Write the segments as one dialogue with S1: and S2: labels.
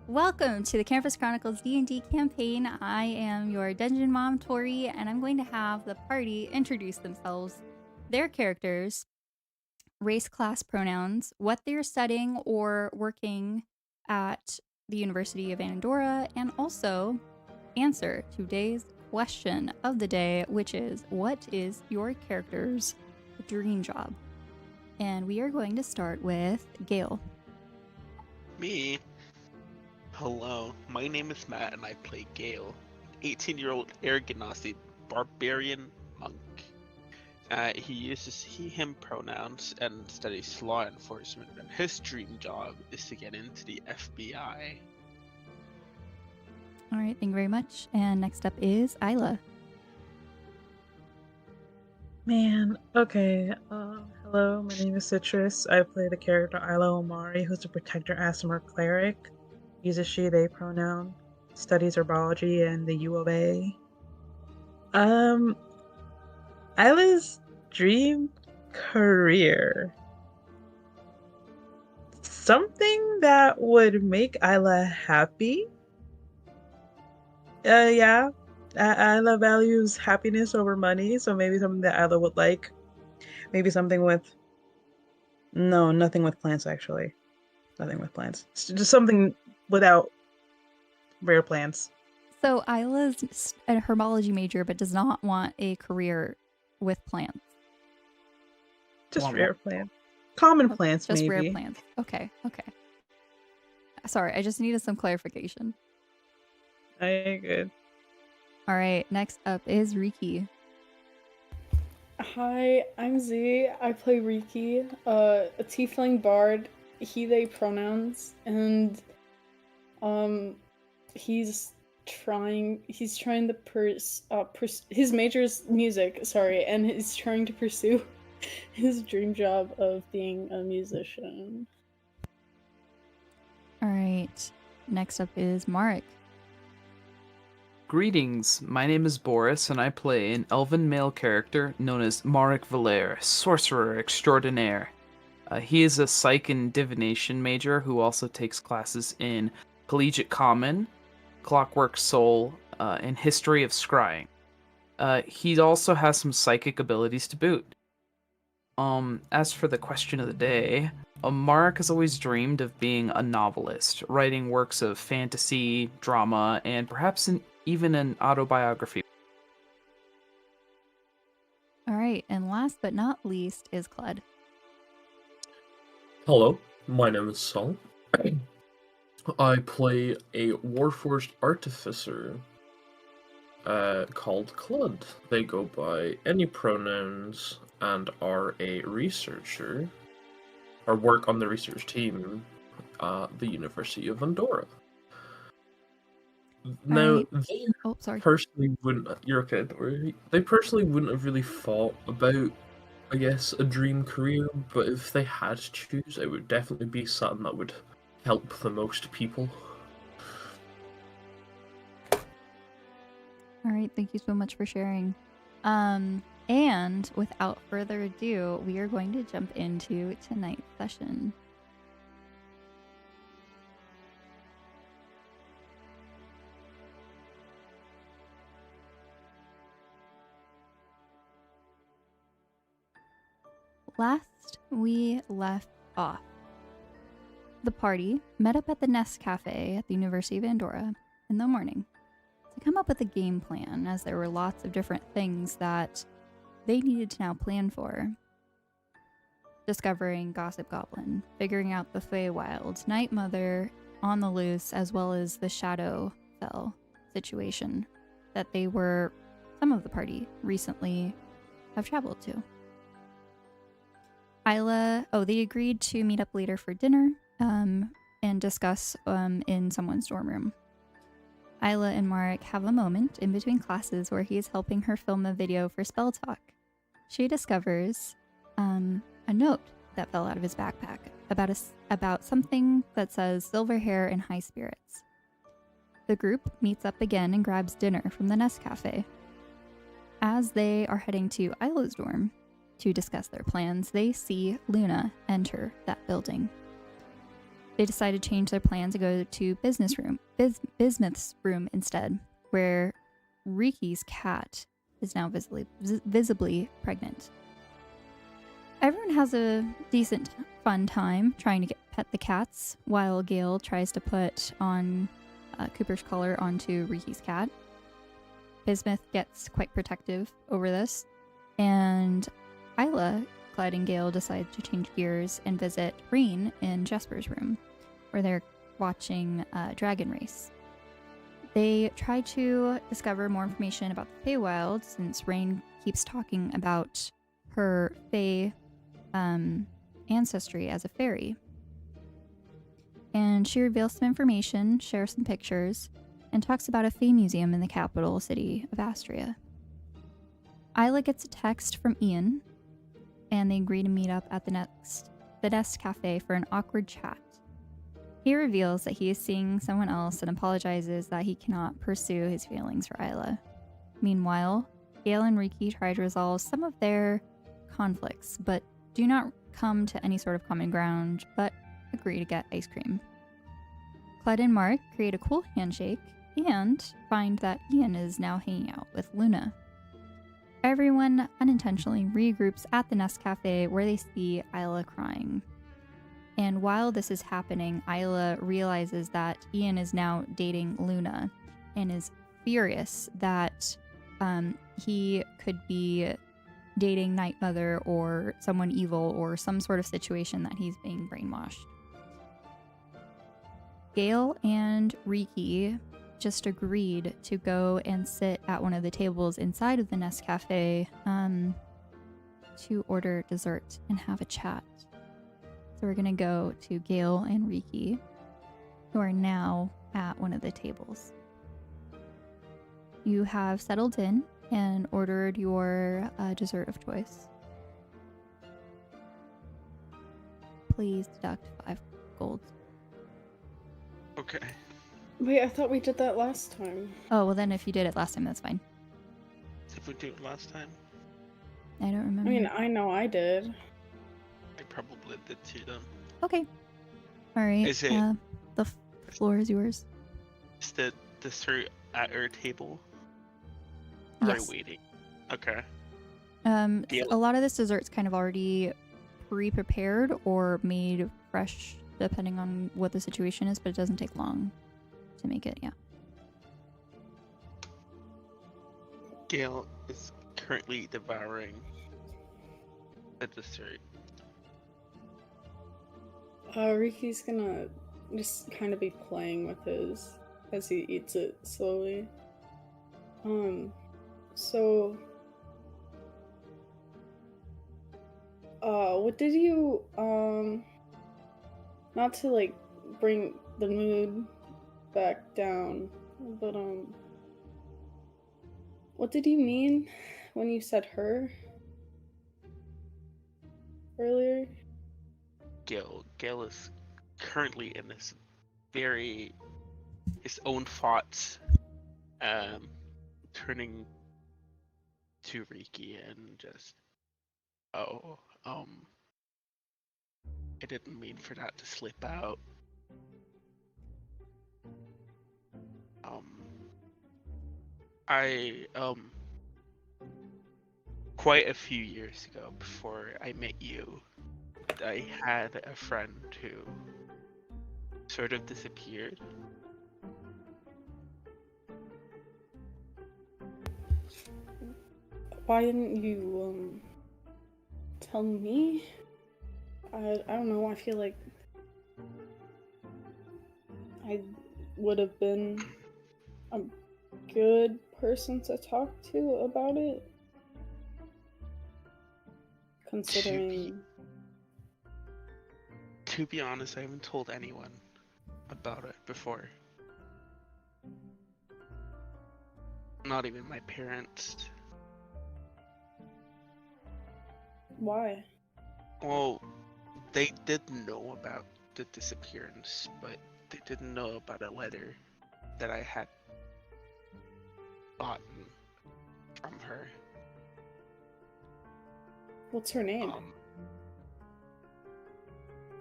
S1: Welcome to the Campus Chronicles D&D campaign. I am your dungeon mom, Tori, and I'm going to have the party introduce themselves, their characters, race, class, pronouns, what they're studying or working at the University of Andorra, and also answer today's question of the day, which is, what is your character's dream job? And we are going to start with Gale.
S2: Me? Hello, my name is Matt and I play Gale, an 18-year-old Aragonasi barbarian monk. He uses he/him pronouns and studies law enforcement, and his dream job is to get into the FBI.
S1: All right, thank you very much. And next up is Ila.
S3: Man, okay. Hello, my name is Citrus. I play the character Ila and Marek, who's a protector asthma cleric. Uses she, they pronoun. Studies herbology in the U of A. Ila's dream career. Something that would make Ila happy. Yeah. Ila values happiness over money, so maybe something that Ila would like. Maybe something with... No, nothing with plants, actually. Nothing with plants. It's just something without rare plants.
S1: So Isla's a herbology major, but does not want a career with plants.
S3: Just rare plants. Common
S1: Oh,
S3: plants,
S1: just
S3: maybe.
S1: rare plants. Okay. Sorry, I just needed some clarification.
S3: I good.
S1: All right, next up is Riki.
S4: Hi, I'm Z. I play Riki, a tiefling bard, he/they pronouns, and he's trying to his major is music, and he's trying to pursue his dream job of being a musician.
S1: All right, next up is Marek.
S5: Greetings, my name is Boris, and I play an elven male character known as Marek Valere, sorcerer extraordinaire. He is a psych and divination major who also takes classes in collegiate common, clockwork soul, and history of scrying. He also has some psychic abilities to boot. As for the question of the day, Marek has always dreamed of being a novelist, writing works of fantasy, drama, and perhaps even an autobiography.
S1: All right, and last but not least is Cled.
S6: Hello, my name is Sol. I play a Warforged artificer called Clud. They go by any pronouns and are a researcher, or work on the research team at the University of Andorra. Now, they personally wouldn't... You're okay, don't worry. They personally wouldn't have really thought about, I guess, a dream career, but if they had to choose, it would definitely be something that would help the most people.
S1: All right, thank you so much for sharing. And without further ado, we are going to jump into tonight's session. Last we left off, the party met up at the Nest Cafe at the University of Andorra in the morning to come up with a game plan, as there were lots of different things that they needed to now plan for. Discovering Gossip Goblin, figuring out the Feywild, Night Mother on the loose, as well as the Shadowfell situation that some of the party recently have traveled to. They agreed to meet up later for dinner and discuss in someone's dorm room. Ila and Marek have a moment in between classes where he is helping her film a video for Spell Talk. She discovers a note that fell out of his backpack about something that says silver hair and high spirits. The group meets up again and grabs dinner from the Nest Cafe. As they are heading to Ila's dorm to discuss their plans, they see Luna enter that building. they decide to change their plan to go to Bismuth's room instead, where Riki's cat is now visibly pregnant. Everyone has a decent, fun time trying to pet the cats, while Gale tries to put on Cooper's collar onto Riki's cat. Bismuth gets quite protective over this, and Ila, Clyde, and Gale decide to change gears and visit Rain in Jesper's room, where they're watching Dragon Race. They try to discover more information about the Feywild, since Rain keeps talking about her Fey ancestry as a fairy. And she reveals some information, shares some pictures, and talks about a Fey museum in the capital city of Astria. Ila gets a text from Ian, and they agree to meet up at the Nest Cafe for an awkward chat. He reveals that he is seeing someone else and apologizes that he cannot pursue his feelings for Ila. Meanwhile, Gale and Riki try to resolve some of their conflicts, but do not come to any sort of common ground, but agree to get ice cream. Clyde and Mark create a cool handshake and find that Ian is now hanging out with Luna. Everyone unintentionally regroups at the Nest Cafe, where they see Ila crying. And while this is happening, Ila realizes that Ian is now dating Luna and is furious that he could be dating Night Mother or someone evil or some sort of situation that he's being brainwashed. Gale and Riki just agreed to go and sit at one of the tables inside of the Nest Cafe to order dessert and have a chat. So we're going to go to Gale and Riki, who are now at one of the tables. You have settled in and ordered your dessert of choice. Please deduct 5 gold.
S2: Okay.
S4: Wait, I thought we did that last time.
S1: Oh, well then if you did it last time, that's fine.
S2: Did we do it last time?
S1: I don't remember.
S4: I mean, I know I did.
S2: I probably did too, then.
S1: Okay. Alright,
S2: Is it-
S1: the floor is yours.
S2: Is the dessert at your table? Or
S1: Yes.
S2: are you waiting? Okay.
S1: A lot of this dessert's kind of already pre-prepared or made fresh, depending on what the situation is, but it doesn't take long to make it, yeah.
S2: Gale is currently devouring the dessert.
S4: Riki's gonna just kind of be playing with his as he eats it slowly. So, what did you, not to, like, bring the mood back down, but, what did you mean when you said her earlier?
S2: Gale is currently in this his own thoughts, turning to Riki and just, I didn't mean for that to slip out. I, quite a few years ago, before I met you, I had a friend who sort of disappeared.
S4: Why didn't you, tell me? I don't know, I feel like I would have been a good person to talk to about it. Considering...
S2: To be honest, I haven't told anyone about it before. Not even my parents.
S4: Why?
S2: Well, they did know about the disappearance, but they didn't know about a letter that I had gotten from her.
S4: What's her name?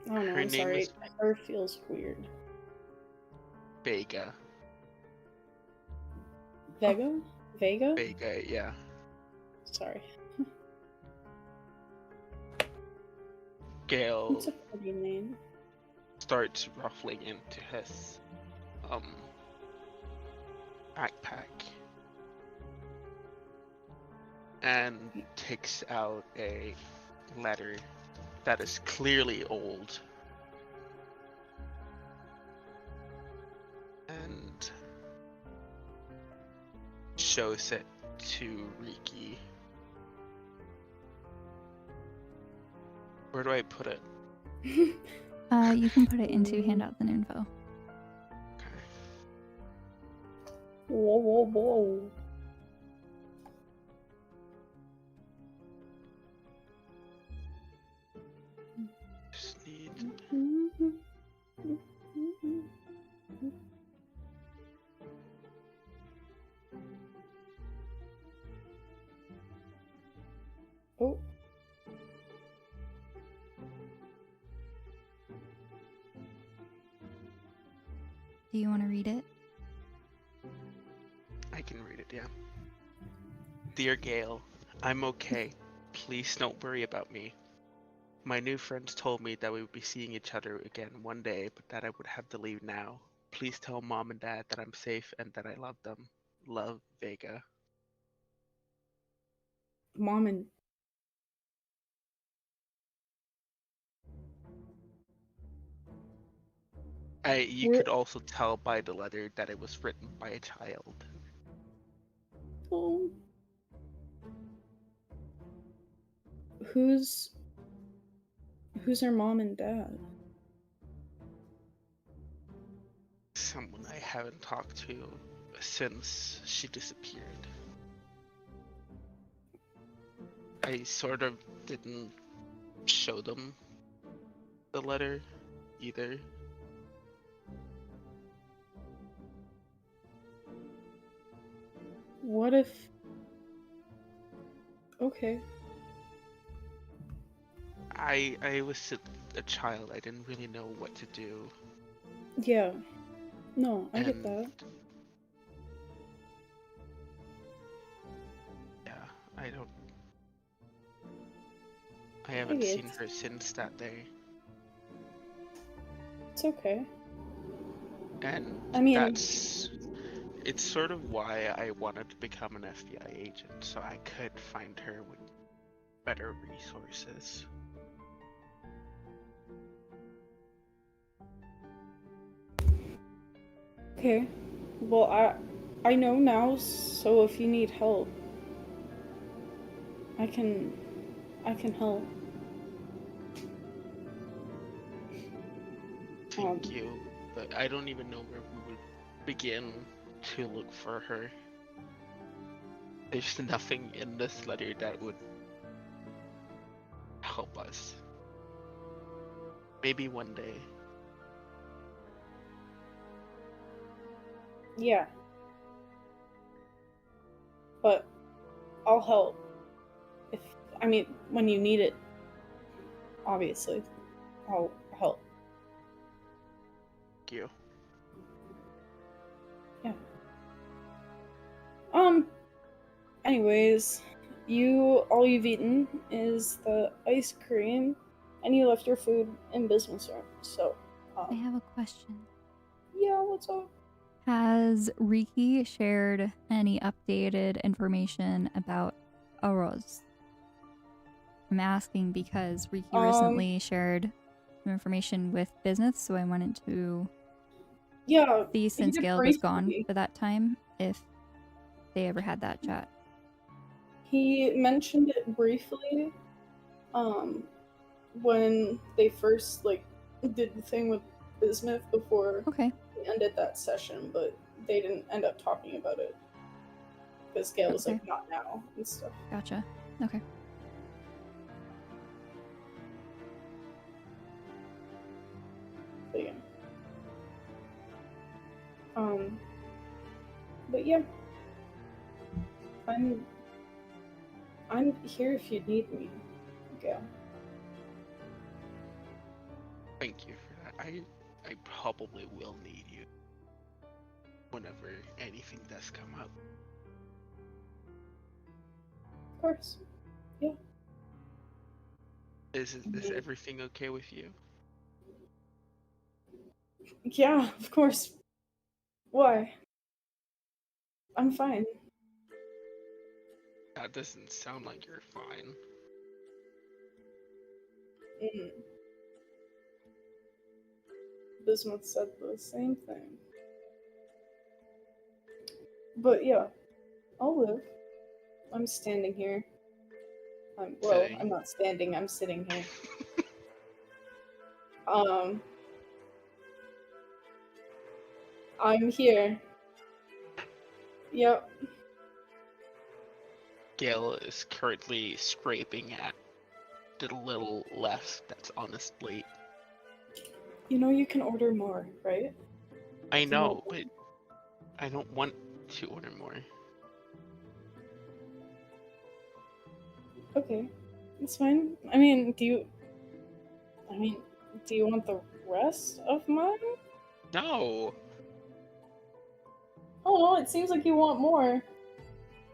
S4: I don't know,
S2: Her
S4: I'm
S2: name
S4: sorry.
S2: is
S4: Her feels weird.
S2: Vega.
S4: Vega? Vega?
S2: Vega, yeah.
S4: Sorry.
S2: Gale
S4: It's a pretty name.
S2: starts ruffling into his backpack and takes out a letter that is clearly old and shows it to Riki. Where do I put it?
S1: You can put it into handouts and info.
S2: Okay.
S4: Whoa, whoa, whoa.
S2: Just need.
S4: Oh.
S1: Do you want to read it?
S2: I can read it, yeah. Dear Gale, I'm okay. Please don't worry about me. My new friends told me that we would be seeing each other again one day, but that I would have to leave now. Please tell Mom and Dad that I'm safe and that I love them. Love, Vega.
S4: Mom and
S2: You
S4: We're-
S2: could also tell by the letter that it was written by a child.
S4: Oh. Who's her mom and dad?
S2: Someone I haven't talked to since she disappeared. I sort of didn't show them the letter either.
S4: What if... Okay.
S2: I was a child. I didn't really know what to do.
S4: Yeah. No, I get
S2: And
S4: that.
S2: yeah, I haven't
S4: get
S2: seen
S4: it.
S2: her since that day.
S4: It's okay.
S2: And
S4: I mean-
S2: it's sort of why I wanted to become an FBI agent, so I could find her with better resources.
S4: Okay. Well, I know now, so if you need help, I can help.
S2: Thank you, but I don't even know where we would begin to look for her. There's nothing in this letter that would help us. Maybe one day.
S4: Yeah. But I'll help. When you need it, obviously, I'll help.
S2: Thank you.
S4: Yeah. Anyways, all you've eaten is the ice cream, and you left your food in business room. So,
S1: I have a question.
S4: yeah, what's up?
S1: Has Riki shared any updated information about Aroz? I'm asking because Riki recently shared some information with business, so I wanted to see, since Gale was gone for that time, if they ever had that chat.
S4: He mentioned it briefly, when they first did the thing with Bismuth before
S1: Okay.
S4: we ended that session, but they didn't end up talking about it because Gale was like, not now and stuff.
S1: Gotcha. Okay.
S4: But yeah. But yeah. I'm here if you need me, Gale.
S2: Thank you for that. I probably will need you whenever anything does come up.
S4: Of course. Yeah.
S2: Is everything okay with you?
S4: Yeah, of course. Why? I'm fine.
S2: That doesn't sound like you're fine.
S4: Mm. Bismuth said the same thing. But yeah, I'll live. I'm standing here.
S2: Sitting.
S4: I'm not standing, I'm sitting here. Um, I'm here. Yep.
S2: Gale is currently scraping at the little left that's on his plate.
S4: You know you can order more, right?
S2: I know, but I don't want to order more.
S4: Okay. It's fine. I mean, do you want the rest of mine?
S2: No!
S4: Oh no, it seems like you want more.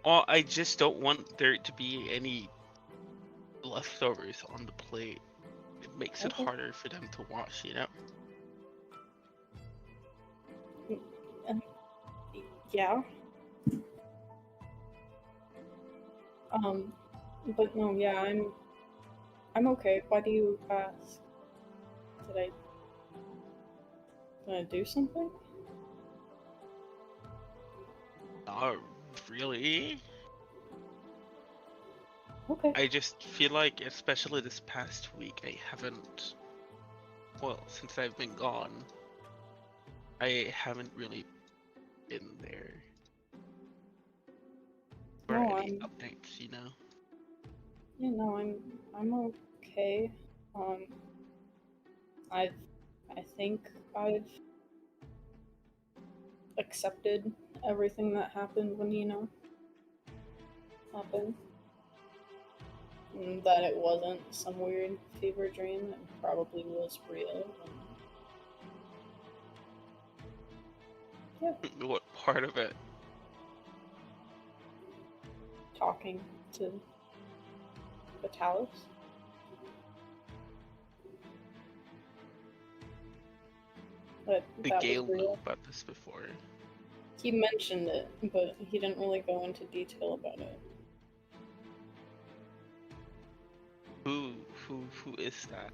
S2: Well, I just don't want there to be any leftovers on the plate. It makes it
S4: Okay.
S2: harder for them to wash, you know?
S4: Yeah. But no, yeah, I'm okay. Why do you ask? Did I do something?
S2: Not really.
S4: Okay.
S2: I just feel like, especially this past week, I haven't. Well, since I've been gone, I haven't really been there for
S4: No,
S2: any updates, you know?
S4: yeah, no, I'm okay. I think I've accepted everything that happened when happened. And that it wasn't some weird fever dream. It probably was real. And yeah,
S2: What part of it?
S4: talking to Vitalis. But
S2: Did
S4: that was
S2: Gale know
S4: real.
S2: about this before?
S4: He mentioned it, but he didn't really go into detail about it.
S2: Who is that?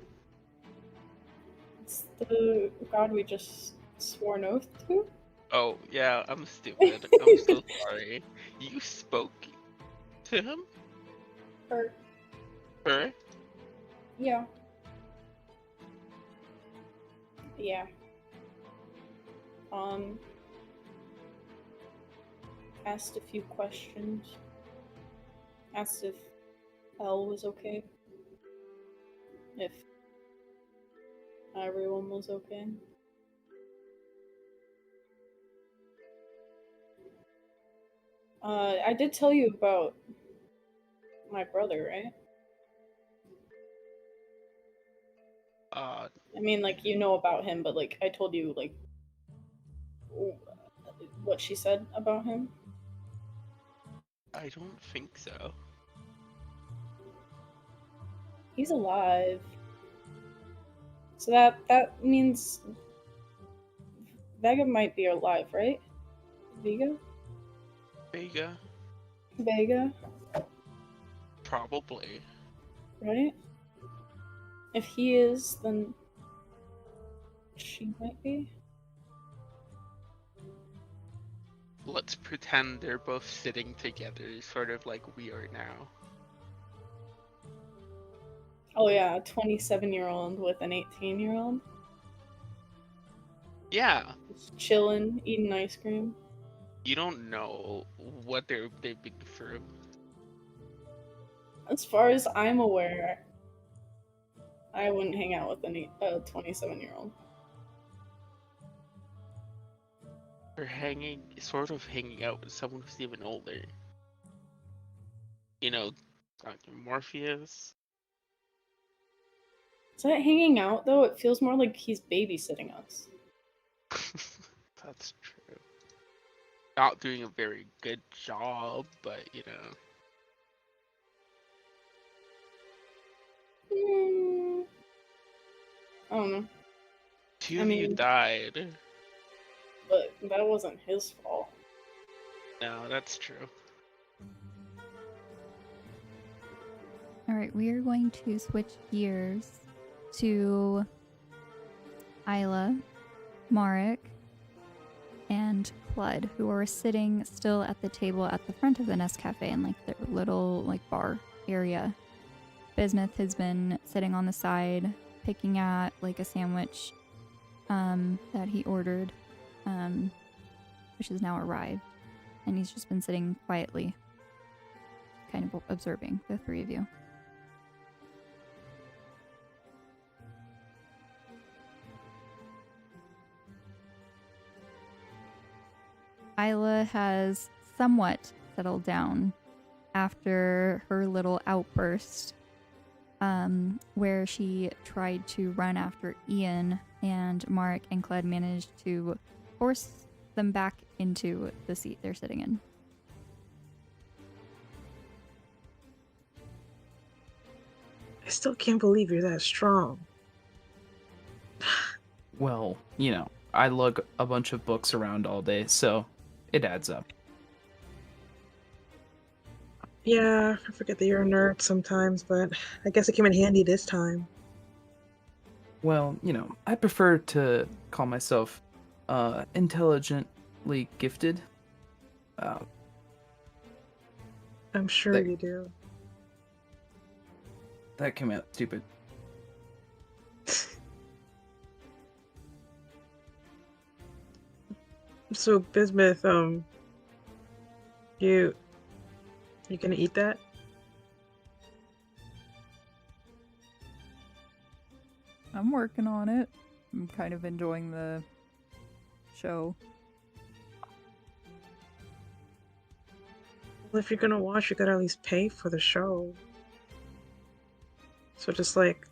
S4: It's the god we just swore an oath to?
S2: Oh, yeah, I'm stupid. I'm so sorry. You spoke to him?
S4: Or,
S2: Her?
S4: yeah. Yeah. Asked a few questions. Asked if Elle was okay. If everyone was okay. I did tell you about my brother, right? I mean, like, you know about him, but, like, I told you, like, what she said about him.
S2: I don't think so.
S4: He's alive. So that means Vega might be alive, right? Vega?
S2: Vega?
S4: Vega,
S2: Probably.
S4: right? If he is, then she might be.
S2: Let's pretend they're both sitting together, sort of like we are now.
S4: Oh yeah, a 27-year-old with an 18-year-old.
S2: Yeah.
S4: Just chilling, eating ice cream.
S2: You don't know what they've been through.
S4: As far as I'm aware, I wouldn't hang out with a 27-year-old.
S2: They're sort of hanging out with someone who's even older. You know, Dr. Morpheus.
S4: Is that hanging out though? It feels more like he's babysitting us.
S2: That's true. Not doing a very good job, but you know.
S4: I don't know.
S2: Two
S4: I
S2: of you
S4: mean-
S2: died.
S4: But that wasn't his fault.
S2: No, that's true.
S1: All right, we are going to switch gears to Ila, Marek, and Clud, who are sitting still at the table at the front of the Nest Cafe in like their little like bar area. Bismuth has been sitting on the side, picking at like a sandwich that he ordered, which has now arrived, and he's just been sitting quietly, kind of observing the three of you. Ila has somewhat settled down after her little outburst, where she tried to run after Ian, and Marek and Cled managed to force them back into the seat they're sitting in.
S3: I still can't believe you're that strong.
S5: Well, you know, I lug a bunch of books around all day, so it adds up.
S3: Yeah, I forget that you're a nerd sometimes, but I guess it came in handy this time.
S5: Well, you know, I prefer to call myself intelligently gifted.
S3: I'm sure
S5: That-
S3: you do.
S5: That came out stupid.
S3: So, Bismuth, you gonna eat that?
S7: I'm working on it. I'm kind of enjoying the show.
S3: Well, if you're gonna watch, you gotta at least pay for the show. So just like,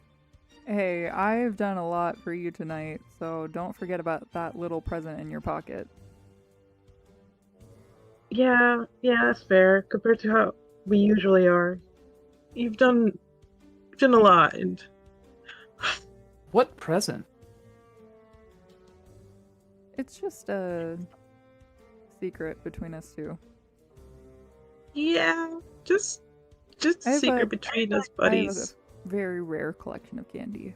S7: Hey, I've done a lot for you tonight, so don't forget about that little present in your pocket.
S3: yeah, that's fair compared to how we usually are. You've done a lot, and
S5: What present?
S7: It's just a secret between us two.
S3: yeah, just
S7: I have
S3: secret
S7: a-
S3: between us
S7: I have
S3: buddies.
S7: a very rare collection of candy.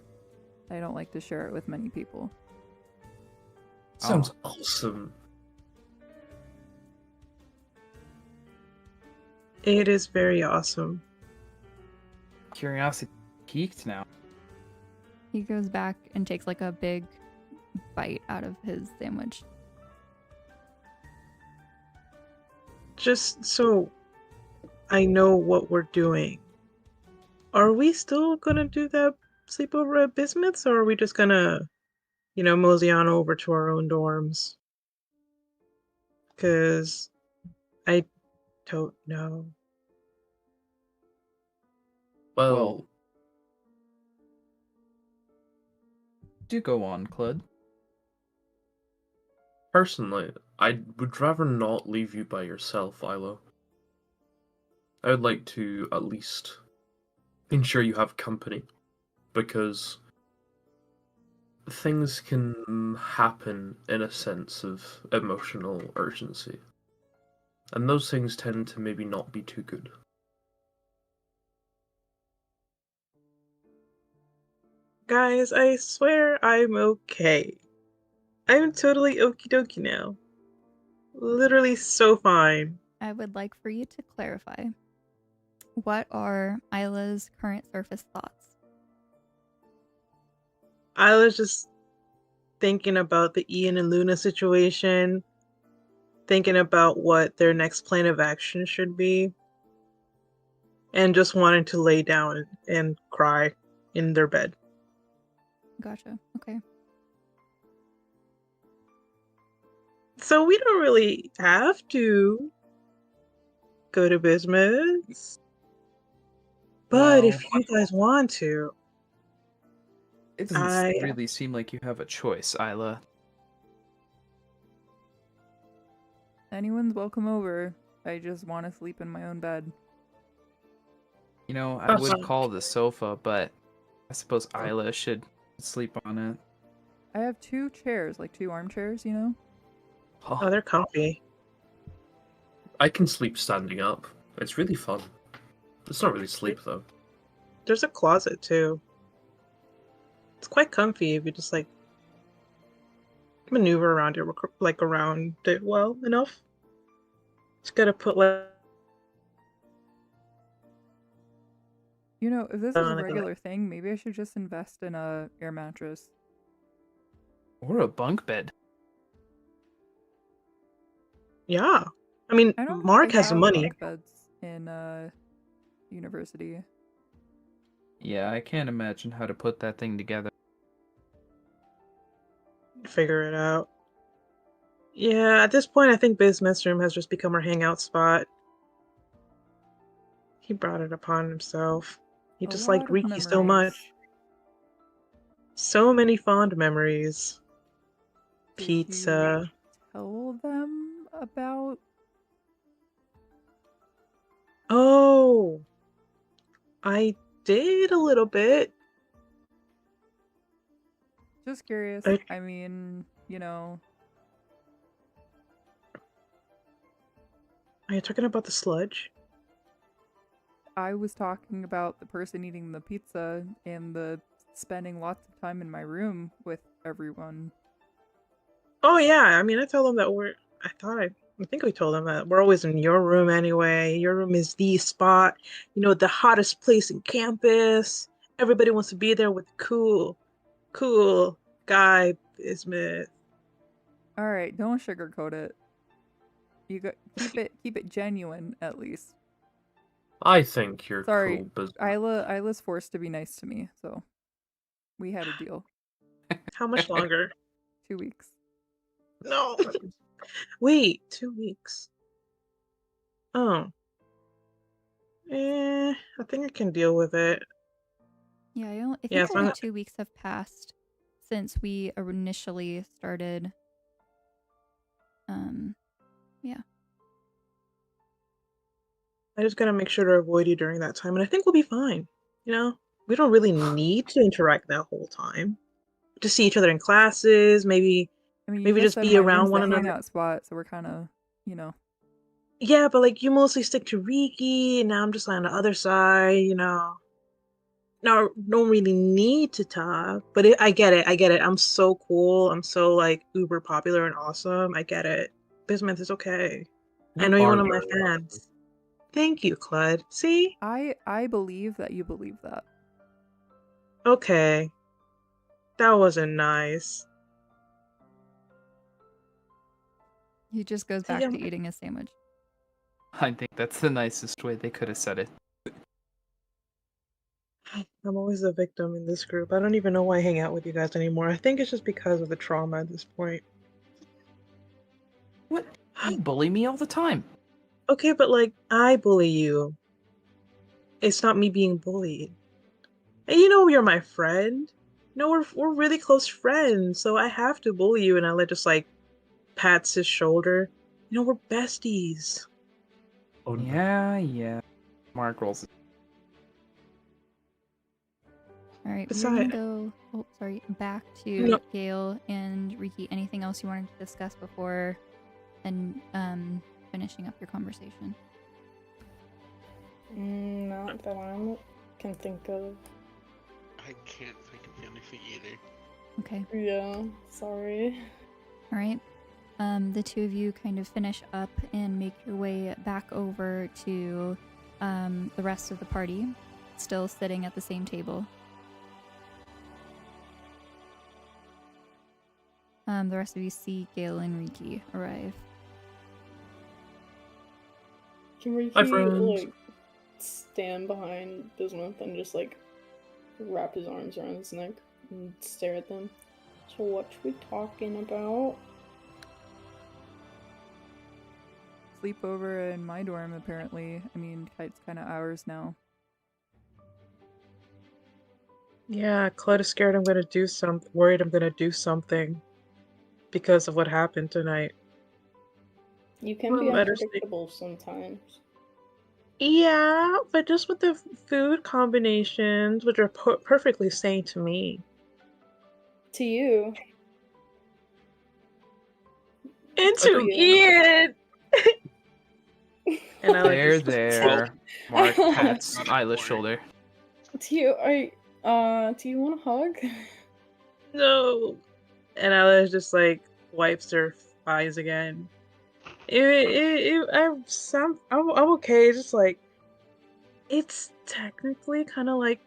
S7: I don't like to share it with many people.
S6: Sounds awesome.
S3: It is very awesome.
S5: Curiosity peaked now.
S1: He goes back and takes like a big bite out of his sandwich.
S3: Just so I know what we're doing. Are we still gonna do that sleepover at Bismuth's, or are we just gonna, mosey on over to our own dorms? Because I don't know.
S6: Well,
S5: Do go on, Clud.
S6: personally, I would rather not leave you by yourself, Ilo. I would like to at least ensure you have company, because things can happen in a sense of emotional urgency. And those things tend to maybe not be too good.
S3: Guys, I swear I'm okay. I'm totally okie dokie now. Literally so fine.
S1: I would like for you to clarify. What are Isla's current surface thoughts?
S3: I was just thinking about the Ian and Luna situation, thinking about what their next plan of action should be, and just wanting to lay down and cry in their bed.
S1: Gotcha. Okay.
S3: So we don't really have to go to Bismuth's. But if
S5: Well,
S3: you guys want to,
S5: It doesn't
S3: I
S5: really seem like you have a choice, Isla.
S7: Anyone's welcome over. I just want to sleep in my own bed.
S5: You know, I
S6: That's
S5: would
S6: fine.
S5: call the sofa, but I suppose Isla should sleep on it.
S7: I have 2 chairs, like 2 armchairs, you know?
S3: oh, they're comfy.
S6: I can sleep standing up. It's really fun. It's not really sleep though.
S3: There's a closet too. It's quite comfy if you just like maneuver around it, like around it well enough. Just gotta put like
S7: You know, if this is a
S3: like
S7: regular thing, maybe I should just invest in a air mattress.
S5: Or a bunk bed.
S3: yeah. I mean,
S7: I don't
S3: Mark
S7: think
S3: has
S7: they
S3: the
S7: have
S3: money.
S7: bunk beds in university.
S5: Yeah, I can't imagine how to put that thing together.
S3: Figure it out. Yeah, at this point, I think Bismuth's room has just become our hangout spot. He brought it upon himself. He
S7: A
S3: just
S7: lot
S3: liked
S7: of
S3: Riki so
S7: memories.
S3: much. So many fond memories.
S7: Did
S3: Pizza.
S7: you tell them about?
S3: Oh, I did a little bit.
S7: Just curious.
S3: I-
S7: I mean, you know,
S3: Are you talking about the sludge?
S7: I was talking about the person eating the pizza and the spending lots of time in my room with everyone.
S3: Oh yeah, I mean, I told them that I think we told them that we're always in your room anyway. Your room is the spot, the hottest place in campus. Everybody wants to be there with cool guy Bismuth.
S7: All right, don't sugarcoat it. You got keep it genuine at least.
S6: I think you're
S7: Sorry,
S6: cool, but
S7: Isla's forced to be nice to me, so we had a deal.
S3: How much longer?
S7: 2 weeks.
S3: No. Wait, 2 weeks. Oh. I think I can deal with it.
S1: Yeah, I think
S3: Yeah, as long
S1: only
S3: as
S1: 2 weeks have passed since we initially started. Yeah.
S3: I just gotta make sure to avoid you during that time, and I think we'll be fine. We don't really need to interact that whole time. To see each other in classes, maybe
S7: I mean, you
S3: maybe
S7: just
S3: just
S7: said
S3: be
S7: my
S3: around
S7: room's
S3: one
S7: the
S3: another.
S7: hangout spot, so we're kind of, you know.
S3: Yeah, but like you mostly stick to Riki, and now I'm just on the other side. No, don't really need to talk, but I get it. I get it. I'm so cool. I'm so like uber popular and awesome. I get it. Bismuth is okay. I
S6: you
S3: know you're
S6: are
S3: one of my
S6: very awesome.
S3: fans. Thank you, Clud. See?
S7: I believe that you believe that.
S3: Okay. That wasn't nice.
S1: He just goes
S3: See,
S1: back to eating his sandwich.
S5: I think that's the nicest way they could have said it.
S3: I'm always the victim in this group. I don't even know why I hang out with you guys anymore. I think it's just because of the trauma at this point.
S5: What? You bully me all the time.
S3: Okay, but like, I bully you. It's not me being bullied. And you're my friend. We're really close friends, so I have to bully you. And Ella just like pats his shoulder. We're besties.
S6: Oh, no.
S5: Yeah. Mark rolls.
S1: All right, we're
S3: Beside-
S1: gonna go. Back to
S3: No.
S1: Gale and Riki. Anything else you wanted to discuss before, and finishing up your conversation?
S4: Not that I can think of.
S2: I can't think of anything either.
S1: Okay.
S4: Yeah, sorry.
S1: All right. The two of you kind of finish up and make your way back over to the rest of the party, still sitting at the same table. The rest of you see Gale and Riki arrive.
S4: Can Riki,
S6: Hi, friends.
S4: like, stand behind Bismuth and just, like, wrap his arms around his neck and stare at them? So what we talking about?
S7: Sleepover in my dorm, apparently. I mean, it's kind of ours now.
S3: Yeah, Claude is scared I'm gonna do something, worried I'm gonna do something because of what happened tonight.
S4: You can
S3: Well,
S4: be
S3: let her see.
S4: unpredictable sometimes.
S3: Yeah, but just with the food combinations, which are perfectly sane to me.
S4: To you.
S3: And
S4: To
S3: to
S4: you.
S3: Ian! And I like
S5: There,
S3: this.
S5: there. Mark pats Isla's shoulder.
S4: To you, do you want a hug?
S3: No. And Alice just like wipes her eyes again. I'm okay. Just like it's technically kind of like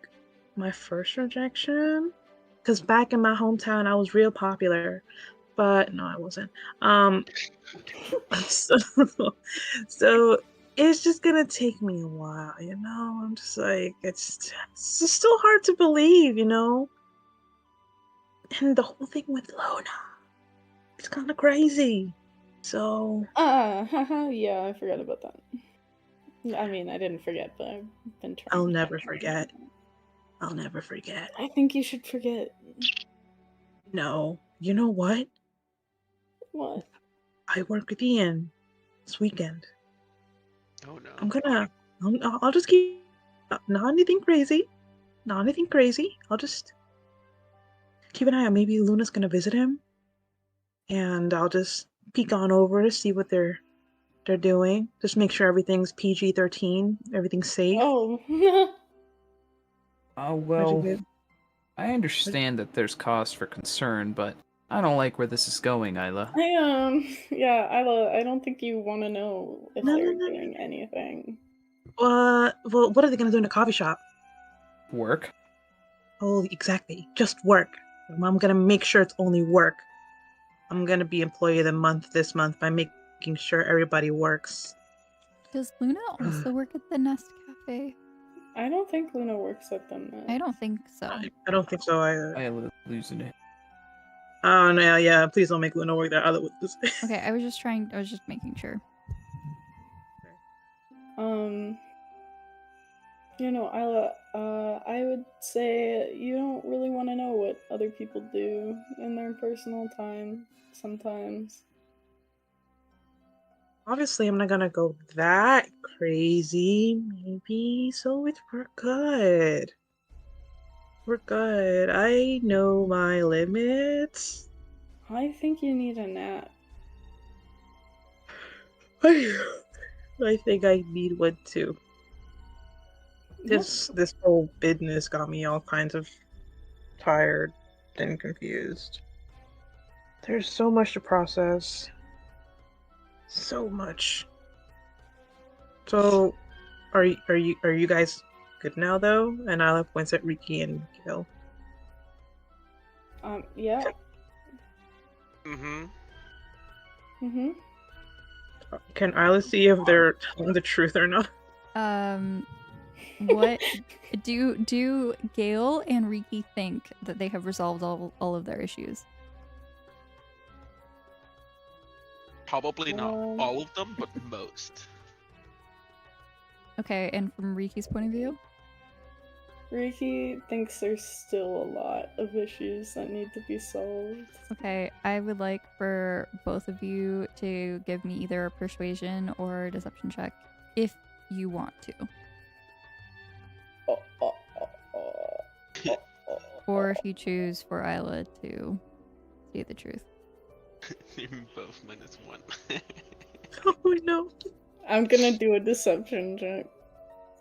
S3: my first rejection, because back in my hometown I was real popular, but no, I wasn't. So, so it's just gonna take me a while, you know. I'm just like it's just still hard to believe, you know. And the whole thing with Luna, it's kind of crazy. So
S4: Yeah, I forgot about that. I mean, I didn't forget, but I've been trying.
S3: I'll never forget. I'll never forget.
S4: I think you should forget.
S3: No, you know what?
S4: What?
S3: I work with Ian this weekend.
S2: Oh no.
S3: I'll just keep, not anything crazy. Not anything crazy. I'll just keep an eye out. Maybe Luna's gonna visit him. And I'll just peek on over to see what they're doing. Just make sure everything's PG-13, everything's safe.
S4: Oh.
S5: Well, I understand that there's cause for concern, but I don't like where this is going, Isla.
S4: Yeah, Isla, I don't think you want to know if they're doing anything.
S3: Well, what are they gonna do in the coffee shop?
S5: Work?
S3: Oh, exactly. Just work. I'm gonna make sure it's only work. I'm gonna be employee of the month this month by making sure everybody works.
S1: Does Luna also work at the Nest Cafe?
S4: I don't think Luna works at the Nest.
S1: I don't think so.
S3: I don't think so either.
S5: Isla losing it.
S3: Oh no, yeah, please don't make Luna work there.
S1: Okay, I was just making sure.
S4: You know, Isla, I would say you don't really want to know what other people do in their personal time sometimes.
S3: Obviously, I'm not gonna go that crazy, maybe. So we're good. We're good. I know my limits.
S4: I think you need a nap.
S3: I think I need one too. This whole business got me all kinds of tired and confused. There's so much to process. So much. So, are you guys good now though? And Isla points at Riki and Gil.
S4: Yeah.
S2: Mm-hmm.
S4: Mm-hmm.
S3: Can Isla see if they're telling the truth or not?
S1: What do Gale and Riki think that they have resolved all of their issues?
S2: Probably not all of them, but most.
S1: Okay, and from Riki's point of view?
S4: Riki thinks there's still a lot of issues that need to be solved.
S1: Okay, I would like for both of you to give me either a persuasion or a deception check, if you want to. Or if you choose for Isla to see the truth.
S2: Both -1.
S3: Oh no.
S4: I'm gonna do a deception check.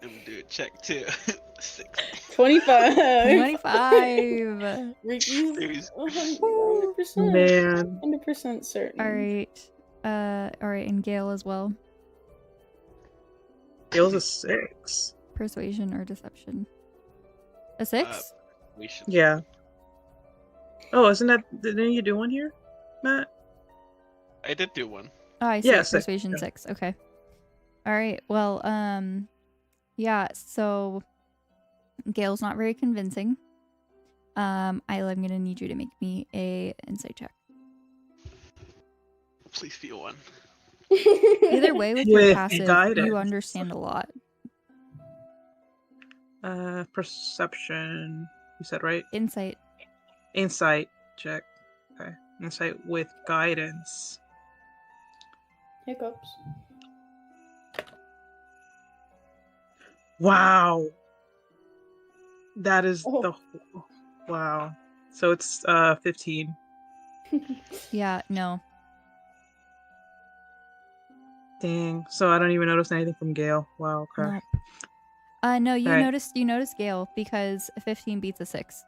S2: I'm gonna do a check too. 6.
S4: 25.
S1: 25.
S4: Riki's 100%.
S3: Man.
S4: 100% certain.
S1: All right, and Gale as well.
S3: Gale's a 6.
S1: Persuasion or deception? A 6?
S2: We should.
S3: Yeah. Oh, didn't you do one here, Matt?
S2: I did do one.
S1: Oh, I see.
S3: Yeah,
S1: Persuasion 6. Okay. All right. Well, yeah. So Gale's not very convincing. Isla, I'm gonna need you to make me a insight check.
S2: Please feel one.
S1: Either way, with your
S3: With
S1: passive,
S3: guidance.
S1: you understand a lot.
S3: Perception. You said right?
S1: Insight.
S3: Insight check. Okay. Insight with guidance.
S4: Hiccups.
S3: Wow. That is
S4: Oh.
S3: the wow. So it's 15.
S1: Yeah, no.
S3: Dang. So I don't even notice anything from Gale. Wow, okay.
S1: Nope. No, you
S3: Right.
S1: noticed Gale because 15 beats a 6.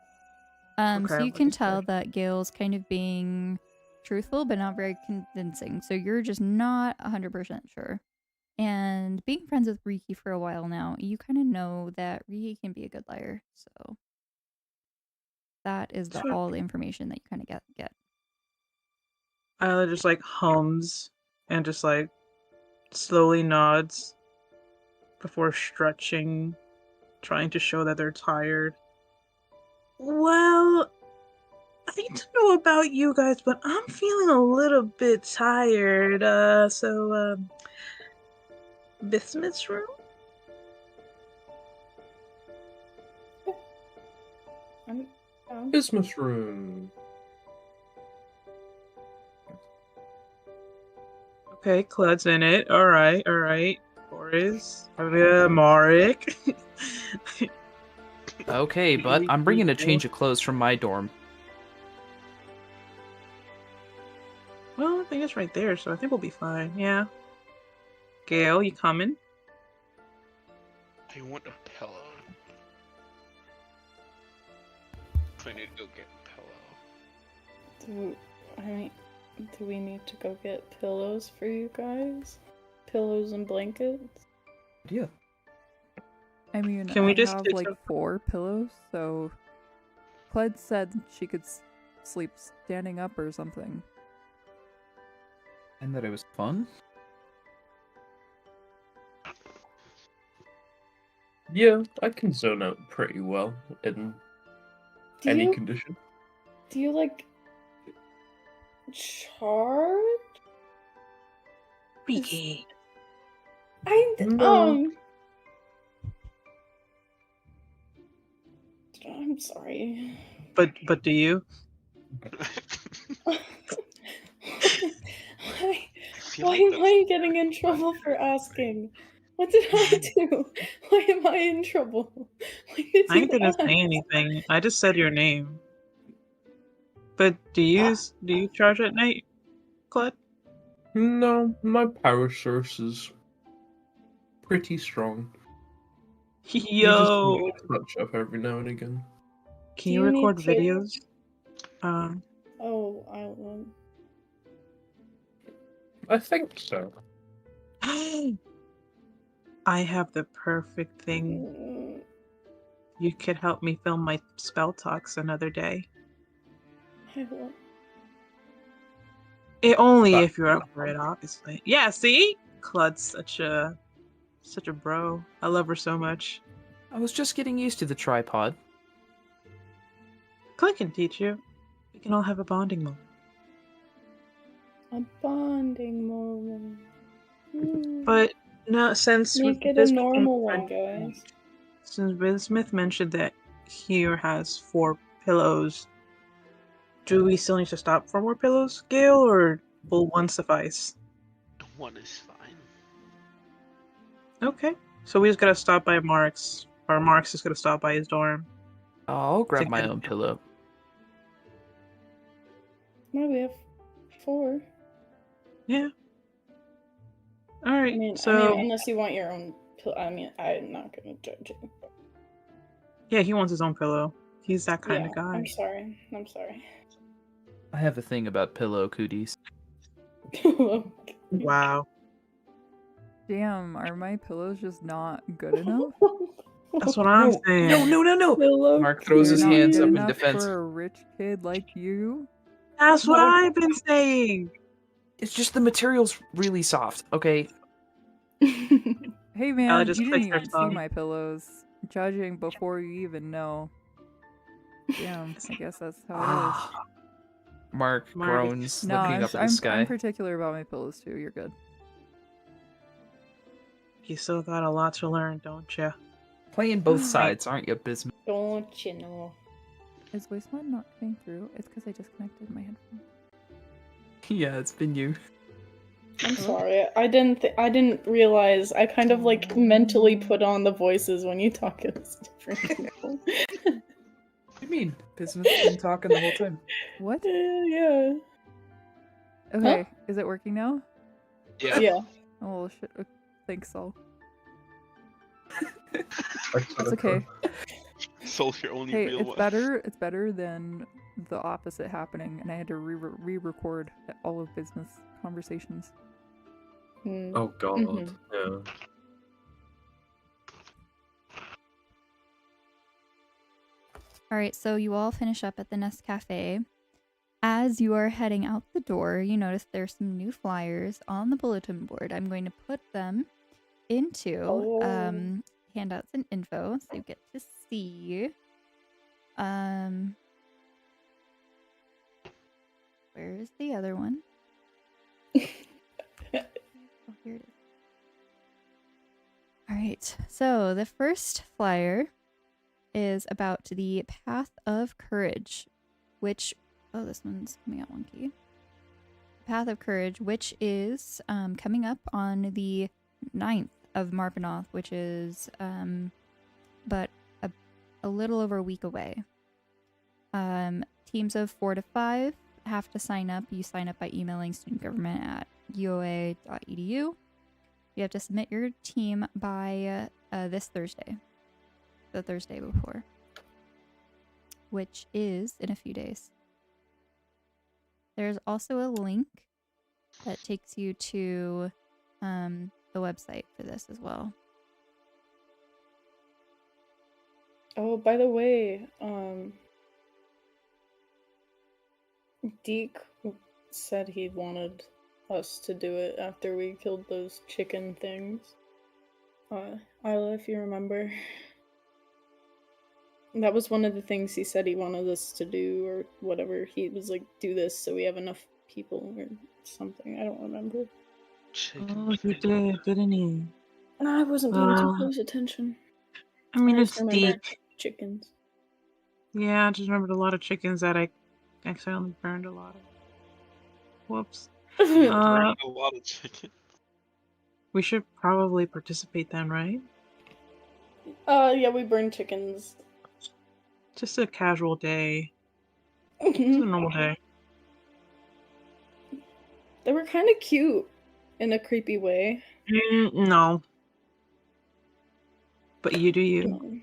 S1: So
S3: Okay,
S1: you can
S3: okay.
S1: tell that Gale's kind of being truthful but not very convincing. So you're just not 100% sure. And being friends with Riki for a while now, you kind of know that Riki can be a good liar. So that is all the information that you kind of get.
S3: Isla just like hums and just like slowly nods before stretching, trying to show that they're tired. Well, I don't know about you guys, but I'm feeling a little bit tired. Bismuth's room?
S6: Christmas room.
S3: Okay, Cled's in it. Alright. Boris. Marek.
S5: Okay, but I'm bringing a change of clothes from my dorm.
S3: Well, I think it's right there, so I think we'll be fine. Yeah. Gale, you coming?
S2: I want a pillow. I need to go get a pillow.
S4: Do we need to go get pillows for you guys? Pillows and blankets?
S5: Yeah.
S7: I mean,
S3: Can we
S7: I
S3: just
S7: have
S3: get
S7: like
S3: some-
S7: 4 pillows, so Cled said she could sleep standing up or something.
S5: And that it was fun?
S6: Yeah, I can zone out pretty well in any condition.
S4: Do you like charge?
S3: Riki.
S6: No.
S4: I'm sorry.
S3: But do you?
S4: Why am I getting in trouble for asking? What did I do? Why am I in trouble? Why did
S3: I
S4: you
S3: didn't
S4: ask?
S3: say anything. I just said your name. But do you charge at night, Cled?
S6: No, my power source is pretty strong. You just
S3: Yo,
S6: need to touch up every now and again.
S3: can
S4: Do
S3: you
S4: you need
S3: record
S4: to-
S3: videos?
S4: Oh, I don't
S6: I think so.
S3: I have the perfect thing.
S4: know.
S3: You could help me film my spell talks another day.
S4: I won't.
S3: Only
S6: That
S3: if you're up for it, obviously. Yeah, see? Clud's such a bro. I love her so much.
S5: I was just getting used to the tripod.
S3: Clud can teach you. We can all have a bonding moment.
S4: A bonding moment.
S3: But no, since
S4: Make it a
S3: Bismuth
S4: normal one,
S3: mentioned-
S4: guys.
S3: Since Bismuth mentioned that here has 4 pillows, do we still need to stop for more pillows, Gale, or will one suffice?
S2: One is fine.
S3: Okay. So we just gotta stop by Mark's, or Mark's is gonna stop by his dorm.
S5: I'll grab
S3: To
S5: my
S3: get-
S5: own pillow.
S4: No, we have 4.
S3: Yeah. Alright,
S4: I mean,
S3: so
S4: unless you want your own pill. I mean, I'm not gonna judge you.
S3: yeah, he wants his own pillow. He's that kind
S4: Yeah,
S3: of guy.
S4: I'm sorry. I'm sorry.
S5: I have a thing about pillow cooties.
S3: Wow.
S7: Damn, are my pillows just not good enough?
S3: That's what I'm saying.
S5: No!
S4: Pillow
S5: Mark throws
S7: They're
S5: his
S7: not
S5: hands
S7: good
S5: up in
S7: enough
S5: defense.
S7: for a rich kid like you?
S3: That's what
S4: No.
S3: I've been saying.
S5: It's just the material's really soft, okay?
S7: Hey man,
S3: just
S7: you didn't
S3: clicks her
S7: even see
S3: thumb.
S7: my pillows. Judging before you even know. Damn, I guess that's how
S5: Ah. Mark
S3: Mark.
S5: groans,
S7: it is. No,
S5: looking
S7: I'm,
S5: up at the
S7: I'm
S5: sky.
S7: particular about my pillows too. You're good.
S3: You still got a lot to learn, don't you?
S5: Playing both sides, aren't you, Bismuth?
S4: Don't you know?
S7: Is voice mod not getting through? It's because I disconnected my headphones.
S5: Yeah, it's been you.
S4: I'm sorry. I didn't realize. I kind of like mentally put on the voices when you talk as different people.
S5: What do you mean? Business been talking the whole time.
S7: What?
S4: Yeah.
S7: Okay, is it working now?
S2: Yeah.
S4: Yeah.
S7: Oh shit. Thanks, Sol.
S6: That's
S7: It's okay.
S2: Soul's your only
S7: Hey,
S2: real
S7: it's
S2: one.
S7: better. It's better than the opposite happening, and I had to re-record all of business conversations.
S6: Oh god.
S4: Mhm.
S6: Yeah.
S1: All right, so you all finish up at the Nest Cafe. As you are heading out the door, you notice there's some new flyers on the bulletin board. I'm going to put them into
S4: Oh.
S1: handouts and info so you get to see. Where's the other one? Oh, here it is. All right, so the first flyer is about the Path of Courage, which, oh, this one's coming out wonky. Path of Courage, which is coming up on the 9th of Marpanoth, which is but a little over a week away. Teams of 4 to 5 have to sign up. You sign up by emailing studentgovernment@uoa.edu. You have to submit your team by this Thursday, the Thursday before, which is in a few days. There's also a link that takes you to the website for this as well.
S4: Oh, by the way, Deke said he wanted us to do it after we killed those chicken things. Isla, if you remember. That was one of the things he said he wanted us to do, or whatever. He was like, do this so we have enough people, or something. I don't remember.
S3: Oh, he did, didn't he?
S4: I wasn't paying too close attention.
S3: I mean,
S4: I
S3: it's
S4: just remember
S3: Deke.
S4: chickens.
S3: Yeah, I just remembered a lot of chickens that I accidentally burned a lot of. Whoops.
S2: You burned a lot of chicken.
S3: We should probably participate then, right?
S4: Yeah, we burned chickens.
S3: Just a casual day. Just a normal day.
S4: They were kind of cute in a creepy way.
S3: No. But you do you.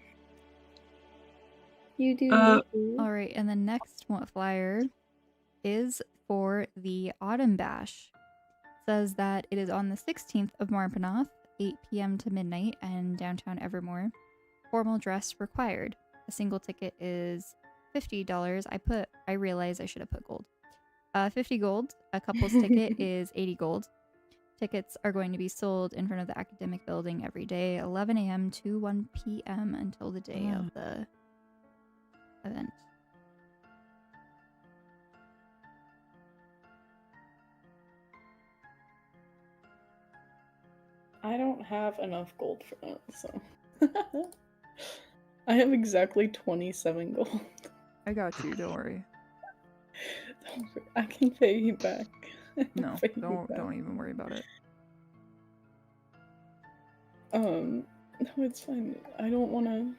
S4: You do you.
S1: All right, and the next flyer is for the Autumn Bash. It says that it is on the 16th of Marpanoth, 8 p.m. to midnight, in downtown Evermore. Formal dress required. A single ticket is $50. I realize I should have put gold. 50 gold. A couple's ticket is 80 gold. Tickets are going to be sold in front of the academic building every day, 11 a.m. to 1 p.m. until the day of the event.
S4: I don't have enough gold for that, so. I have exactly 27 gold.
S7: I got you. Don't worry.
S4: I can pay you back.
S7: No, don't even worry about it.
S4: No, it's fine. I don't wanna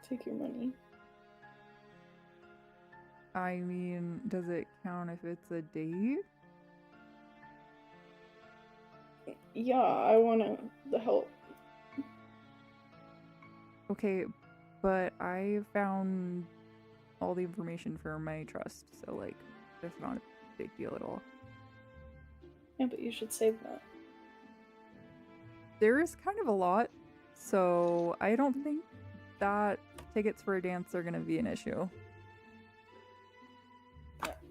S4: take your money.
S7: I mean, does it count if it's a date?
S4: Yeah, I wanna the help.
S7: Okay, but I found all the information for my trust, so like, that's not a big deal at all.
S4: Yeah, but you should save that.
S7: There is kind of a lot, so I don't think that tickets for a dance are gonna be an issue.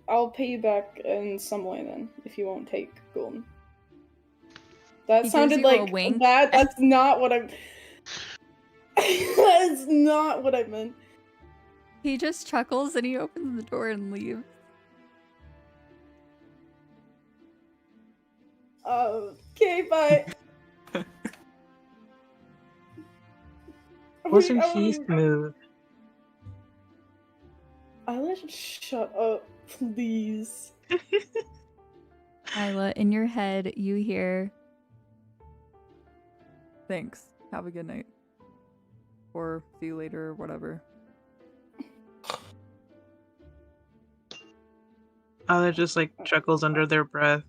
S4: I'll pay you back in some way then, if you won't take gold. That
S1: He
S4: sounded
S1: gives you a
S4: like
S1: wink.
S4: that's not what I'm. That is not what I meant.
S1: He just chuckles and he opens the door and leaves.
S4: Okay, bye.
S3: Wasn't he smooth?
S4: Isla, shut up, please.
S1: Isla, in your head, you hear,
S7: Thanks. Have a good night. Or see you later, or whatever.
S3: Isla just like chuckles under their breath.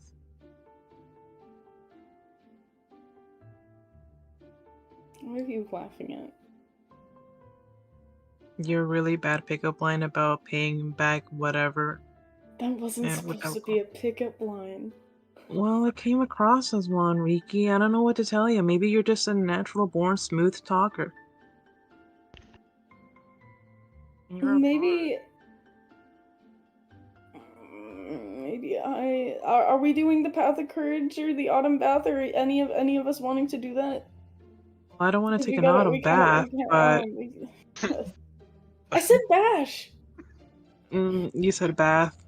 S4: What are you laughing at?
S3: Your really bad pickup line about paying back whatever.
S4: That wasn't
S3: Yeah,
S4: supposed
S3: without
S4: to be a pickup line.
S3: Well, it came across as one, Riki. I don't know what to tell you. Maybe you're just a natural born smooth talker.
S4: Maybe are we doing the Path of Courage or the Autumn Bath, or any of us wanting to do that?
S3: I don't want to
S4: We
S3: take an
S4: gotta-
S3: autumn
S4: we gotta-
S3: bath,
S4: we
S3: but
S4: can't- I said bash.
S3: you said bath.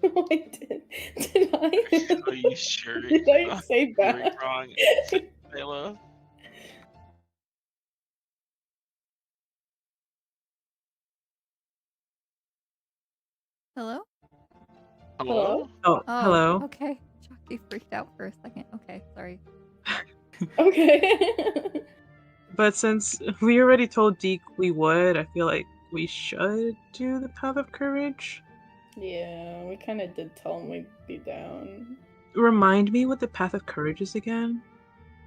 S4: No, I did. Did I?
S2: Are you sure?
S4: Did I say
S2: Very
S4: bash?
S2: wrong, Layla.
S1: hello?
S2: Hello?
S3: Oh, hello.
S1: Okay. Chalky freaked out for a second. Okay, sorry.
S4: Okay.
S3: But since we already told Deke we would, I feel like we should do the Path of Courage.
S4: Yeah, we kind of did tell him we'd be down.
S3: Remind me what the Path of Courage is again.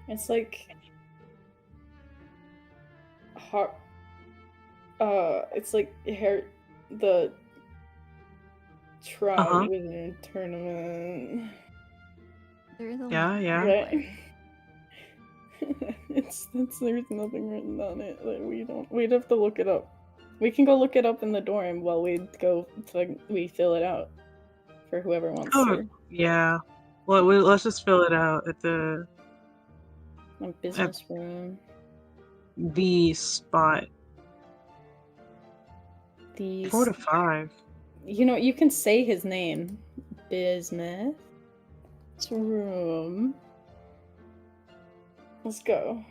S4: It's like hard. It's like the trial wizard tournament.
S1: There is a
S3: Yeah,
S1: link.
S3: yeah.
S4: Right. There's nothing written on it. Like, we'd have to look it up. We can go look it up in the dorm while we fill it out for whoever wants to.
S3: Yeah. Well, let's just fill it out at the
S4: Business room.
S3: the spot.
S4: The
S3: 4 to 5.
S4: you can say his name. Business room. Let's go.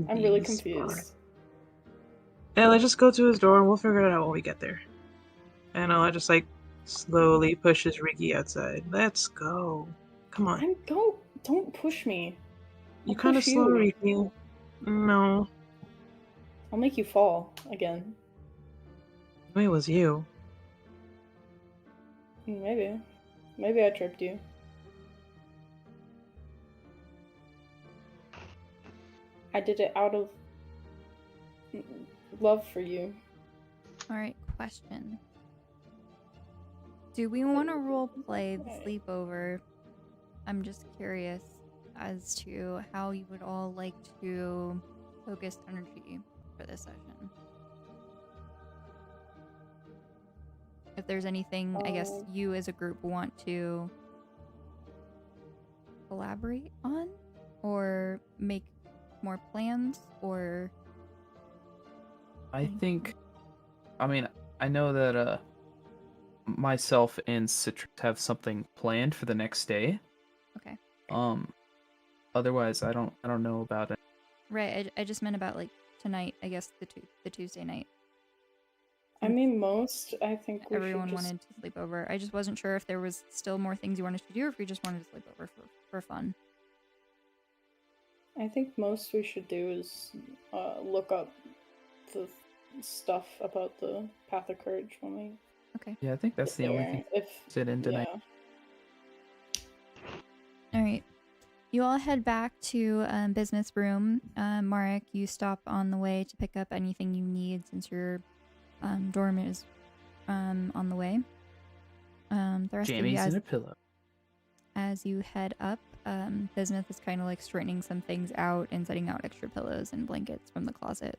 S4: I'm really
S3: The
S4: confused.
S3: spot. Yeah, let's just go to his door and we'll figure it out when we get there. And I'll just like slowly pushes Riki outside. Let's go. Come on.
S4: Don't push me.
S3: You
S4: I'll
S3: kind of
S4: push
S3: slow,
S4: you.
S3: Riki. No.
S4: I'll make you fall again.
S3: It was you.
S4: Maybe I tripped you. I did it out of love for you.
S1: Alright, question. Do we want to role play the sleepover? I'm just curious as to how you would all like to focus energy for this session. If there's anything, I guess, you as a group want to collaborate on? Or make more plans? Or...
S5: I know that myself and Citrus have something planned for the next day.
S1: Okay.
S5: Otherwise I don't know about it.
S1: Right, I just meant about like tonight, I guess the Tuesday night.
S4: I mean, I think
S1: everyone wanted to sleep over. I just wasn't sure if there was still more things you wanted to do, or if you just wanted to sleep over for fun.
S4: I think most we should do is look up the stuff about the Path of Courage when we.
S1: Okay.
S5: Yeah, I think that's the only thing. Sit in tonight.
S1: All right. You all head back to business room. Marek, you stop on the way to pick up anything you need since your dorm is on the way. The rest of you,
S5: and a pillow.
S1: As you head up, Bismuth is kind of like straightening some things out and setting out extra pillows and blankets from the closet.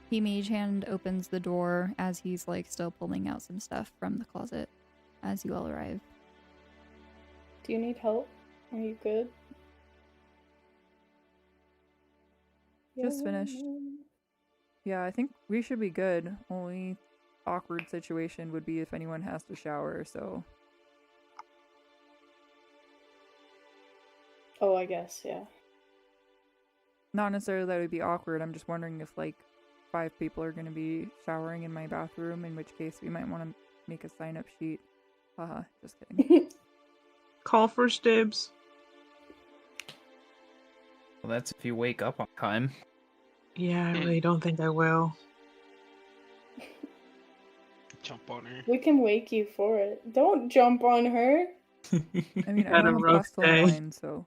S1: He mage hand opens the door as he's like still pulling out some stuff from the closet as you all arrive.
S4: Do you need help? Are you good?
S7: Just finished. Yeah, I think we should be good. Only awkward situation would be if anyone has to shower, so.
S4: Oh, I guess, yeah.
S7: not necessarily that it would be awkward. I'm just wondering if like 5 people are going to be showering in my bathroom, in which case we might want to make a sign-up sheet. Haha, just kidding.
S3: Call for dibs.
S5: Well, that's if you wake up on time.
S3: Yeah, I really don't think I will.
S2: Jump on her.
S4: We can wake you for it. Don't jump on her.
S7: I mean, I
S3: Had a
S7: don't have
S3: rough
S7: hostile
S3: day.
S7: mind, so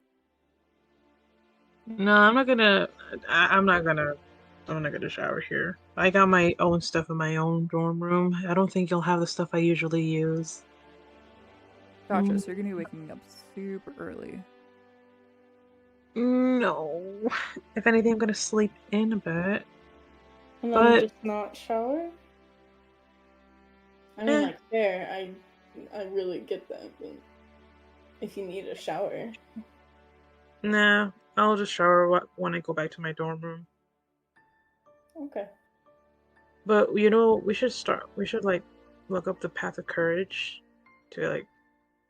S3: No, I'm not gonna. I'm not gonna. I'm not gonna shower here. I got my own stuff in my own dorm room. I don't think you'll have the stuff I usually use.
S7: gotcha. So you're gonna be waking up super early.
S3: No. If anything, I'm gonna sleep in a bit.
S4: And then
S3: But
S4: just not shower? I mean, like, fair. I really get that, but if you need a shower.
S3: nah, I'll just shower when I go back to my dorm room.
S4: Okay.
S3: But you know, we should start. We should like look up the Path of Courage to like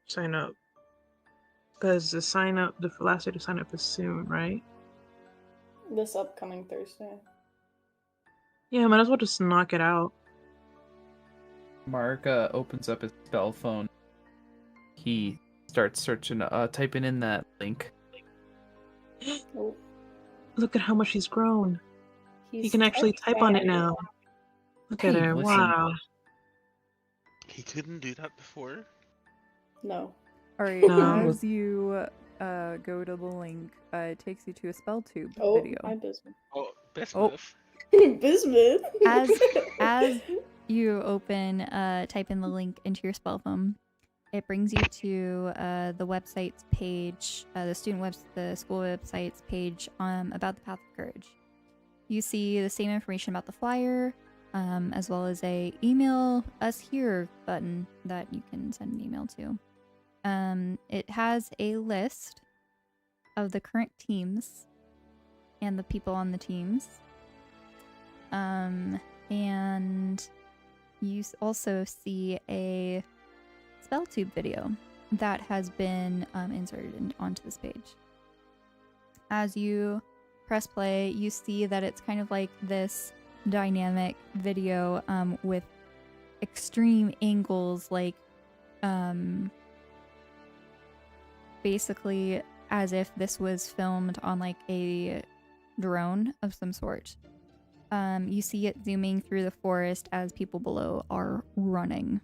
S3: sign up. Because the last day to sign up is soon, right?
S4: This upcoming Thursday.
S3: Yeah, might as well just knock it out.
S5: Mark opens up his cell phone. He starts searching, typing in that link.
S4: Oh,
S3: Look at how much he's grown. He
S4: he's
S3: can actually type on it now. Look at
S5: Hey,
S3: it.
S5: listen.
S3: Wow.
S2: He couldn't do that before.
S4: No.
S7: Alright,
S3: No.
S7: as you go to the link, it takes you to a spell tube
S4: Oh,
S7: video.
S4: hi, Bismuth.
S2: Oh, best
S5: Oh.
S2: move.
S4: Bismuth!
S1: As you open, type in the link into your spell phone, it brings you to the website's page, the school website's page about the Path of Courage. You see the same information about the flyer, as well as a email us here button that you can send an email to. It has a list of the current teams and the people on the teams. And you also see a SpellTube video that has been inserted onto this page. As you press play, you see that it's kind of like this dynamic video with extreme angles, like basically as if this was filmed on like a drone of some sort. You see it zooming through the forest as people below are running,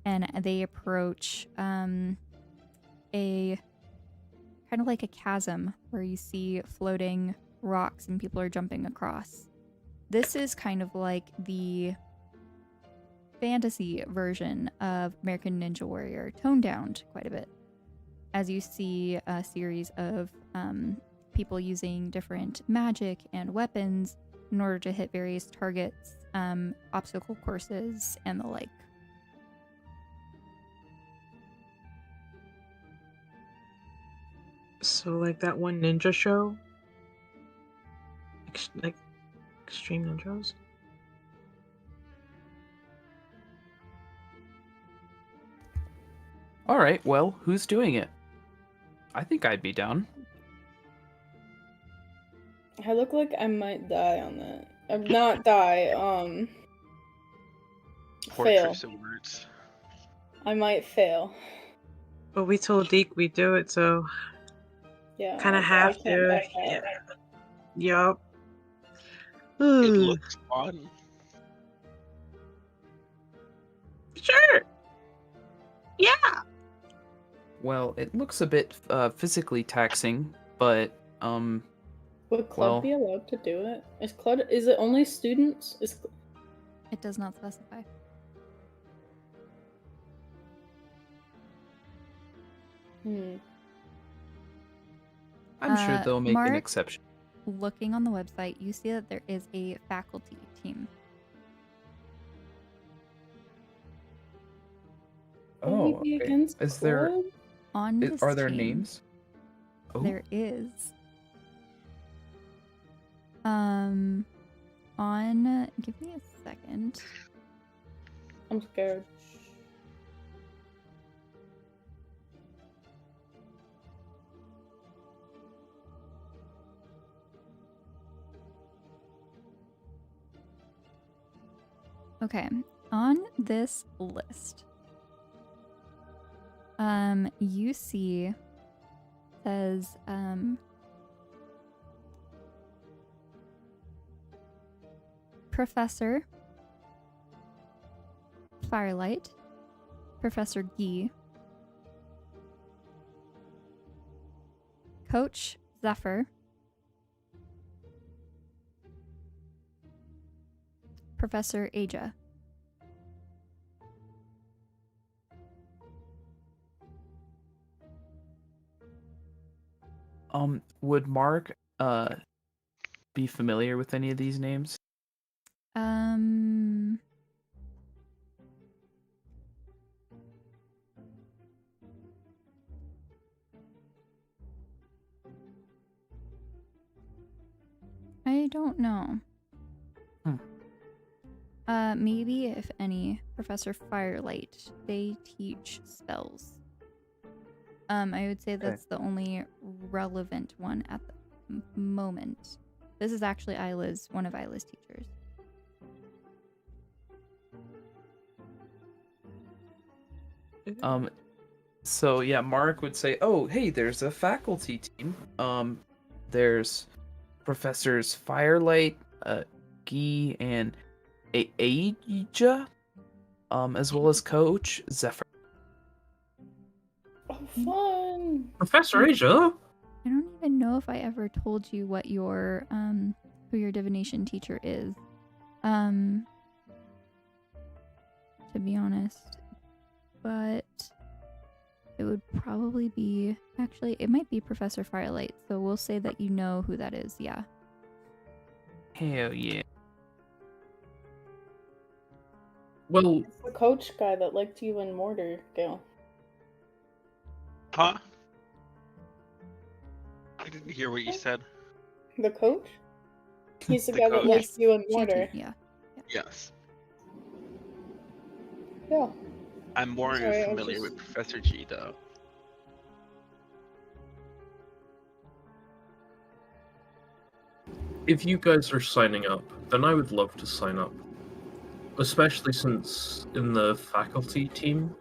S1: and they approach a kind of like a chasm where you see floating rocks and people are jumping across. This is kind of like the fantasy version of American Ninja Warrior, toned down quite a bit, as you see a series of people using different magic and weapons in order to hit various targets, obstacle courses, and the like.
S3: So, like that one ninja show? Like Extreme Ninjas?
S5: Alright, well, who's doing it? I think I'd be down.
S4: I look like I might die on that. Not die,
S2: Poor
S4: fail.
S2: choice of words.
S4: I might fail.
S3: But we told Deke we'd do it, so
S4: Yeah.
S3: kind of
S4: I
S3: have
S4: can't
S3: to.
S4: back out.
S3: Yeah. Yup.
S2: It
S3: Ooh.
S2: looks fun.
S3: Sure. Yeah.
S5: Well, it looks a bit physically taxing, but
S4: Would Clud
S5: well-
S4: be allowed to do it? Is it only students?
S1: It does not specify.
S4: Hmm.
S5: I'm sure they'll make an
S1: Mark-
S5: exception.
S1: Looking on the website, you see that there is a faculty team.
S5: Oh,
S4: Will we be
S5: okay.
S4: against
S5: Is there
S4: Clud?
S1: On this
S5: are there
S1: team,
S5: names? Oh,
S1: There is. Give me a second.
S4: I'm scared.
S1: Okay, on this list, you see says Professor Firelight, Professor Guy, Coach Zephyr, Professor Aja.
S5: Would Mark be familiar with any of these names?
S1: I don't know. Maybe if any, Professor Firelight. They teach spells. I would say that's the only relevant one at the moment. This is actually one of Isla's teachers.
S5: So yeah, Mark would say, "Oh, hey, there's a faculty team. There's Professors Firelight, Guy, and Aja, as well as Coach Zephyr."
S4: Oh, fun!
S6: Professor Asia?
S1: I don't even know if I ever told you what your who your divination teacher is. To be honest. But it would probably be it might be Professor Firelight, so we'll say that you know who that is, yeah.
S5: Hell yeah.
S6: Well,
S4: It's the coach guy that liked you in Mortar, Gale.
S2: Huh? I didn't hear what you said.
S4: The coach? He's the
S2: The
S4: guy that
S2: coach.
S4: liked
S1: Yes,
S4: you in
S1: she
S4: Mortar.
S1: yeah.
S2: Yes.
S4: Yeah.
S2: I'm more
S4: Sorry, I
S2: familiar
S4: just-
S2: with Professor G, though.
S6: if you guys are signing up, then I would love to sign up. Especially since in the faculty team,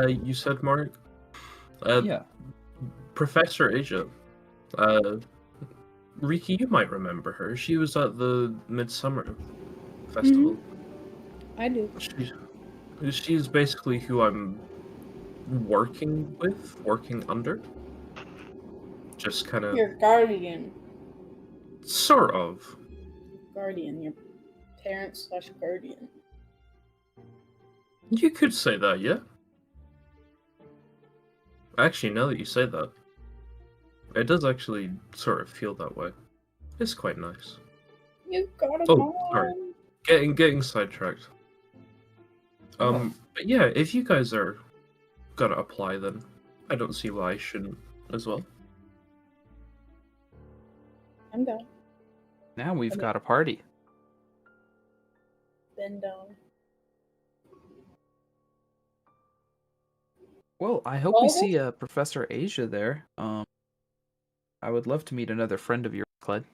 S6: you said, Mark?
S5: Yeah.
S6: Professor Asia. Riki, you might remember her. She was at the Midsummer Festival.
S4: I do.
S6: She's basically who I'm working under. Just kind of...
S4: Your guardian.
S6: Sort of.
S4: Guardian. Your parent/guardian.
S6: You could say that, yeah. Actually, now that you say that, it does actually sort of feel that way. It's quite nice.
S4: You got it
S6: Oh, sorry. Getting sidetracked. But yeah, if you guys are gonna apply, then I don't see why I shouldn't as well.
S4: I'm down.
S5: Now we've got a party.
S4: Been down.
S5: Well, I hope we
S4: Well,
S5: see Professor Asia there. I would love to meet another friend of yours, Cled.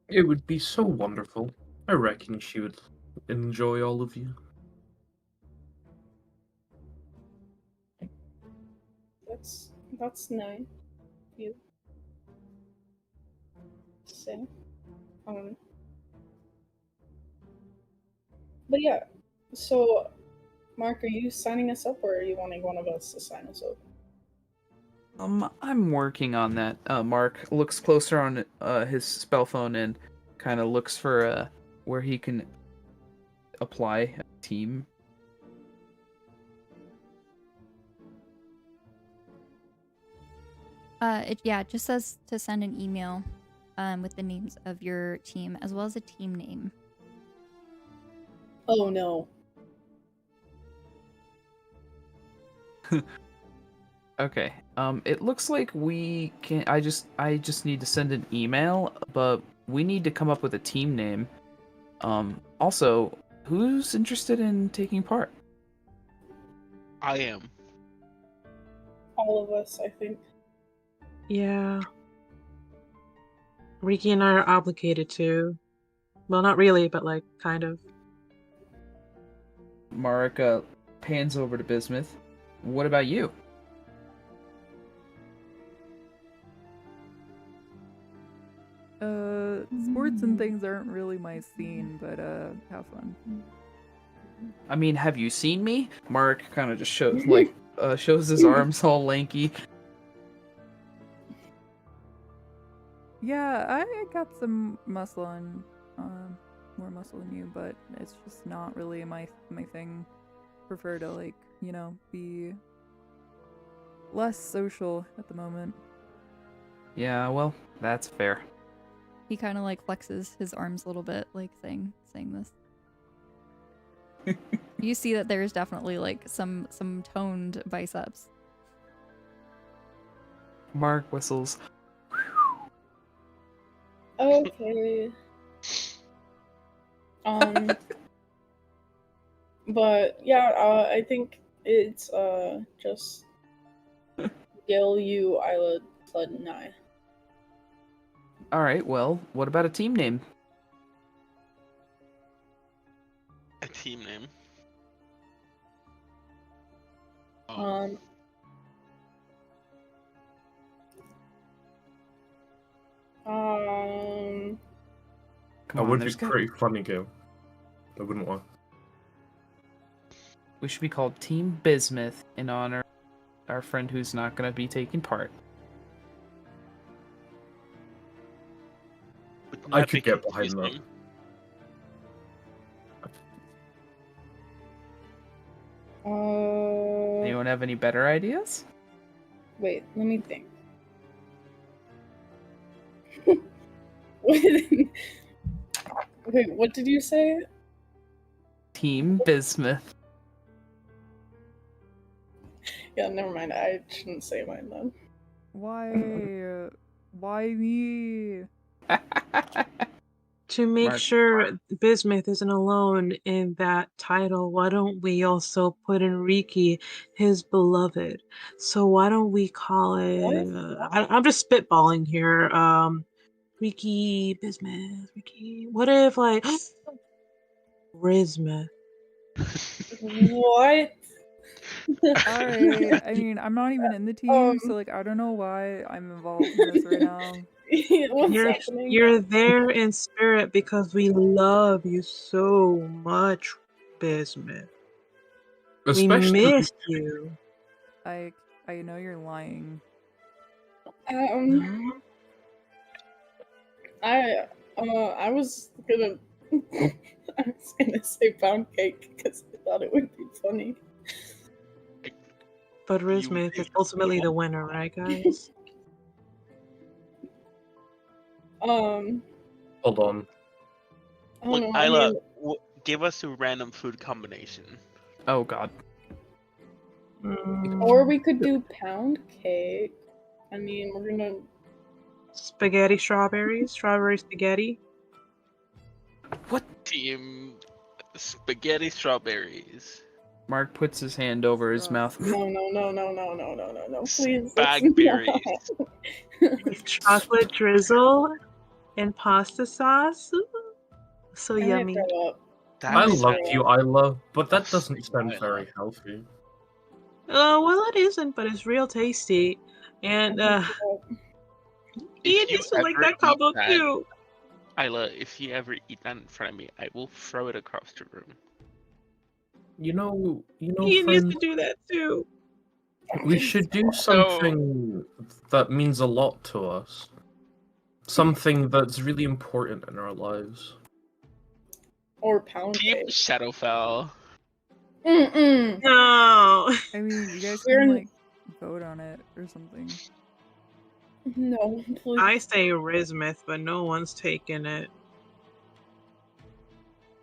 S6: It would be so wonderful. I reckon she would enjoy all of you.
S4: That's nice. You say. But yeah, so Mark, are you signing us up, or are you wanting one of us to sign us up?
S5: I'm working on that. Mark looks closer on his spell phone and kind of looks for where he can apply a team.
S1: It just says to send an email with the names of your team as well as a team name.
S4: Oh no.
S5: Okay. It looks like we can. I just need to send an email, but we need to come up with a team name. Also, who's interested in taking part?
S2: I am.
S4: All of us, I think.
S3: Yeah. Riki and I are obligated to. Well, not really, but like kind of.
S5: Marek pans over to Bismuth. What about you?
S7: Sports and things aren't really my scene, but have fun.
S5: I mean, have you seen me? Marek kind of just shows shows his arms all lanky.
S7: Yeah, I got some muscle and more muscle than you, but it's just not really my thing. Prefer to, like, you know, be less social at the moment.
S5: Yeah, well, that's fair.
S1: He kind of like flexes his arms a little bit, like saying this. You see that there's definitely like some toned biceps.
S5: Marek whistles.
S4: Okay. But yeah, I think it's just Gil, you, Isla, Flood, and I.
S5: All right, well, what about a team name?
S2: A team name.
S5: Come
S6: That
S5: on,
S6: would be
S5: there's
S6: pretty funny, Gil. I wouldn't want.
S5: We should be called Team Bismuth in honor of our friend who's not going to be taking part.
S6: I could get behind that.
S5: Anyone have any better ideas?
S4: Wait, let me think. Wait, what did you say?
S5: Team Bismuth.
S4: Yeah, never mind. I shouldn't say mine then.
S7: Why? Why me?
S3: To make
S5: Mark.
S3: sure Bismuth isn't alone in that title, why don't we also put Enrique, his beloved? So why don't we call it? I'm just spitballing here. Ricky Bismuth. Ricky. What if like Rismuth?
S4: What?
S7: Alright, I mean, I'm not even in the team, so like I don't know why I'm involved in this right now.
S4: What's
S3: You're
S4: happening?
S3: you're there in spirit because we love you so much, Bismuth.
S6: Especially
S3: We miss you.
S7: I know you're lying.
S4: I was gonna say pound cake because I thought it would be funny.
S3: But Rismuth is ultimately the winner, right, guys?
S6: Hold on.
S4: I don't know.
S2: Isla, give us a random food combination.
S5: Oh god.
S4: Or we could do pound cake. I mean, we're gonna
S3: Spaghetti strawberries? Strawberry spaghetti?
S5: What?
S2: Team spaghetti strawberries.
S5: Mark puts his hand over his mouth.
S4: No, please.
S2: Spagberries.
S3: With chocolate drizzle and pasta sauce? So yummy.
S6: I love you, Isla, but that doesn't sound very healthy.
S3: Well, it isn't, but it's real tasty. And, Ian used to like that combo too.
S2: Isla, if you ever eat that in front of me, I will throw it across the room.
S6: You know,
S3: Ian
S6: friend,
S3: used to do that too.
S6: we should do something that means a lot to us. Something that's really important in our lives.
S4: Or pound
S2: Team
S4: cake.
S2: Shadowfell.
S3: No.
S7: I mean, you guys can like vote on it or something.
S4: No, please.
S3: I say Rismuth, but no one's taking it.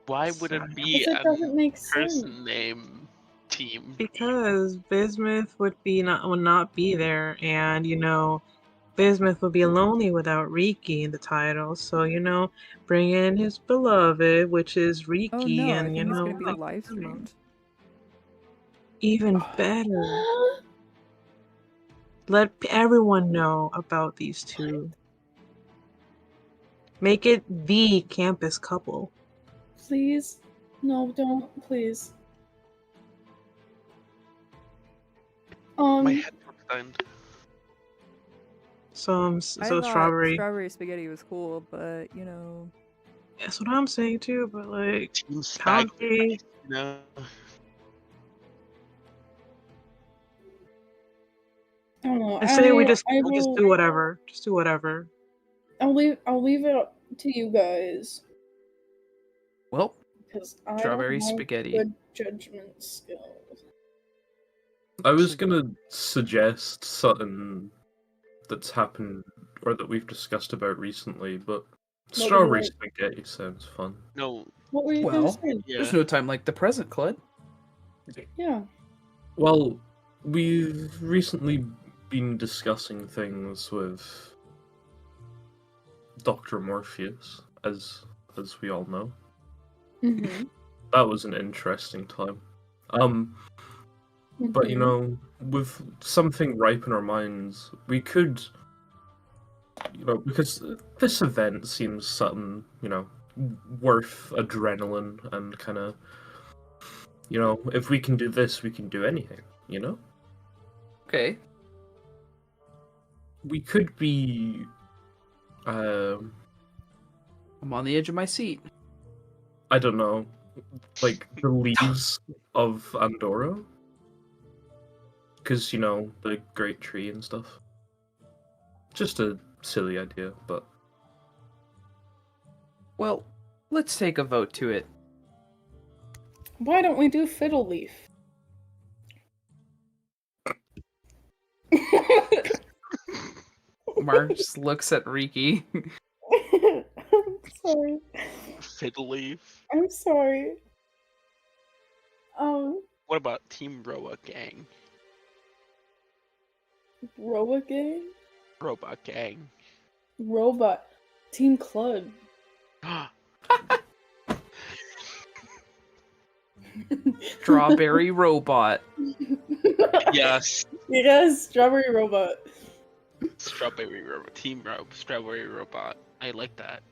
S2: Why would it be
S4: It doesn't make
S2: person
S4: sense.
S2: name team?
S3: Because Bismuth would not be there, and Bismuth would be lonely without Riki in the title. So bring in his beloved, which is Riki,
S7: Oh no, I
S3: and
S7: think it's gonna be live streamed.
S3: Even better. Let everyone know about these two. Make it the campus couple.
S4: Please? No, don't, please.
S2: My head died.
S3: So
S7: I thought
S3: strawberry.
S7: strawberry spaghetti was cool, but you know,
S3: That's what I'm saying too. But like,
S2: Team
S3: pound
S2: Spag,
S3: cake.
S2: you know?
S4: I don't know.
S3: I say we
S4: I
S3: just
S4: will,
S3: do whatever. Just do whatever.
S4: I'll leave it up to you guys
S5: Well,
S4: because I
S5: strawberry
S4: don't have
S5: spaghetti.
S4: good judgment skills.
S6: I was gonna suggest something that's happened or that we've discussed about recently, but strawberry
S4: like?
S6: spaghetti sounds fun.
S2: No,
S4: What were you gonna
S5: Well,
S4: say?
S2: yeah.
S5: there's no time like the present, Claude.
S4: Yeah.
S6: Well, we've recently been discussing things with Dr. Morpheus, as we all know.
S4: Mm-hmm.
S6: That was an interesting time. But you know, with something ripe in our minds, we could, you know, because this event seems something, you know, worth adrenaline and kind of, you know, if we can do this, we can do anything, you know?
S5: Okay.
S6: We could be,
S5: I'm on the edge of my seat.
S6: I don't know, like the leaves of Andorra? Because, you know, the great tree and stuff. Just a silly idea, but...
S5: Well, let's take a vote to it.
S4: Why don't we do Fiddle Leaf?
S5: Mark just looks at Riki.
S4: I'm sorry.
S2: Fiddle Leaf.
S4: I'm sorry.
S2: What about Team Roa Gang?
S4: Roa Gang?
S2: Robot Gang.
S4: Robot. Team Clud.
S5: Strawberry robot.
S2: Yes.
S4: Yes, Strawberry Robot.
S2: Strawberry Robot. Team Strawberry Robot. I like that.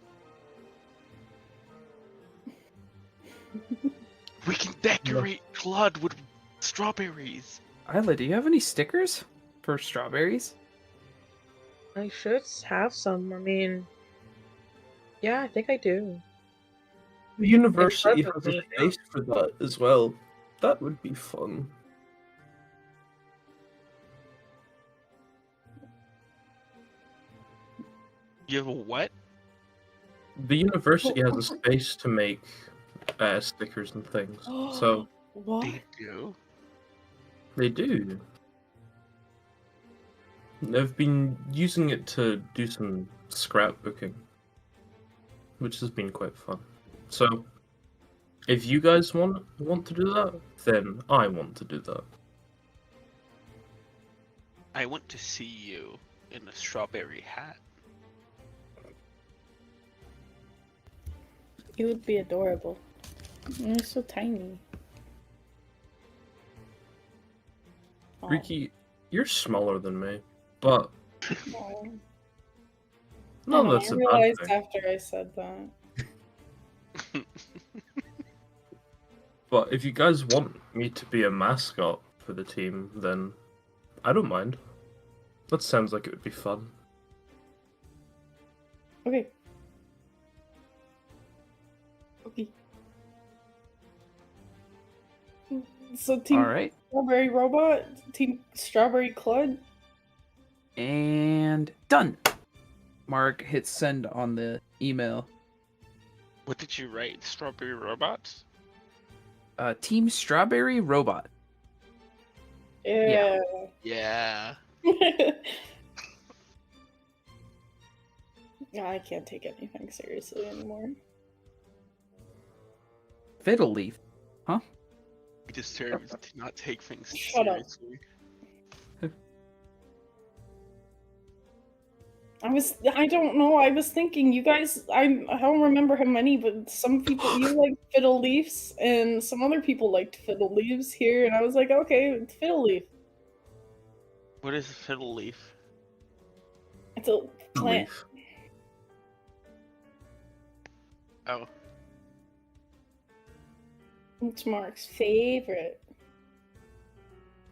S2: We can decorate Clud with strawberries.
S5: Isla, do you have any stickers for strawberries?
S3: I should have some. I mean, yeah, I think I do.
S6: The university
S3: It's
S6: has a
S3: really
S6: space for that as well. That would be fun.
S2: You have a what?
S6: The university has a space to make stickers and things. So
S4: What?
S2: They do.
S6: they do. They've been using it to do some scrapbooking, which has been quite fun. So, if you guys want to do that, then I want to do that.
S2: I want to see you in a strawberry hat.
S4: You would be adorable. You're so tiny. Oh.
S6: Riki, you're smaller than me, but
S4: Oh.
S6: no,
S4: Oh,
S6: that's
S4: I
S6: a bad
S4: realized
S6: thing.
S4: after I said that.
S6: But if you guys want me to be a mascot for the team, then I don't mind. That sounds like it would be fun.
S4: Okay. Okay. So Team
S5: Alright.
S4: Strawberry Robot, Team Strawberry Clud.
S5: And done. Mark hits send on the email.
S2: What did you write? Strawberry robots?
S5: Team Strawberry Robot.
S4: Yeah.
S2: Yeah.
S4: No, I can't take anything seriously anymore.
S5: Fiddle Leaf.
S2: He deserves to not take things
S4: Shut up.
S2: seriously.
S4: I don't know, I was thinking, you guys, I don't remember how many, but some people, you like Fiddle Leafs, and some other people liked Fiddle Leaves here, and I was like, okay, it's Fiddle Leaf.
S2: What is a fiddle leaf?
S4: It's a plant.
S6: Leaf.
S2: Oh,
S4: It's Mark's favorite.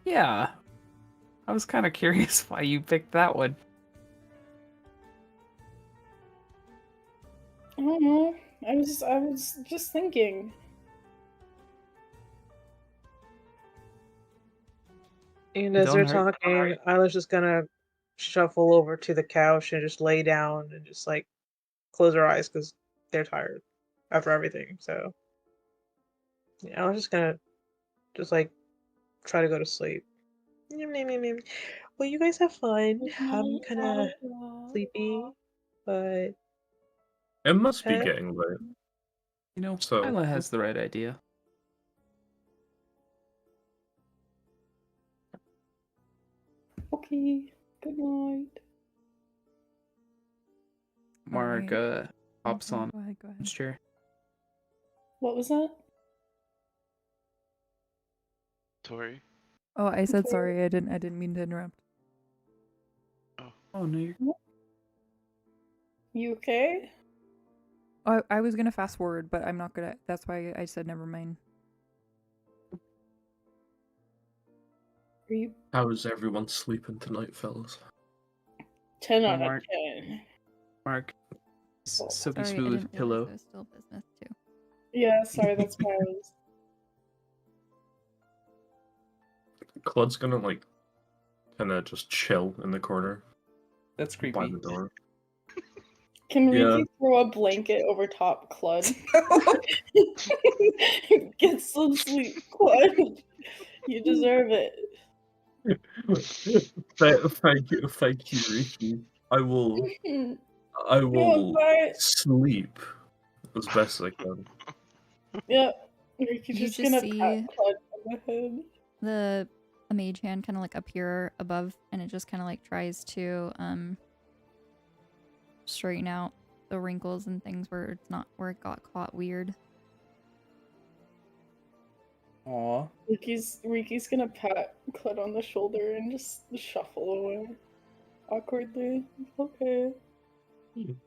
S5: Yeah. I was kind of curious why you picked that one.
S4: I don't know. I was just thinking.
S3: And as
S5: Don't
S3: they're
S5: hurt.
S3: talking, Isla's just gonna shuffle over to the couch and just lay down and just like close her eyes because they're tired after everything. So yeah, I was just gonna just like try to go to sleep. Well, you guys have fun. I'm kind of sleepy, but
S6: It must be
S3: huh?
S6: getting late.
S5: You know,
S6: So
S5: Isla has the right idea.
S4: Okay. Good night.
S5: Mark
S7: Alright.
S5: hops
S7: Okay,
S5: on
S7: go ahead, go ahead.
S5: his chair.
S4: What was that?
S2: Tori.
S7: Oh, I said
S4: Okay.
S7: sorry. I didn't mean to interrupt.
S5: Oh no, you're
S4: You okay?
S7: Oh, I was gonna fast forward, but I'm not gonna. That's why I said never mind.
S4: Are you
S6: how is everyone sleeping tonight, fellas?
S4: 10 out of
S5: Mark.
S4: 10?
S5: Mark. Silky
S1: Sorry, I
S5: smooth
S1: didn't realize
S5: pillow.
S1: there was still business too.
S4: Yeah, sorry, that's why I was.
S6: Claude's gonna like kind of just chill in the corner
S5: That's
S6: by
S5: creepy.
S6: the door.
S4: Can
S6: Yeah.
S4: Riki throw a blanket over top Clud? Get some sleep, Clud. You deserve it.
S6: Thank you, Ricky. I will
S4: No, but
S6: sleep as best I can.
S4: yeah, Riki's
S1: You
S4: just
S1: just
S4: gonna
S1: see
S4: pat Clud on the head.
S1: a mage hand kind of like appear above, and it just kind of like tries to straighten out the wrinkles and things where it's not where it got caught weird.
S5: Aw.
S4: Riki's gonna pat Clud on the shoulder and just shuffle away awkwardly. Okay.
S6: You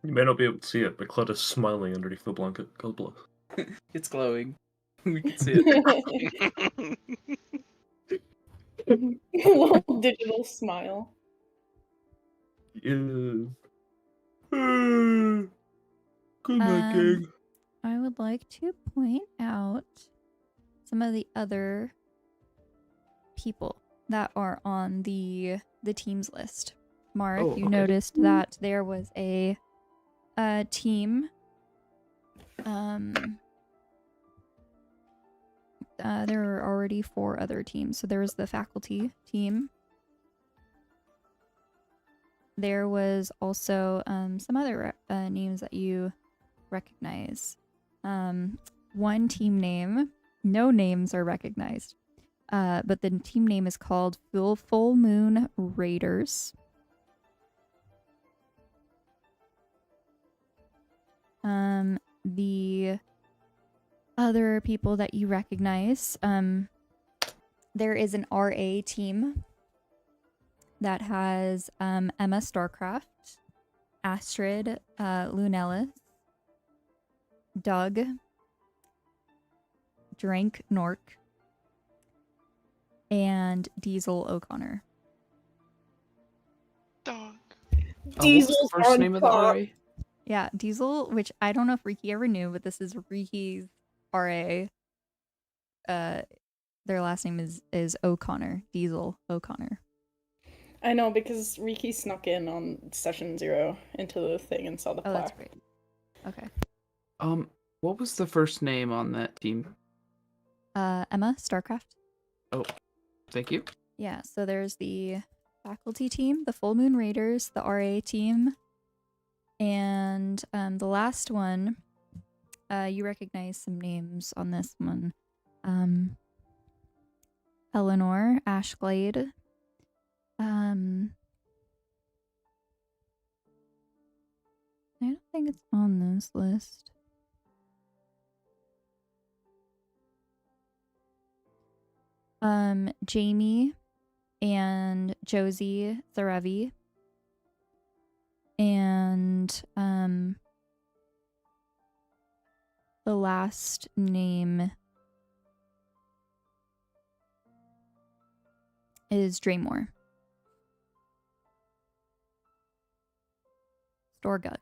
S6: may not be able to see it, but Claude is smiling underneath the blanket. God bless.
S5: It's glowing. We can see it.
S4: A little digital smile.
S6: Yeah. Good night, gang.
S1: I would like to point out some of the other people that are on the teams list. Mark,
S5: Oh,
S1: you
S5: okay.
S1: noticed that there was a team. There were already 4 other teams. So there was the faculty team. There was also some other names that you recognize. One team name, no names are recognized. But the team name is called Full Moon Raiders. The other people that you recognize, there is an RA team that has Emma Starcraft, Astrid Lunellis, Doug, Drank Nork, and Diesel O'Connor.
S2: Dog.
S5: What was the
S4: Diesel's
S5: first
S4: on
S5: name of the
S4: top.
S5: RA?
S1: Yeah, Diesel, which I don't know if Riki ever knew, but this is Riki's RA. Their last name is O'Connor. Diesel O'Connor.
S4: I know because Riki snuck in on session 0 into the thing and saw the
S1: Oh,
S4: plaque.
S1: that's great. Okay.
S5: What was the first name on that team?
S1: Emma Starcraft.
S5: Oh, thank you.
S1: Yeah, so there's the faculty team, the Full Moon Raiders, the RA team, and the last one, you recognize some names on this one. Eleanor, Ashglade, I don't think it's on this list. Jamie and Josie Zarevi, And the last name is Draymore. Storgug.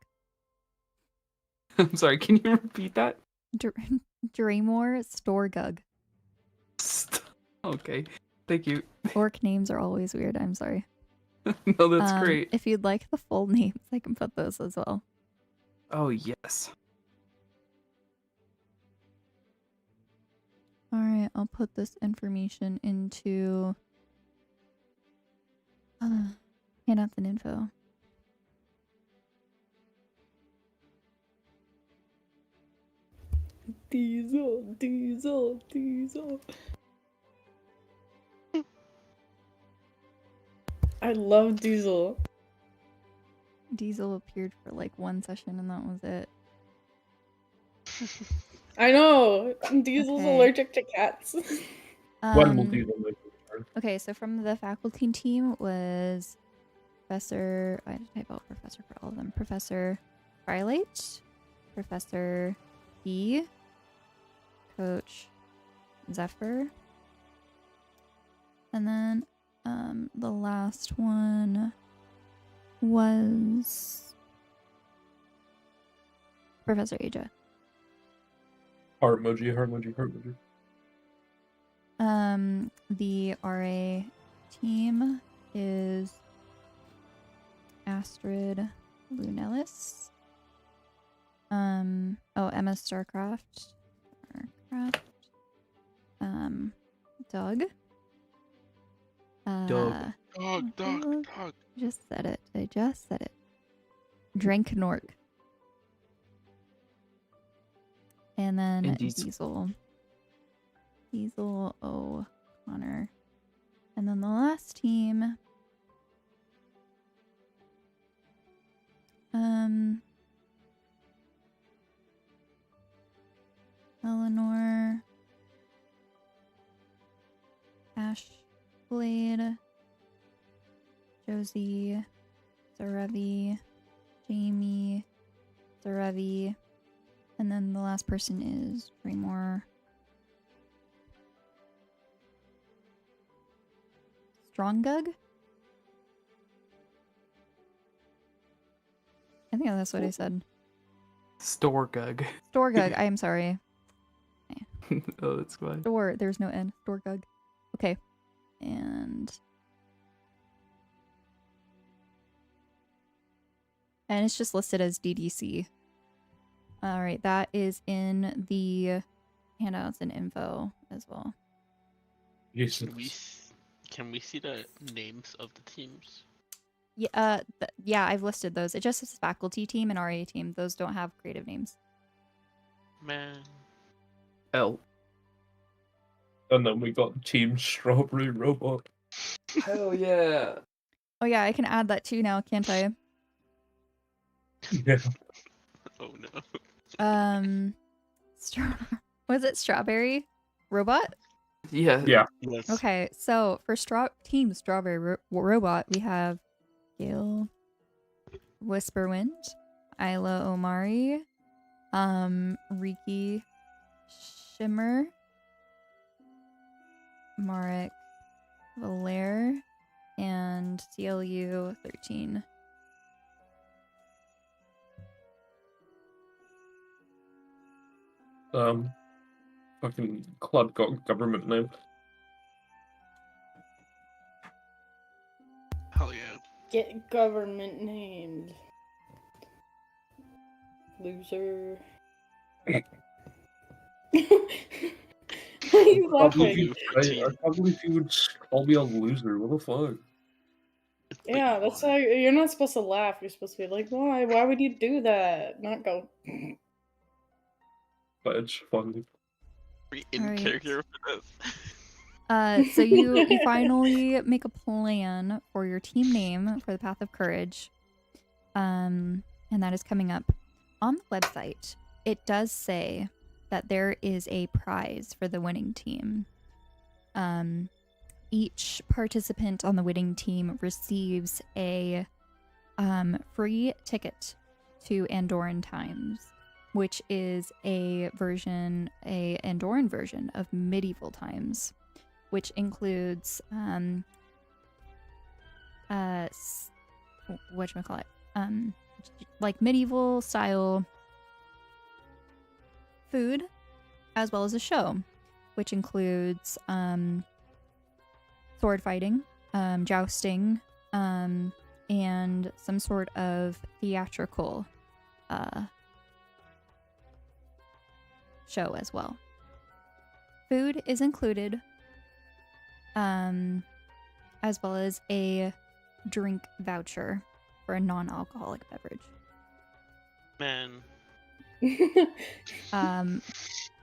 S5: I'm sorry, can you repeat that?
S1: Draymore Storgug.
S5: Okay, thank you.
S1: Orc names are always weird. I'm sorry.
S5: No, that's great.
S1: If you'd like the full names, I can put those as well.
S5: Oh, yes.
S1: All right, I'll put this information into handouts and info.
S4: Diesel. I love Diesel.
S1: Diesel appeared for like one session and that was it.
S4: I know! Diesel's
S1: Okay.
S4: allergic to cats.
S6: When will Diesel make a return?
S1: Okay, so from the faculty team was Professor... I had to type out Professor for all of them. Professor Firelight, Professor E, Coach Zephyr, and then the last one was Professor Aja.
S6: Heart emoji.
S1: The RA team is Astrid Lunellis. Emma Starcraft. Doug.
S5: Doug.
S2: Dog.
S1: I just said it. Drink Nork. And then
S5: And
S1: Diesel O'Connor. And then the last team. Eleanor. Ashblade. Josie. Zarevi. Jamie. Zarevi. And then the last person is Draymore. Stronggug? I think that's what I said.
S5: Storgug.
S1: Storgug, I am sorry.
S5: Oh, that's fine.
S1: Store, there's no N. Storgug. Okay. And it's just listed as DDC. Alright, that is in the handouts and info as well.
S6: Yes.
S2: Can we see the names of the teams?
S1: Yeah, yeah, I've listed those. It just says faculty team and RA team. Those don't have creative names.
S2: Man.
S5: L.
S6: And then we got Team Strawberry Robot.
S5: Hell yeah.
S1: Oh yeah, I can add that too now, can't I?
S6: Yeah.
S2: Oh no.
S1: Was it Strawberry Robot?
S5: Yeah.
S6: Yeah.
S2: Yes.
S1: Okay, so for Team Strawberry Robot, we have Gale, Whisperwind, Ila Omari, Riki Shimmer, Marek Valer, and CLU 13.
S6: Fucking club got government name.
S2: Hell yeah.
S4: Get government named. Loser. Why are you laughing?
S6: I can't believe you would call me a loser. What the fuck?
S4: Yeah, that's how you're not supposed to laugh. You're supposed to be like, why? Why would you do that? Not go.
S6: But it's funny.
S2: In
S1: Alright.
S2: character for this.
S1: So you finally make a plan for your team name for the Path of Courage. And that is coming up on the website. It does say that there is a prize for the winning team. Each participant on the winning team receives a free ticket to Andorran Times, which is a Andorran version of medieval times, which includes whatchamacallit, like medieval style food, as well as a show, which includes sword fighting, jousting, and some sort of theatrical show as well. Food is included, as well as a drink voucher for a non-alcoholic beverage.
S2: Man.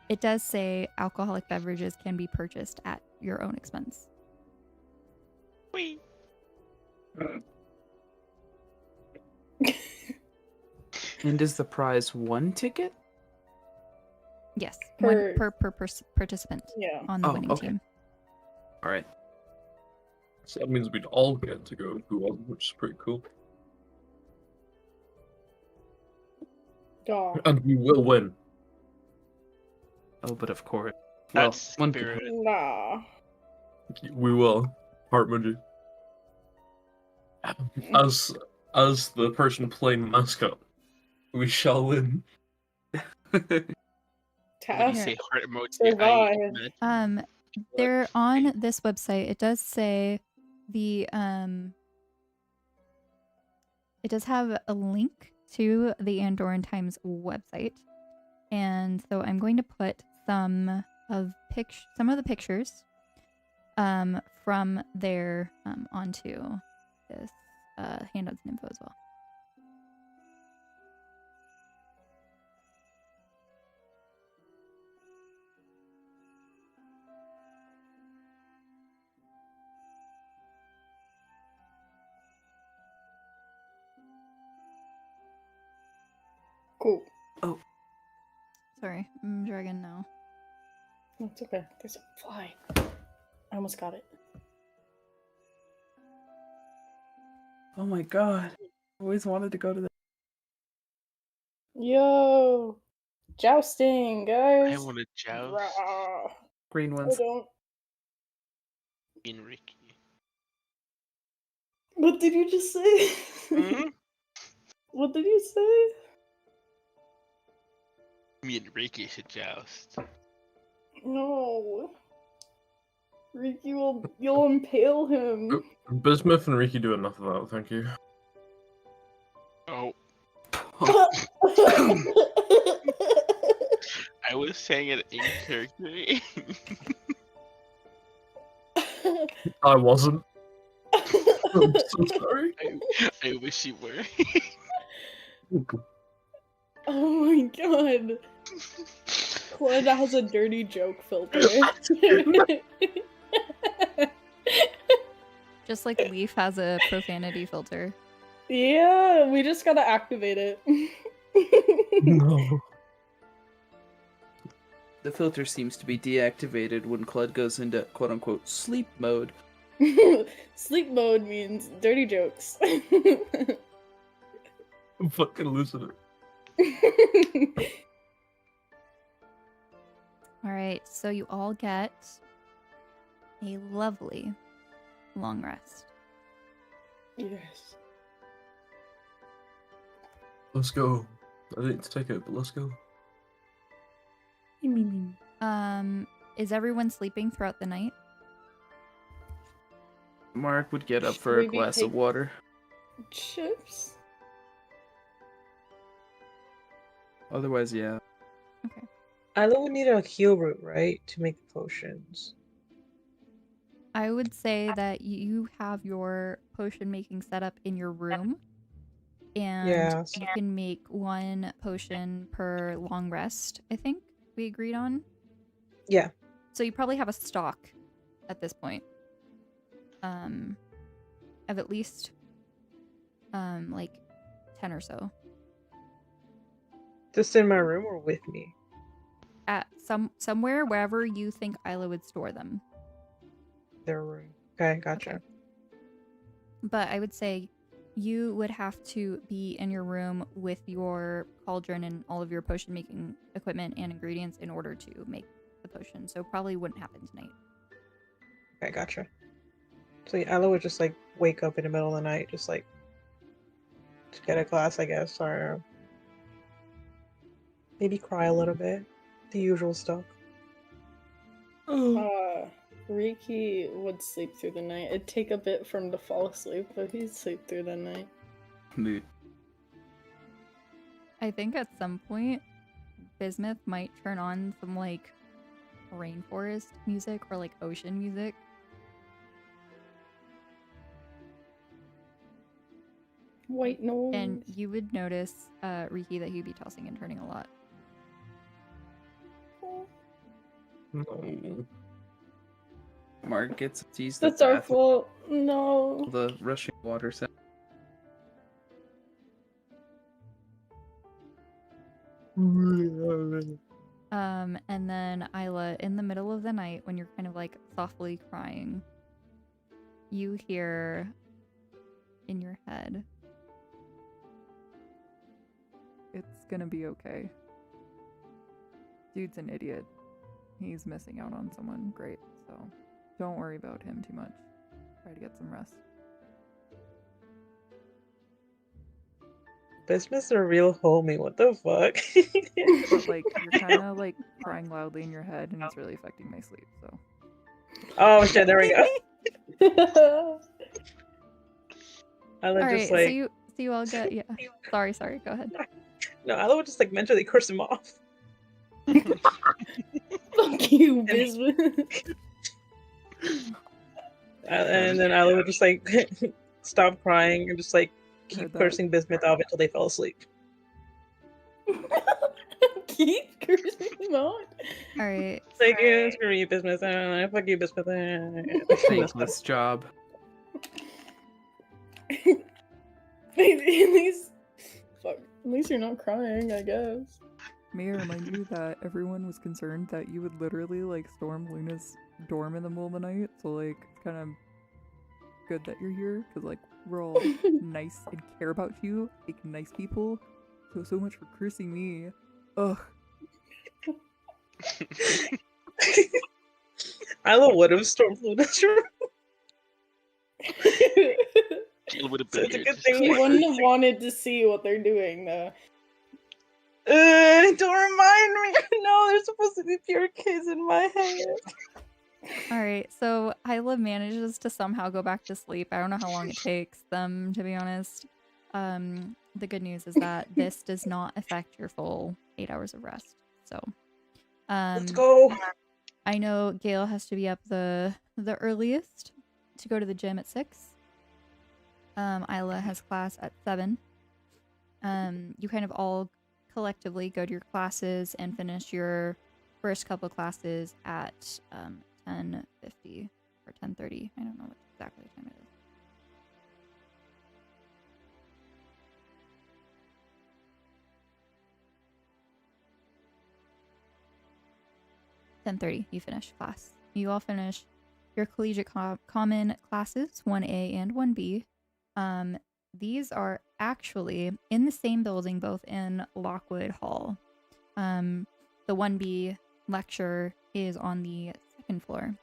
S1: It does say alcoholic beverages can be purchased at your own expense.
S2: Whee.
S5: And is the prize one ticket?
S1: Yes,
S4: Per-
S1: one per participant
S4: Yeah.
S1: on the
S5: Oh,
S1: winning
S5: okay.
S1: team.
S5: All right.
S6: So that means we'd all get to go, who wasn't, which is pretty cool.
S4: Duh.
S6: And we will win.
S5: Oh, but of course. Well,
S2: That's
S5: one
S2: spirit.
S4: Nah.
S6: We will. Heartmundy. As the person playing mascot, we shall win.
S2: When you
S4: Task
S2: say heart emoji,
S4: survive.
S2: I imagine
S1: They're on this website. It does say it does have a link to the Andorran Times website, and so I'm going to put some of the pictures from there onto this handouts and info as well.
S4: Cool.
S1: Sorry, I'm dragging now.
S4: That's okay. There's a fly. I almost got it.
S5: Oh my god. I always wanted to go to the.
S4: Yo! Jousting, guys!
S2: I want to joust
S4: Rah.
S5: Green
S4: I
S5: ones.
S4: don't.
S2: in Ricky.
S4: What did you just say?
S2: Mhm.
S4: What did you say?
S2: Me and Ricky should joust.
S4: No. Ricky you'll impale him.
S6: Bismuth and Ricky do enough of that, thank you.
S2: Oh, I was saying it in character.
S6: I wasn't. I'm so sorry.
S2: I wish you were.
S4: Oh my god. Clyde has a dirty joke filter.
S1: Just like Leaf has a profanity filter.
S4: Yeah, we just gotta activate it.
S6: No.
S5: The filter seems to be deactivated when Clud goes into quote unquote sleep mode.
S4: Sleep mode means dirty jokes.
S6: I'm fucking losing it.
S1: All right, so you all get a lovely long rest.
S4: Yes.
S6: Let's go. I didn't take it, but let's go.
S1: Is everyone sleeping throughout the night?
S5: Mark would get up
S4: Should
S5: for
S4: we
S5: a
S4: be
S5: glass of
S4: taking-
S5: water.
S4: Chips?
S5: Otherwise, yeah.
S1: Okay.
S3: Ila would need a heal root, right, to make the potions.
S1: I would say that you have your potion making setup in your room, and
S3: Yeah.
S1: you can make one potion per long rest, I think we agreed on.
S3: Yeah.
S1: So you probably have a stock at this point. Of at least like 10 or so.
S3: Just in my room or with me?
S1: At somewhere wherever you think Ila would store them.
S3: Their room. Okay, gotcha.
S1: Okay. But I would say you would have to be in your room with your cauldron and all of your potion making equipment and ingredients in order to make the potion. So probably wouldn't happen tonight.
S3: Okay, gotcha. So Ella would just like wake up in the middle of the night, just like to get a class, I guess, or maybe cry a little bit. The usual stuff.
S4: Riki would sleep through the night. It'd take a bit for him to fall asleep, but he'd sleep through the night.
S5: Mood.
S1: I think at some point, Bismuth might turn on some like rainforest music or like ocean music.
S4: White noise.
S1: And you would notice, Riki, that he'd be tossing and turning a lot.
S6: No.
S5: Mark gets to use the
S4: That's our
S5: bathroom.
S4: fault. No.
S5: The rushing water sound.
S1: And then Ila, in the middle of the night, when you're kind of like softly crying, you hear in your head,
S7: It's gonna be okay. Dude's an idiot. He's missing out on someone great, so don't worry about him too much. Try to get some rest.
S3: Bismuth's a real homie. What the fuck?
S7: But like, you're kind of like crying loudly in your head, and it's really affecting my sleep. So
S3: Oh shit! There we go. Ella
S1: all
S3: just
S1: right,
S3: like
S1: so you all get, yeah. Sorry, go ahead.
S3: no. Ella would just like mentally curse him off.
S4: Fuck you, Bismuth.
S3: And then Ella would just like stop crying and just like keep
S7: Heard that.
S3: cursing Bismuth off until they fell asleep.
S4: Keep cursing him out.
S1: All right.
S3: It's like, yeah, screw you, Bismuth. Fuck you, Bismuth.
S5: Thankless job.
S4: At least, fuck. At least you're not crying, I guess.
S7: may I remind you that everyone was concerned that you would literally like storm Luna's dorm in the middle of the night. So like, it's kind of good that you're here because like we're all nice and care about you, like nice people. So much for cursing me. Ugh.
S3: Ella would have stormed Luna's room.
S2: It would have
S3: So
S2: been
S3: it's a
S2: here
S3: good
S2: to
S3: thing
S2: see
S4: You
S3: we-
S4: wouldn't have wanted to see what they're doing, though.
S3: Don't remind me. No, there's supposed to be pure kids in my head.
S1: All right, so Hyla manages to somehow go back to sleep. I don't know how long it takes them, to be honest. The good news is that this does not affect your full 8 hours of rest. So,
S3: Let's go.
S1: I know Gail has to be up the earliest to go to the gym at 6. Isla has class at 7. You kind of all collectively go to your classes and finish your first couple classes at 10:50 or 10:30. I don't know what exactly time it is. You finish class. You all finish your collegiate common classes, 1A and 1B. These are actually in the same building, both in Lockwood Hall. The 1B lecture is on the 2nd floor,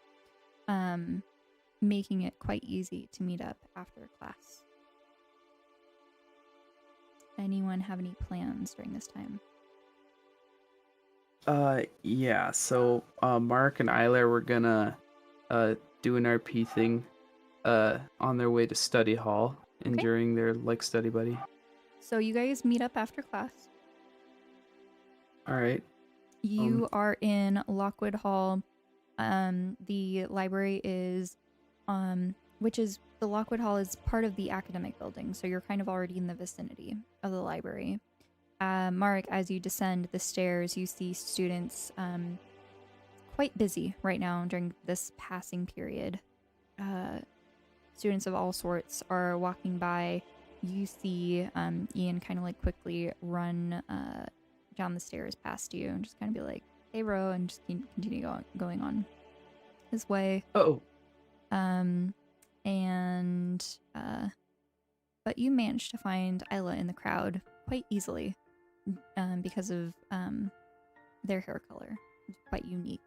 S1: making it quite easy to meet up after class. Anyone have any plans during this time?
S5: Yeah, so Mark and Isla were gonna do an RP thing on their way to study hall and
S1: Okay.
S5: during their like study buddy.
S1: So you guys meet up after class.
S5: Alright.
S1: You are in Lockwood Hall. The library is, the Lockwood Hall is part of the academic building, so you're kind of already in the vicinity of the library. Marek, as you descend the stairs, you see students quite busy right now during this passing period. Students of all sorts are walking by. You see Ian kind of like quickly run down the stairs past you and just kind of be like, hey, bro, and just continue going on his way.
S5: Oh.
S1: And but you managed to find Ila in the crowd quite easily because of their hair color. It's quite unique.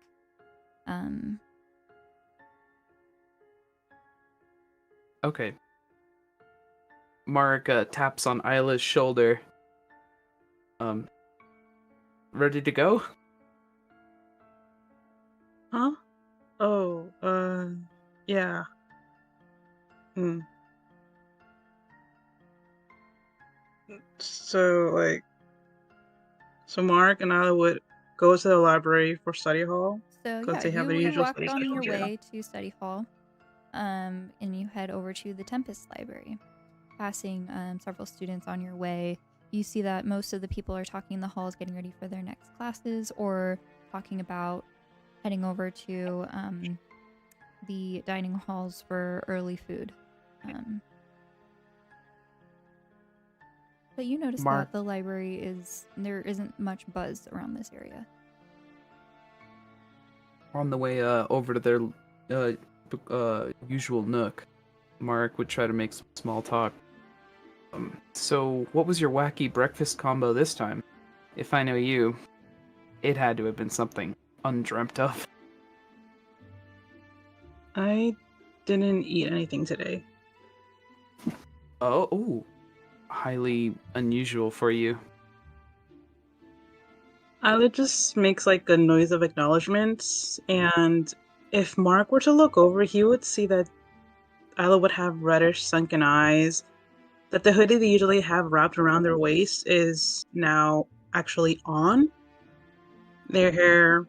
S5: Okay. Marek taps on Isla's shoulder. Ready to go?
S3: Huh? Oh, yeah. So, so Mark and I would go to the library for study hall
S1: So
S3: because
S1: yeah,
S3: they have their
S1: you
S3: usual
S1: walk
S3: study
S1: on your
S3: sessions. Yeah.
S1: way to study hall, and you head over to the Tempest Library. Passing several students on your way, you see that most of the people are talking in the halls, getting ready for their next classes, or talking about heading over to the dining halls for early food. But you notice
S5: Mark-
S1: that the library there isn't much buzz around this area.
S5: On the way over to their usual nook, Marek would try to make some small talk. So, what was your wacky breakfast combo this time? If I know you, it had to have been something undreamt of.
S3: I didn't eat anything today.
S5: Oh, highly unusual for you.
S3: Isla just makes like a noise of acknowledgement, and if Mark were to look over, he would see that Isla would have reddish sunken eyes, that the hoodie they usually have wrapped around their waist is now actually on. Their hair,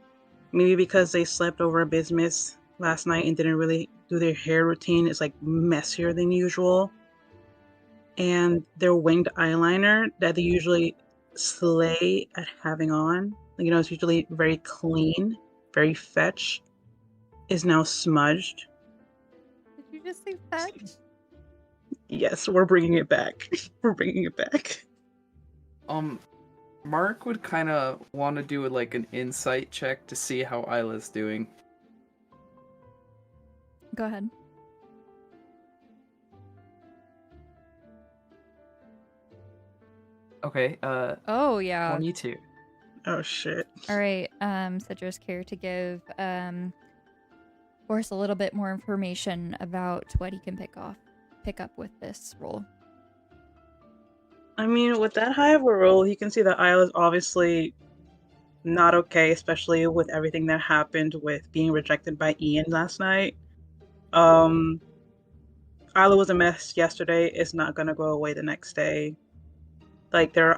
S3: maybe because they slept over a bismuth last night and didn't really do their hair routine, is like messier than usual. And their winged eyeliner that they usually slay at having on, it's usually very clean, very fetch, is now smudged.
S1: Did you just say fetch?
S3: Yes, we're bringing it back. We're bringing it back.
S5: Mark would kind of want to do like an insight check to see how Isla's doing.
S1: Go ahead.
S5: Okay,
S1: Oh yeah.
S5: 22.
S3: Oh shit.
S1: All right. Citrus, care to give Boris a little bit more information about what he can pick up with this roll.
S3: I mean, with that high of a roll, you can see that Isla's obviously not okay, especially with everything that happened with being rejected by Ian last night. Isla was a mess yesterday. It's not gonna go away the next day. Like their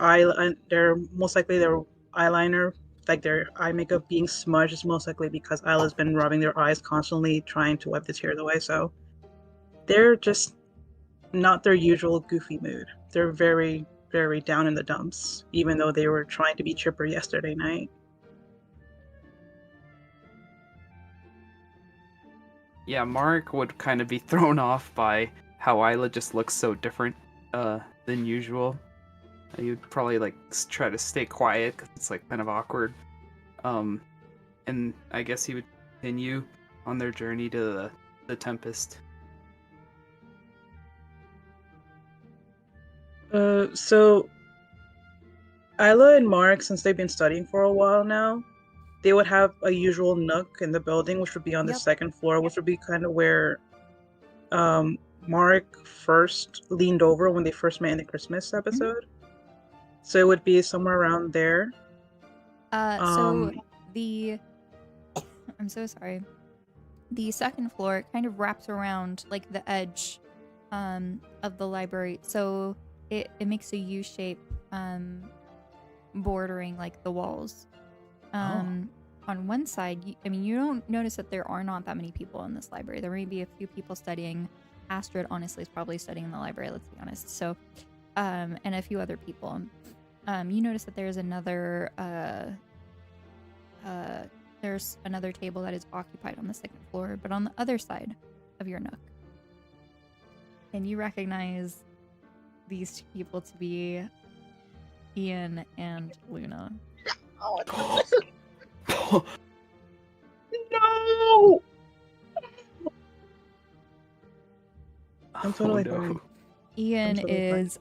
S3: most likely their eyeliner, like their eye makeup being smudged is most likely because Isla's been rubbing their eyes constantly trying to wipe the tears away. So they're just not their usual goofy mood. They're very, very down in the dumps, even though they were trying to be chipper yesterday night.
S5: Yeah, Mark would kind of be thrown off by how Isla just looks so different than usual. You'd probably like try to stay quiet because it's like kind of awkward. And I guess he would continue on their journey to the Tempest.
S3: So Isla and Mark, since they've been studying for a while now, they would have a usual nook in the building, which would be on the second floor, which would be kind of where Mark first leaned over when they first met in the Christmas episode. So it would be somewhere around there.
S1: So I'm so sorry. The second floor kind of wraps around like the edge of the library. So it makes a U shape bordering like the walls. On one side, you don't notice that there are not that many people in this library. There may be a few people studying. Astrid honestly is probably studying in the library, let's be honest. So and a few other people. You notice that there's another table that is occupied on the second floor, but on the other side of your nook. And you recognize these two people to be Ian and Luna.
S3: No! I'm totally fine.
S1: Ian
S3: totally fine.
S1: is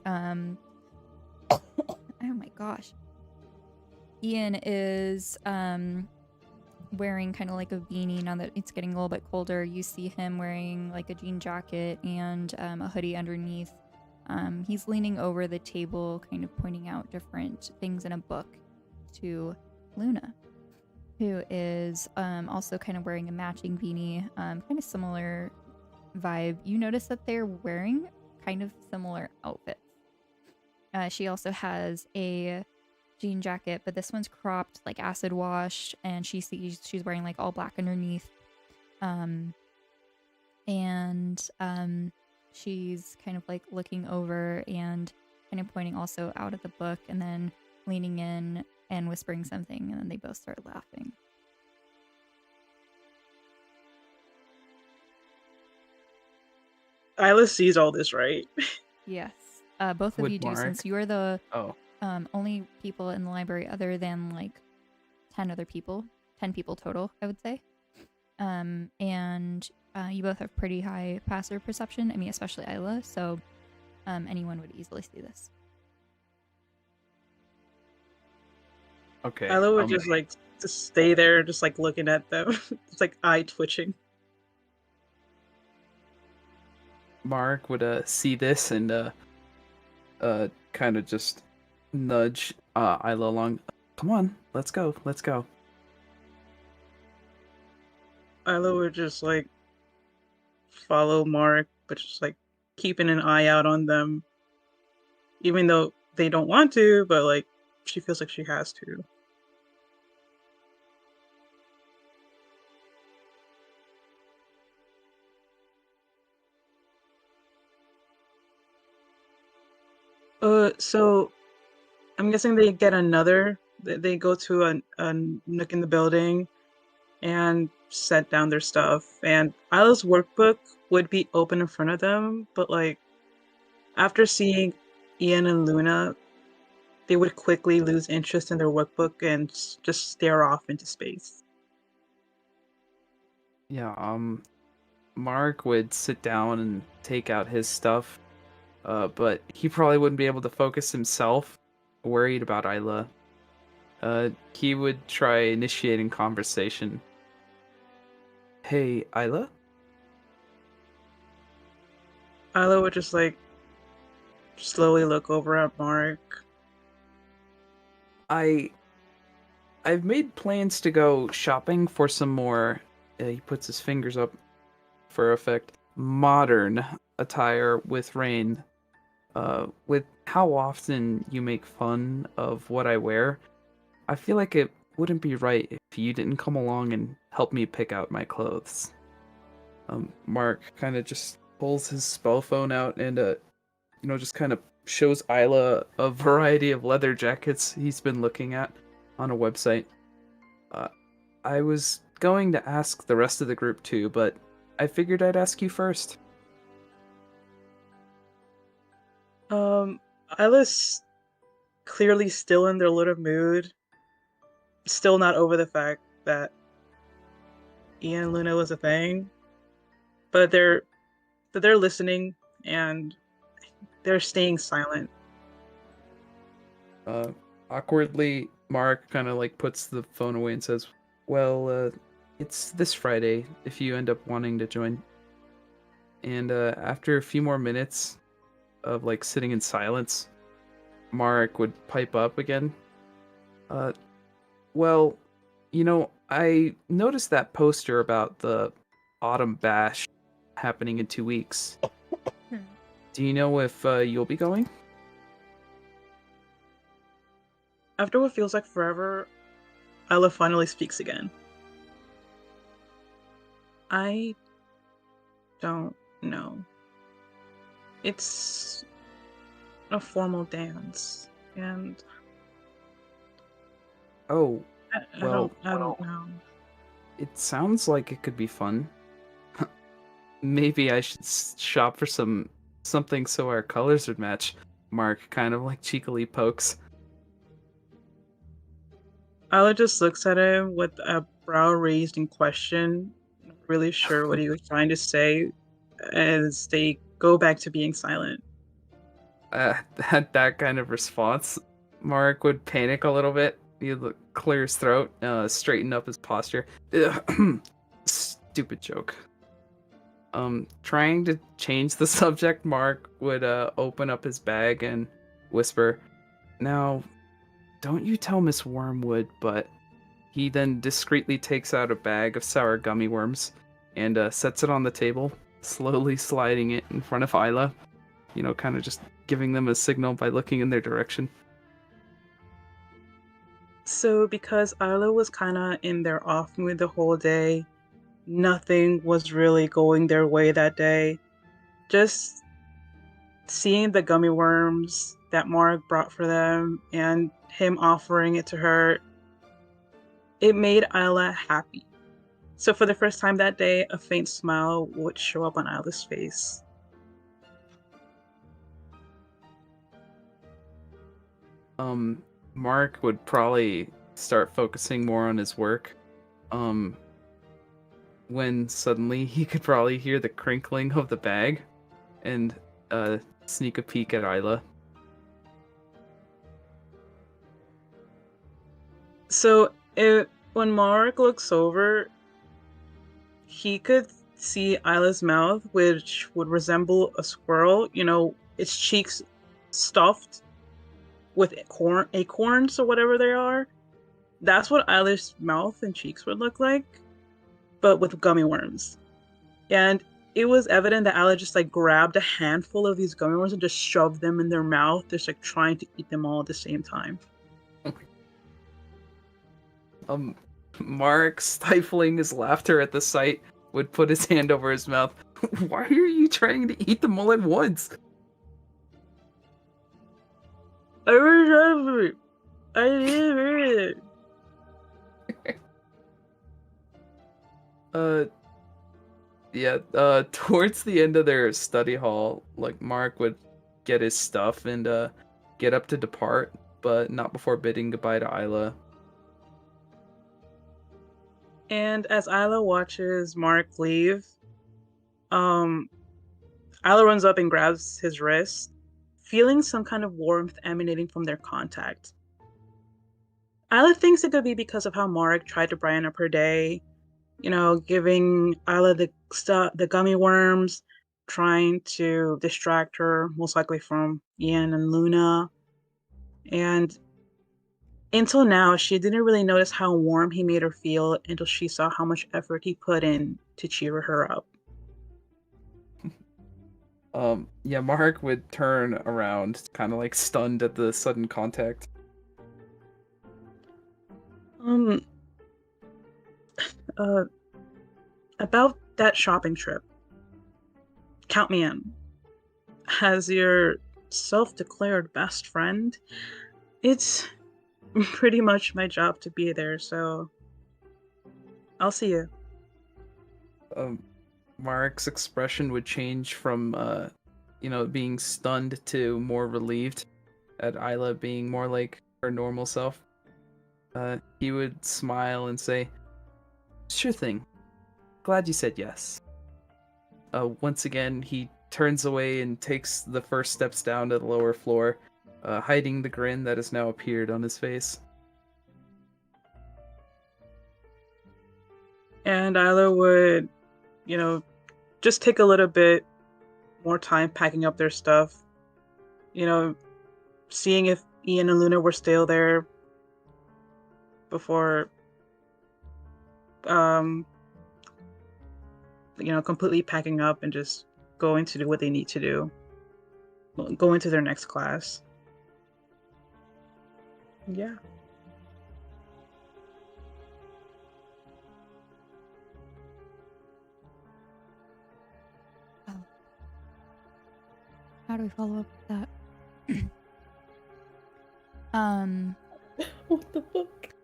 S1: oh my gosh. Ian is wearing kind of like a beanie now that it's getting a little bit colder. You see him wearing like a jean jacket and a hoodie underneath. He's leaning over the table, kind of pointing out different things in a book to Luna, who is also kind of wearing a matching beanie, kind of similar vibe. You notice that they're wearing kind of similar outfits. She also has a jean jacket, but this one's cropped, like acid washed, and she's wearing like all black underneath. She's kind of like looking over and kind of pointing also out at the book, and then leaning in and whispering something, and then they both start laughing.
S3: Isla sees all this, right?
S1: Yes. Both of
S5: Would
S1: you do,
S5: Mark-
S1: since you're the
S5: Oh,
S1: only people in the library other than like 10 other people, 10 people total, I would say. You both have pretty high passive perception. I mean, especially Isla, so anyone would easily see this.
S5: okay.
S3: Isla would just like just stay there, just like looking at them. It's like eye twitching.
S5: Mark would see this and kind of just nudge Isla along. Come on, let's go.
S3: Isla would just like follow Mark, but just like keeping an eye out on them, even though they don't want to, but like she feels like she has to. So I'm guessing they get another. They go to a nook in the building and set down their stuff. And Isla's workbook would be open in front of them, but like after seeing Ian and Luna, they would quickly lose interest in their workbook and just stare off into space.
S5: Yeah. Mark would sit down and take out his stuff, but he probably wouldn't be able to focus himself, worried about Isla. He would try initiating conversation. Hey, Isla?
S3: Isla would just like slowly look over at Mark.
S5: I've made plans to go shopping for some more, he puts his fingers up for effect, modern attire with Rain. With how often you make fun of what I wear, I feel like it wouldn't be right if you didn't come along and help me pick out my clothes. Mark kind of just pulls his spell phone out and just kind of shows Isla a variety of leather jackets he's been looking at on a website. I was going to ask the rest of the group too, but I figured I'd ask you first.
S3: Isla's clearly still in their little mood. Still not over the fact that Ian and Luna was a thing. But they're listening and they're staying silent.
S5: Awkwardly, Mark kind of like puts the phone away and says, well, it's this Friday if you end up wanting to join. And after a few more minutes of like sitting in silence, Mark would pipe up again. Well, I noticed that poster about the Autumn Bash happening in 2 weeks. Do you know if you'll be going?
S3: After what feels like forever, Isla finally speaks again. I don't know. It's a formal dance, and
S5: Oh,
S3: I
S5: well,
S3: don't know.
S5: it sounds like it could be fun. Maybe I should shop for something so our colors would match. Mark kind of like cheekily pokes.
S3: Isla just looks at him with a brow raised in question, not really sure what he was trying to say, as they go back to being silent.
S5: At that kind of response, Mark would panic a little bit. He'd clear his throat, straighten up his posture. Stupid joke. Trying to change the subject, Mark would open up his bag and whisper, "Now, don't you tell Miss Wormwood," but he then discreetly takes out a bag of sour gummy worms and sets it on the table, slowly sliding it in front of Isla. Kind of just giving them a signal by looking in their direction.
S3: So because Isla was kind of in their off mood the whole day, nothing was really going their way that day. Just seeing the gummy worms that Mark brought for them and him offering it to her, it made Isla happy. So for the first time that day, a faint smile would show up on Isla's face.
S5: Mark would probably start focusing more on his work. When suddenly he could probably hear the crinkling of the bag and sneak a peek at Isla.
S3: So when Mark looks over, he could see Isla's mouth, which would resemble a squirrel, its cheeks stuffed with acorns or whatever they are. That's what Isla's mouth and cheeks would look like, but with gummy worms. And it was evident that Isla just grabbed a handful of these gummy worms and just shoved them in their mouth, just trying to eat them all at the same time.
S5: Mark, stifling his laughter at the sight, would put his hand over his mouth. Why are you trying to eat them all at once?
S3: I remember it. I did
S5: it. Towards the end of their study hall, Mark would get his stuff and get up to depart, but not before bidding goodbye to Isla.
S3: And as Isla watches Mark leave, Isla runs up and grabs his wrist, feeling some kind of warmth emanating from their contact. Isla thinks it could be because of how Mark tried to brighten up her day, giving Isla the gummy worms, trying to distract her, most likely from Ian and Luna. And until now, she didn't really notice how warm he made her feel until she saw how much effort he put in to cheer her up.
S5: Mark would turn around, kind of stunned at the sudden contact.
S3: About that shopping trip. Count me in. As your self-declared best friend, it's pretty much my job to be there, so I'll see you.
S5: Mark's expression would change from, being stunned to more relieved at Isla being more like her normal self. He would smile and say, "Sure thing. Glad you said yes." Once again, he turns away and takes the first steps down to the lower floor, hiding the grin that has now appeared on his face.
S3: And Isla would, just take a little bit more time packing up their stuff. Seeing if Ian and Luna were still there before, completely packing up and just going to do what they need to do. Going to their next class. Yeah.
S1: How do we follow up with that?
S4: What the fuck?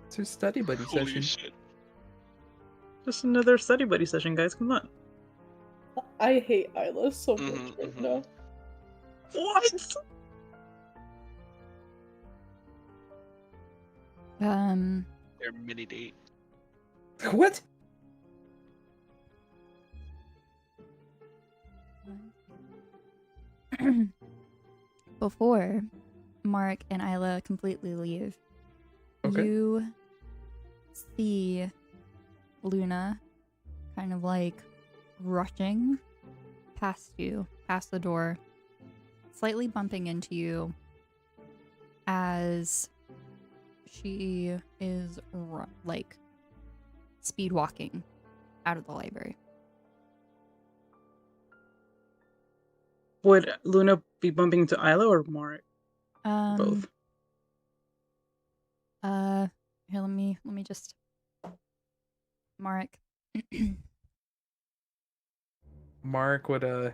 S5: It's her study buddy
S2: Holy
S5: session.
S2: shit.
S3: Just another study buddy session, guys. Come on.
S4: I hate Isla so much
S2: Mhm,
S4: right
S2: mhm.
S4: now.
S3: What?
S2: Their mini date.
S5: What?
S1: before Mark and Isla completely leave,
S5: Okay.
S1: you see Luna kind of like rushing past you, past the door, slightly bumping into you as she is like speed walking out of the library.
S3: Would Luna be bumping into Isla or Marek? Both.
S1: Here, let me just Marek.
S5: Mark would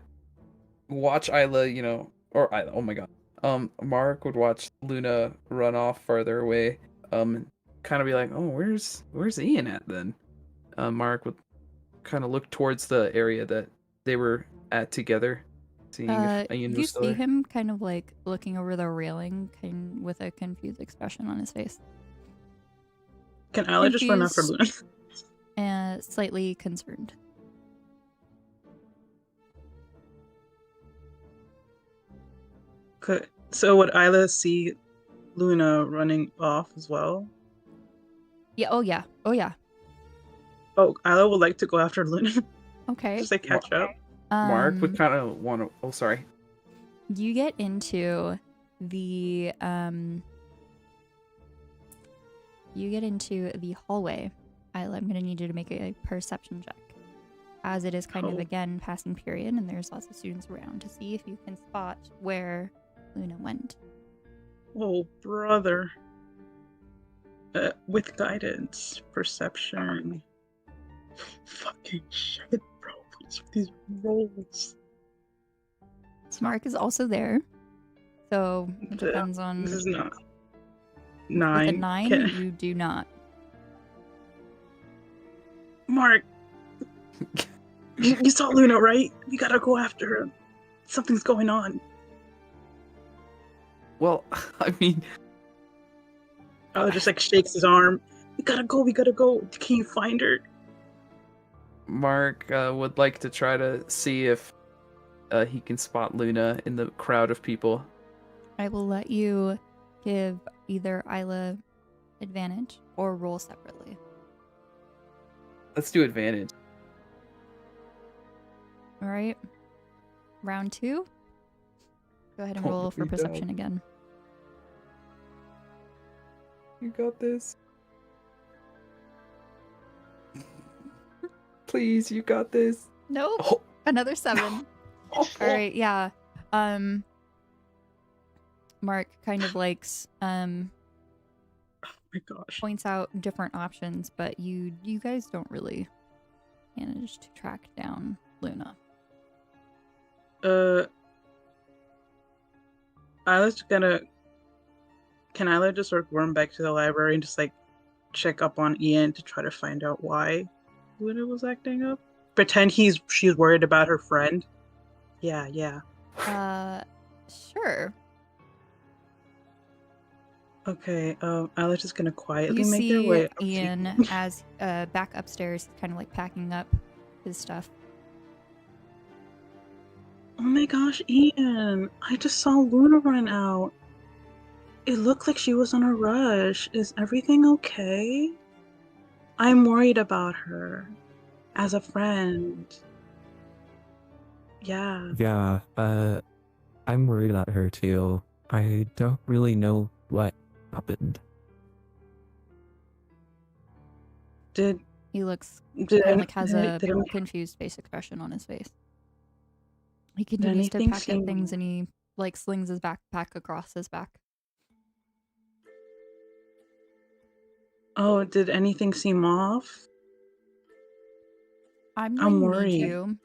S5: watch Isla, or Isla. Oh my god. Mark would watch Luna run off farther away. Kind of be like, oh, where's Ian at then? Mark would kind of look towards the area that they were at together, seeing if Ian
S1: You
S5: was still
S1: see
S5: there.
S1: him kind of like looking over the railing, with a confused expression on his face.
S3: Can Isla just run after Luna?
S1: And slightly concerned.
S3: Okay. So would Isla see Luna running off as well?
S1: Yeah. Oh yeah. Oh yeah.
S3: Oh, Isla would like to go after Luna.
S1: Okay.
S3: Just like catch up.
S5: Mark would kind of want to. Oh, sorry.
S1: You get into the hallway. Isla, I'm gonna need you to make a perception check, as it is kind of again passing period, and there's lots of students around, to see if you can spot where Luna went.
S3: Oh, brother. With guidance, perception. Fucking shit, bro. What's with these rolls?
S1: Mark is also there, so it depends on.
S3: This is not.
S1: With
S3: 9.
S1: a 9, you do not.
S3: Mark, you saw Luna, right? We gotta go after her. Something's going on.
S5: Well, I mean,
S3: Just like shakes his arm. We gotta go. Can you find her?
S5: Mark would like to try to see if he can spot Luna in the crowd of people.
S1: I will let you give either Isla advantage or roll separately.
S5: Let's do advantage.
S1: All right. Round 2. Go ahead and
S5: Don't
S1: roll
S5: let
S1: for
S5: me
S1: perception
S5: down.
S1: again.
S5: You got this. Please, you got this.
S1: Nope.
S5: Oh.
S1: Another 7. All right, yeah. Mark kind of likes
S3: Oh my gosh.
S1: points out different options, but you guys don't really manage to track down Luna.
S3: Isla's gonna. Can Isla just sort of run back to the library and just like check up on Ian to try to find out why Luna was acting up? Pretend she's worried about her friend. Yeah.
S1: Sure.
S3: Okay, Isla's just gonna quietly
S1: You
S3: make their way
S1: see
S3: up to
S1: Ian as back upstairs, kind of like packing up his stuff.
S3: Oh my gosh, Ian! I just saw Luna run out. It looked like she was on a rush. Is everything okay? I'm worried about her. As a friend. Yeah.
S8: Yeah, I'm worried about her too. I don't really know what happened.
S1: He looks
S3: Did
S1: kind of like has a
S3: did any-
S1: confused face expression on his face. He
S3: Did
S1: continues to
S3: anything
S1: pack up
S3: seem-
S1: things, and he like slings his backpack across his back.
S3: Oh, did anything seem off?
S1: I'm
S3: I'm
S1: gonna
S3: worried.
S1: need you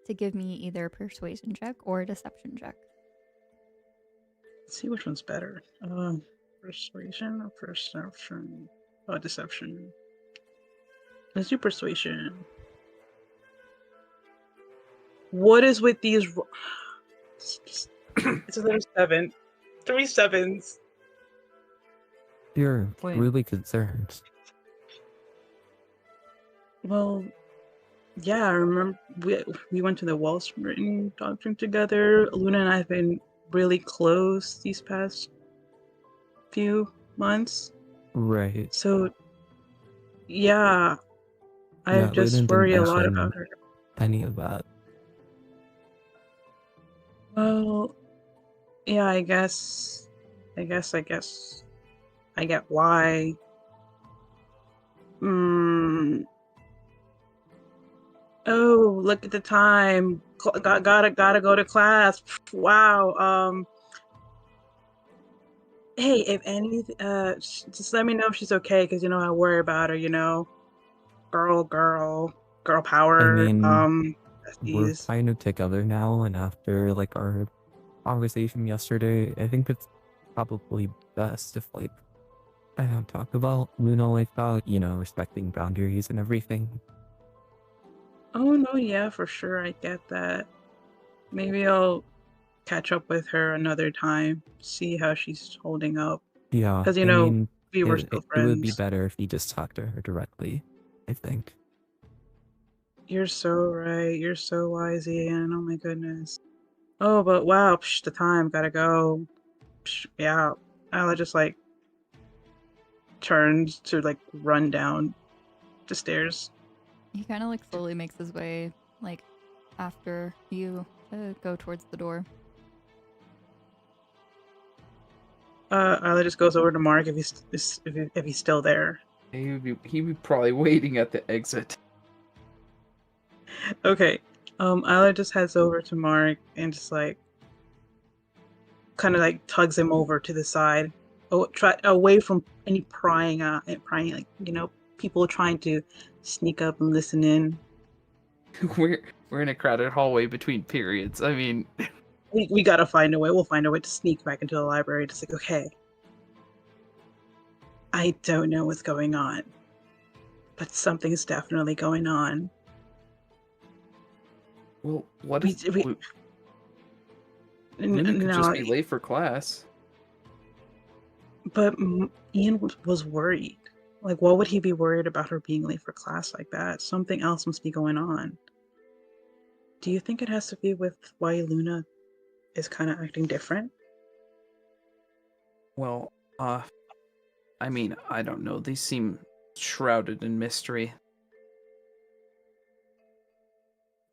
S1: to give me either a persuasion check or a deception check.
S3: Let's see which one's better. Persuasion or perception? Oh, deception. Let's do persuasion. What is with these? It's another 7. 3 7s.
S8: You're
S5: Plain.
S8: really concerned.
S3: Well, yeah, I remember we went to the Wellspring Doctrine together. Luna and I have been really close these past few months.
S8: Right.
S3: So yeah, I
S8: Yeah, Luden
S3: just
S8: didn't
S3: worry a lot
S8: mention
S3: about her.
S8: any of that.
S3: Well, yeah, I get why. Hmm. Oh, look at the time. Gotta go to class. Wow. Hey, if anything, just let me know if she's okay, because I worry about her. Girl
S8: I
S3: power.
S8: mean, we're
S3: Besties.
S8: kind of together now, and after like our conversation yesterday, I think it's probably best if like I don't talk about Luna like that, respecting boundaries and everything.
S3: Oh no, yeah, for sure. I get that. Maybe I'll catch up with her another time, see how she's holding up.
S8: Yeah,
S3: Because
S8: I mean,
S3: we were
S8: it,
S3: still
S8: it, it would be
S3: friends.
S8: better if you just talked to her directly, I think.
S3: You're so right. You're so wise, Ian. Oh my goodness. Oh, but wow, the time, gotta go. Yeah. Ella just like turns to like run down the stairs.
S1: He kind of like slowly makes his way, like, after you go towards the door.
S3: Ella just goes over to Mark if he's still there.
S5: He'd be probably waiting at the exit.
S3: Okay. Ella just heads over to Mark and just like kind of like tugs him over to the side, try away from any prying, like people trying to sneak up and listen in.
S5: We're in a crowded hallway between periods. I mean,
S3: We gotta find a way. We'll find a way to sneak back into the library. Just like, okay, I don't know what's going on, but something's definitely going on.
S5: well, what
S3: We,
S5: if
S3: we
S5: Luna could
S3: no,
S5: just be late for class?
S3: but Ian was worried. Like, what would he be worried about her being late for class like that? Something else must be going on. Do you think it has to be with why Luna is kind of acting different?
S5: Well, I mean, I don't know. They seem shrouded in mystery.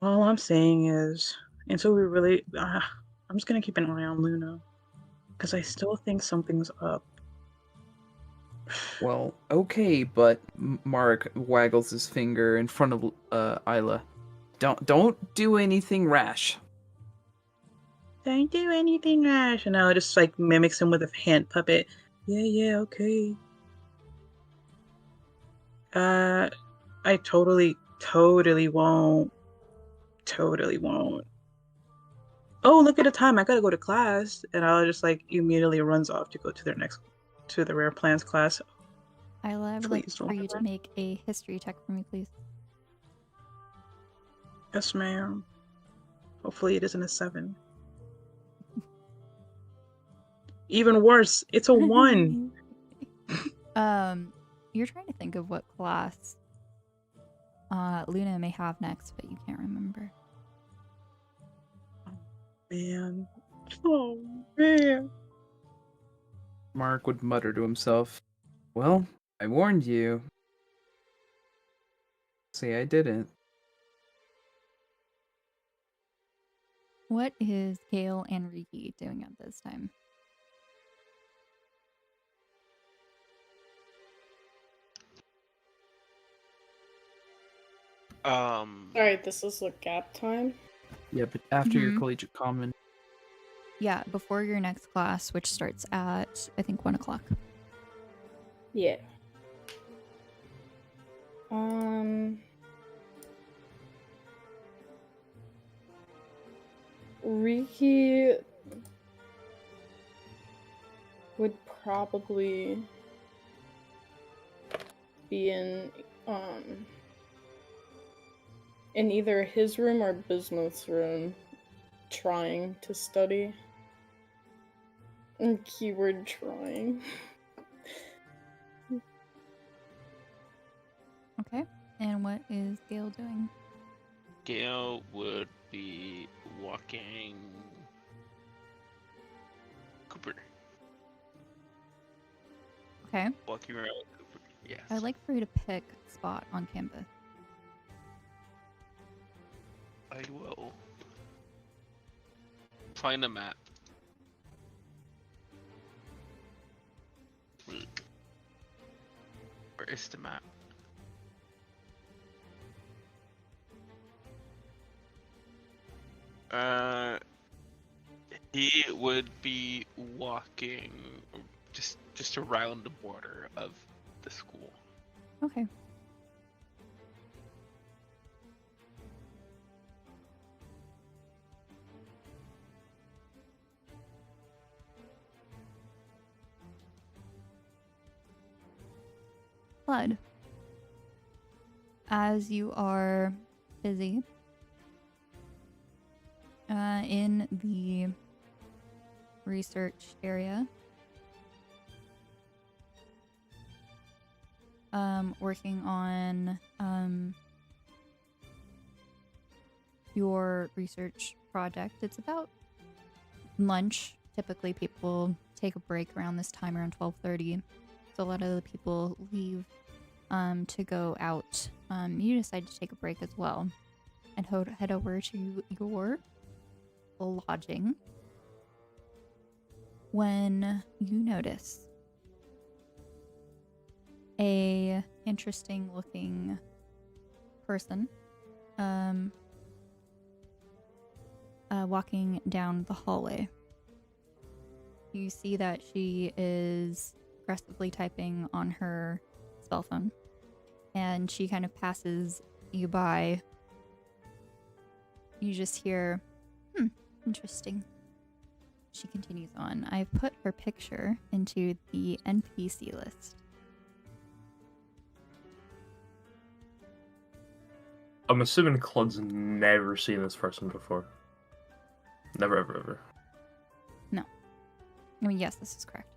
S3: All I'm saying is, until we really, I'm just gonna keep an eye on Luna, because I still think something's up.
S5: Well, okay, but Mark waggles his finger in front of Ila. Don't do anything rash.
S3: Don't do anything rash. And I'll just like mimics him with a hand puppet. Yeah, okay. I totally won't. Totally won't. Oh, look at the time. I gotta go to class. And I'll just like immediately runs off to go to the rare plants class.
S1: Isla, I would like
S3: Please don't
S1: for you
S3: ever.
S1: to make a history check for me, please.
S3: Yes, ma'am. Hopefully it isn't a 7. Even worse, it's a 1.
S1: You're trying to think of what class Luna may have next, but you can't remember.
S3: Man. Oh, man.
S5: Mark would mutter to himself, "Well, I warned you." Say I didn't.
S1: What is Gale and Riki doing at this time?
S4: Alright, this is like gap time.
S5: Yeah, but after your
S1: Mhm.
S5: collegiate common.
S1: Yeah, before your next class, which starts at, I think, 1 o'clock.
S4: Yeah. Riki would probably be in either his room or Bismuth's room trying to study. And keyword trying.
S1: Okay. And what is Gale doing?
S2: Gale would be walking Cooper.
S1: Okay.
S2: Walking around Cooper. Yes.
S1: I'd like for you to pick a spot on campus.
S2: I will find a map. Where is the map? He would be walking just around the border of the school.
S1: Okay. Blood. As you are busy in the research area, working on your research project, it's about lunch. Typically people take a break around this time, around 12:30. So a lot of the people leave to go out. You decide to take a break as well and head over to your lodging when you notice a interesting looking person walking down the hallway. You see that she is aggressively typing on her cell phone, and she kind of passes you by. You just hear, interesting. She continues on. I've put her picture into the NPC list.
S6: I'm assuming Claude's never seen this person before. Never, ever, ever.
S1: No. I mean, yes, this is correct.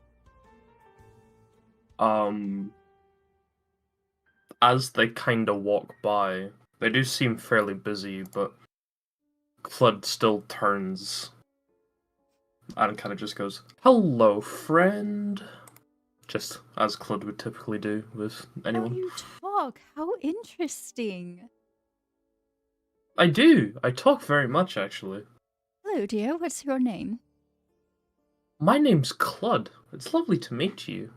S6: As they kind of walk by, they do seem fairly busy, but Claude still turns and kind of just goes, "Hello, friend." Just as Claude would typically do with anyone.
S1: How you talk? How interesting.
S6: I do. I talk very much, actually.
S1: Hello, dear. What's your name?
S6: My name's Claude. It's lovely to meet you.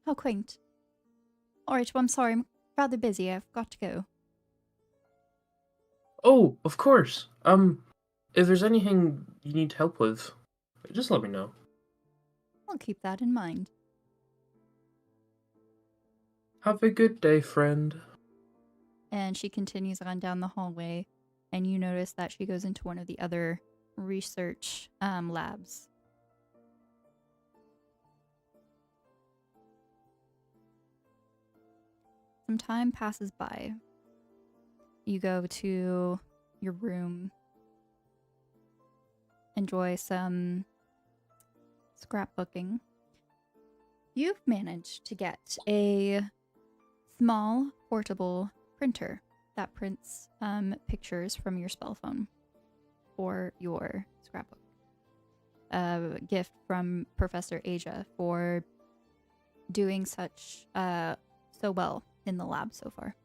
S1: How quaint. Alright, well, I'm sorry. I'm rather busy. I've got to go.
S6: Oh, of course. If there's anything you need help with, just let me know.
S1: I'll keep that in mind.
S6: Have a good day, friend.
S1: And she continues on down the hallway, and you notice that she goes into one of the other research labs. Some time passes by. You go to your room, enjoy some scrapbooking. You've managed to get a small portable printer that prints pictures from your spell phone for your scrapbook. A gift from Professor Asia for doing such so well in the lab so far.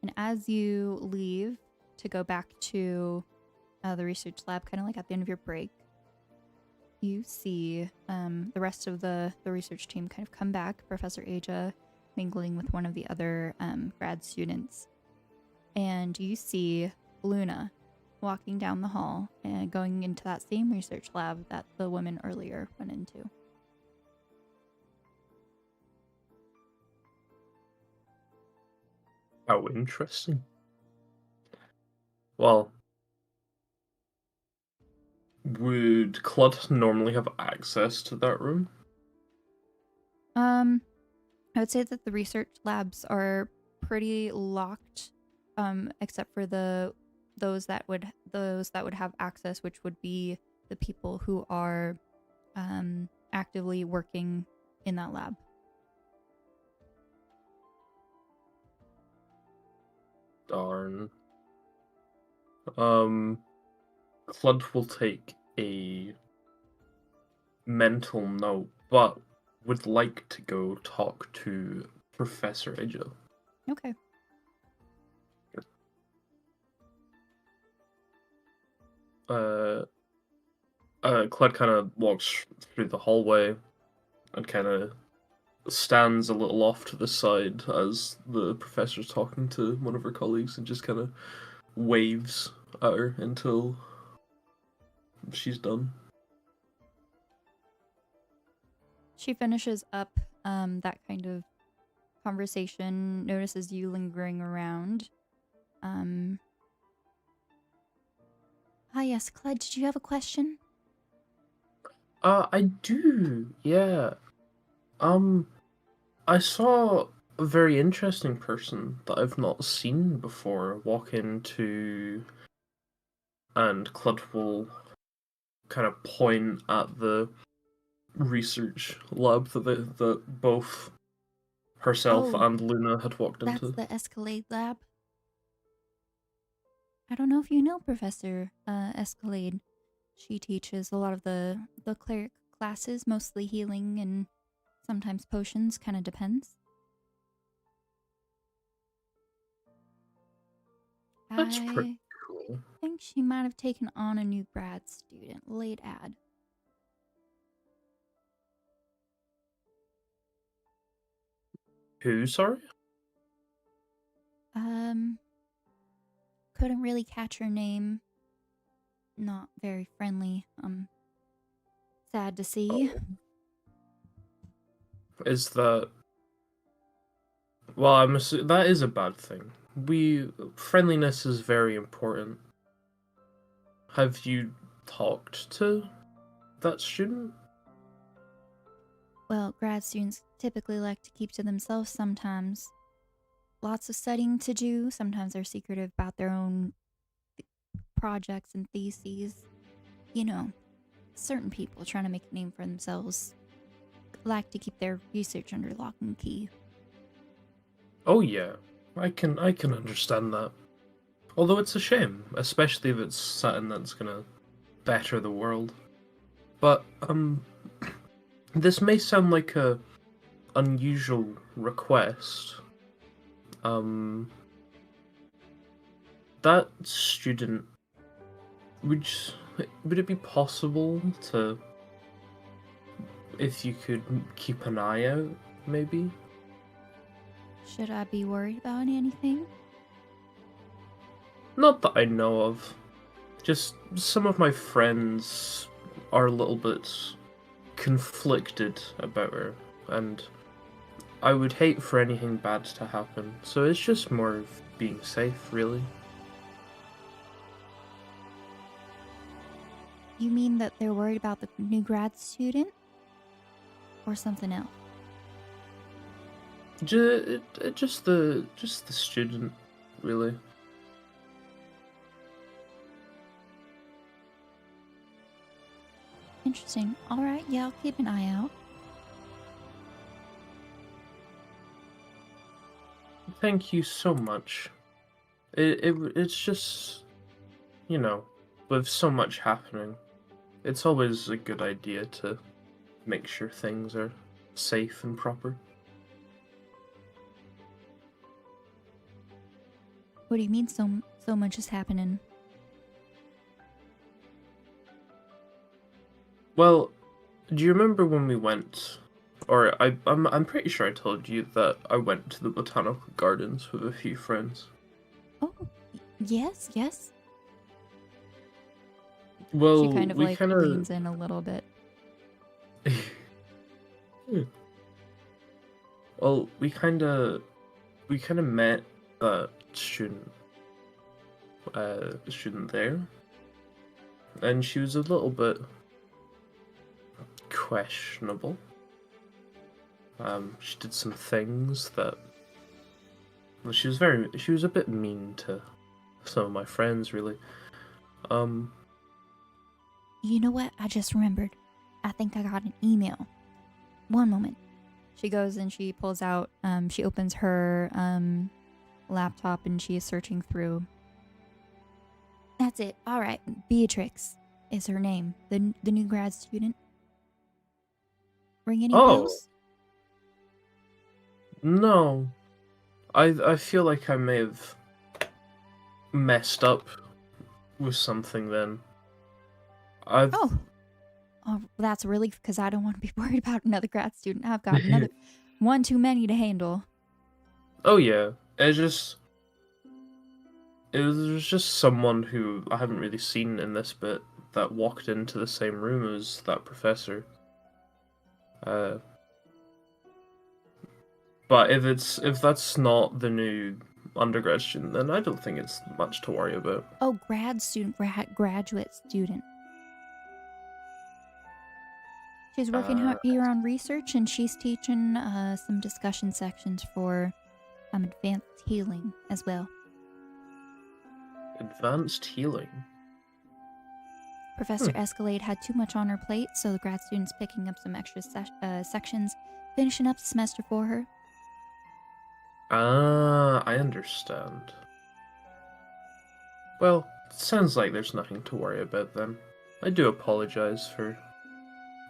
S1: And as you leave to go back to the research lab, kind of like at the end of your break, you see the rest of the research team kind of come back, Professor Aja mingling with one of the other grad students. And you see Luna walking down the hall and going into that same research lab that the woman earlier went into.
S6: How interesting. Well, would Claude normally have access to that room?
S1: I would say that the research labs are pretty locked, except for those that would have access, which would be the people who are actively working in that lab.
S6: Darn. Clud will take a mental note, but would like to go talk to Professor Aja.
S1: Okay.
S6: Clud kind of walks through the hallway and kind of stands a little off to the side as the professor's talking to one of her colleagues and just kind of waves at her until she's done.
S1: She finishes up that kind of conversation, notices you lingering around. Yes, Clyde, did you have a question?
S6: I do, yeah. I saw a very interesting person that I've not seen before walk into, and Clud will kind of point at the research lab that both herself and Luna had walked into.
S1: That's the Escalade lab. I don't know if you know Professor Escalade. She teaches a lot of the cleric classes, mostly healing and sometimes potions, kind of depends.
S6: That's pretty
S1: I
S6: cool.
S1: think she might have taken on a new grad student. Late ad.
S6: Who, sorry?
S1: Couldn't really catch her name. Not very friendly. Sad to see.
S6: Is that... Well, that is a bad thing. Friendliness is very important. Have you talked to that student?
S1: Well, grad students typically like to keep to themselves sometimes. Lots of studying to do. Sometimes they're secretive about their own projects and theses. You know, certain people trying to make a name for themselves like to keep their research under lock and key.
S6: Oh yeah, I can understand that. Although it's a shame, especially if it's something that's gonna better the world. But this may sound like a unusual request. That student, would it be possible to, if you could keep an eye out, maybe?
S1: Should I be worried about anything?
S6: Not that I know of. Just some of my friends are a little bit conflicted about her, and I would hate for anything bad to happen, so it's just more of being safe, really.
S1: You mean that they're worried about the new grad student? Or something else?
S6: Just the student, really.
S1: Interesting. Alright, yeah, I'll keep an eye out.
S6: Thank you so much. It's just, you know, with so much happening, it's always a good idea to make sure things are safe and proper.
S1: What do you mean so much is happening?
S6: Well, do you remember when we went, or I'm pretty sure I told you that I went to the botanical gardens with a few friends.
S1: Oh, yes.
S6: Well,
S1: She kind of leans in a little bit.
S6: Well, we kind of met that student there, and she was a little bit questionable. She did some things that, well, she was a bit mean to some of my friends, really.
S1: You know what? I just remembered. I think I got an email. One moment. She goes and she pulls out, she opens her laptop and she is searching through. That's it. All right. Beatrix is her name. The new grad student. Ring any bells?
S6: No. I feel like I may have messed up with something then.
S1: Oh, that's a relief because I don't want to be worried about another grad student. I've got another one too many to handle.
S6: Oh yeah, it was just someone who I haven't really seen in this bit that walked into the same room as that professor. But if that's not the new undergrad student, then I don't think it's much to worry about.
S1: Oh, grad student, graduate student. She's working here on research, and she's teaching some discussion sections for advanced healing as well.
S6: Advanced healing?
S1: Professor Escalade had too much on her plate, so the grad student's picking up some extra sections, finishing up the semester for her.
S6: Ah, I understand. Well, sounds like there's nothing to worry about then. I do apologize for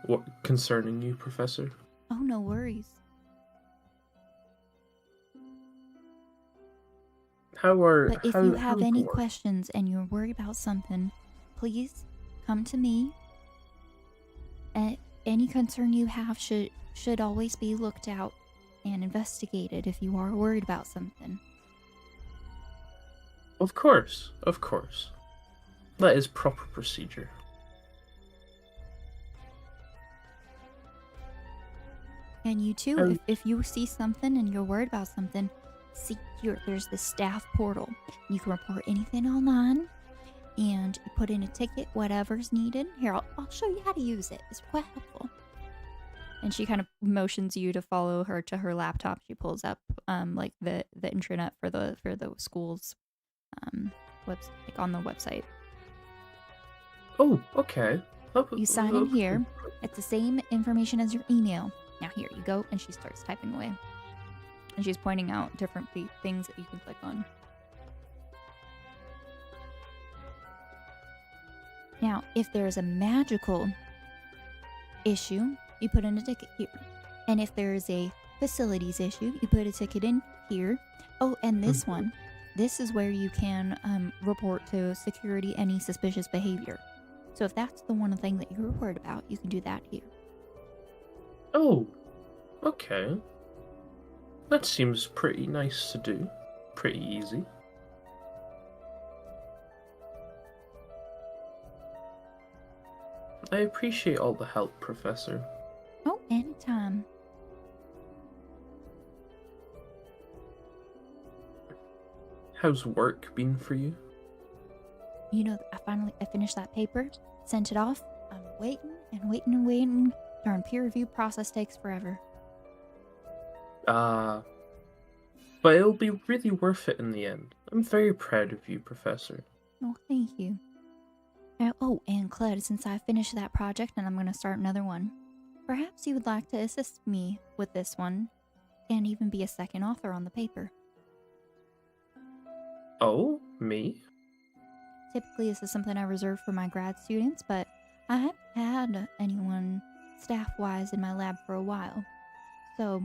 S6: what concerning you, Professor.
S1: Oh, no worries. But if you have any questions and you're worried about something, please come to me. Any concern you have should always be looked out and investigated if you are worried about something.
S6: Of course, of course. That is proper procedure.
S1: And you too, if you see something and you're worried about something, there's the staff portal. You can report anything online, and you put in a ticket, whatever's needed. Here, I'll show you how to use it. It's quite helpful. And she kind of motions you to follow her to her laptop. She pulls up like the intranet for the school's website, like on the website.
S6: Oh, okay.
S1: You sign in here. It's the same information as your email. Now here you go, and she starts typing away. And she's pointing out different things that you can click on. Now, if there's a magical issue, you put in a ticket here. And if there is a facilities issue, you put a ticket in here. Oh, and this one. This is where you can report to security any suspicious behavior. So if that's the one thing that you're worried about, you can do that here.
S6: Oh, okay. That seems pretty nice to do. Pretty easy. I appreciate all the help, Professor.
S1: Oh, anytime.
S6: How's work been for you?
S1: You know, I finished that paper, sent it off. I'm waiting and waiting and waiting. Darn peer review process takes forever.
S6: But it'll be really worth it in the end. I'm very proud of you, Professor.
S1: Oh, thank you. Oh, and Claude, since I finished that project and I'm going to start another one, perhaps you would like to assist me with this one and even be a second author on the paper.
S6: Oh, me?
S1: Typically, this is something I reserve for my grad students, but I haven't had anyone staff-wise in my lab for a while. So,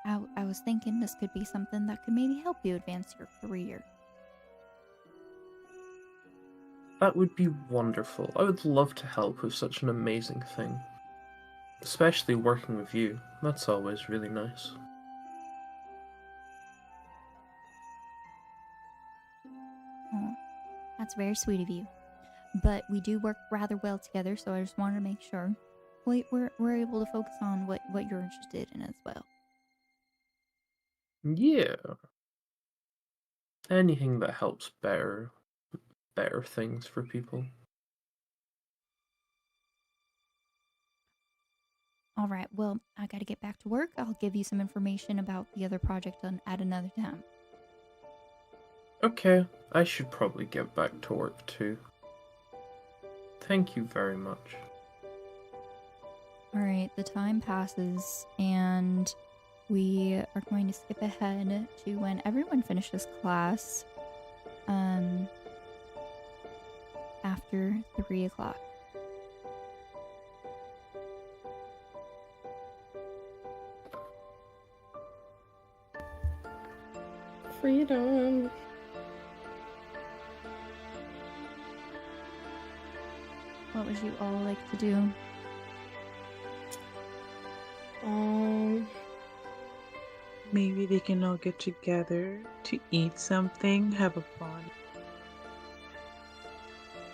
S1: I was thinking this could be something that could maybe help you advance your career.
S6: That would be wonderful. I would love to help with such an amazing thing. Especially working with you. That's always really nice.
S1: Oh, that's very sweet of you. But we do work rather well together, so I just wanted to make sure we're able to focus on what you're interested in as well.
S6: Yeah. Anything that helps better things for people.
S1: All right, well, I gotta get back to work. I'll give you some information about the other project at another time.
S6: Okay, I should probably get back to work too. Thank you very much.
S1: Alright, the time passes, and we are going to skip ahead to when everyone finishes class, after 3 o'clock.
S4: Freedom.
S1: What would you all like to do?
S3: Maybe they can all get together to eat something, have a party.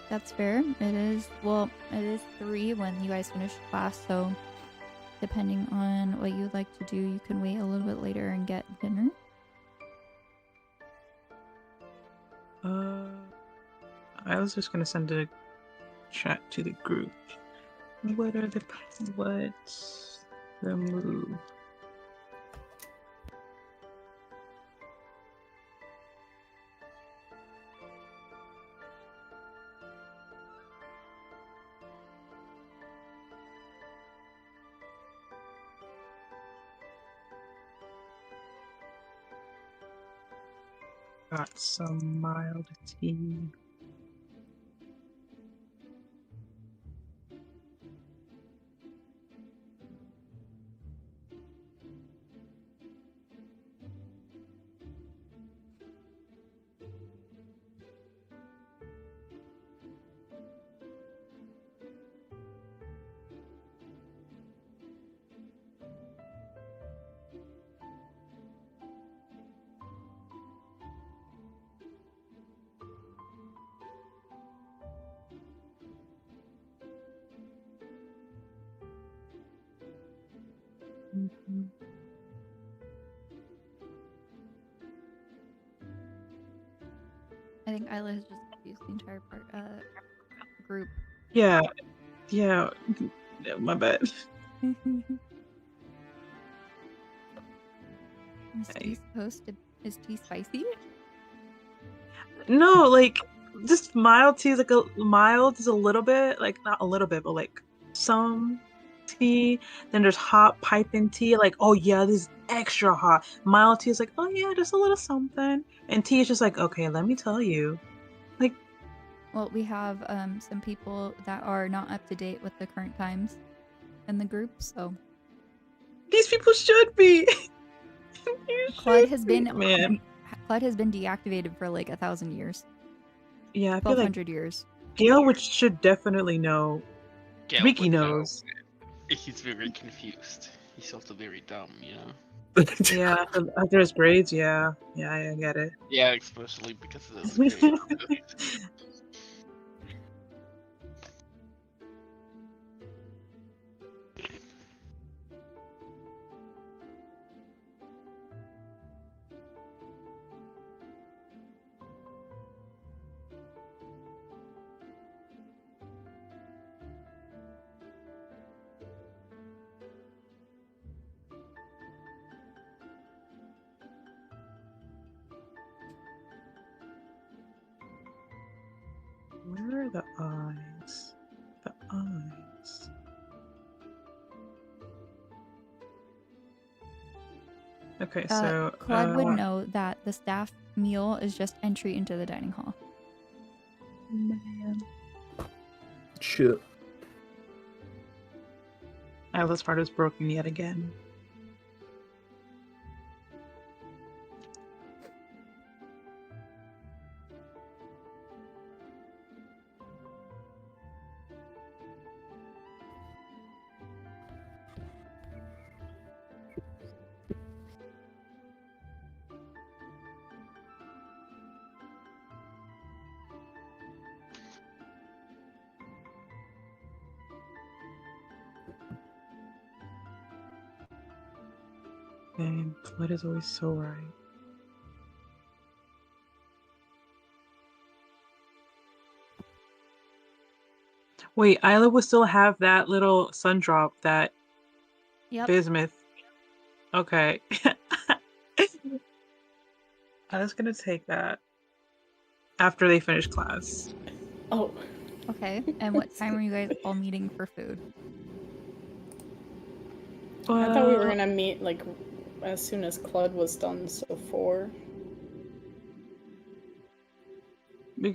S1: That's fair. It is 3 when you guys finish class, so depending on what you'd like to do, you can wait a little bit later and get dinner.
S3: I was just gonna send a chat to the group. What's the move? Got some mild tea. Mhm.
S1: I think Isla has just used the entire group.
S3: Yeah, my bad.
S1: Is tea spicy?
S3: No, like just mild tea is like mild is a little bit, like not a little bit, but like some tea. Then there's hot piping tea, like oh yeah, this is extra hot. Mild tea is like oh yeah, just a little something. And tea is just like okay, let me tell you, like
S1: Well, we have some people that are not up to date with the current times in the group, so
S3: these people should be.
S1: Claude has been
S3: man.
S1: Claude has been deactivated for like 1,000 years.
S3: Yeah, I feel like
S1: 1,200 years.
S3: Gail should definitely know.
S2: Gail
S3: Ricky
S2: would know.
S3: knows.
S2: He's very confused. He's also very dumb, you know?
S3: Yeah, after his grades, yeah, I get it.
S2: Yeah, especially because of those grades.
S3: Where are the eyes? The eyes. Okay, so
S1: Claude would know that the staff meal is just entry into the dining hall.
S3: Man.
S6: Shit.
S3: Isla's part is broken yet again. And Flood is always so right. Wait, Isla will still have that little sun drop, that bismuth. Okay. I was gonna take that after they finish class.
S4: Oh.
S1: Okay, and what time are you guys all meeting for food?
S4: I thought we were gonna meet like as soon as Clud was done, so 4.
S3: We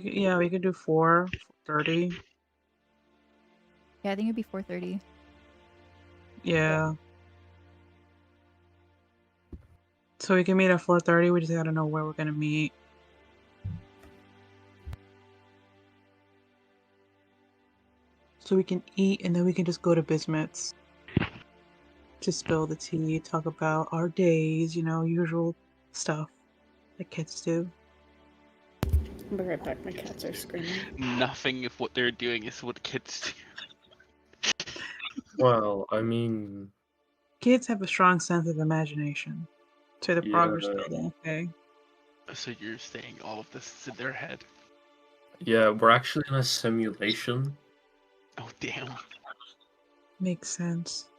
S3: could do 4:30.
S1: Yeah, I think it'd be 4:30.
S3: Yeah. So we can meet at 4:30. We just gotta know where we're gonna meet. So we can eat and then we can just go to Bismuth's to spill the tea, talk about our days, usual stuff that kids do.
S4: I'll be right back. My cats are screaming.
S2: Nothing of what they're doing is what kids do.
S6: Well, I mean,
S3: Kids have a strong sense of imagination. To the progress
S6: Yeah.
S3: building, okay?
S2: So you're saying all of this is in their head?
S6: yeah, we're actually in a simulation.
S2: Oh damn.
S3: Makes sense.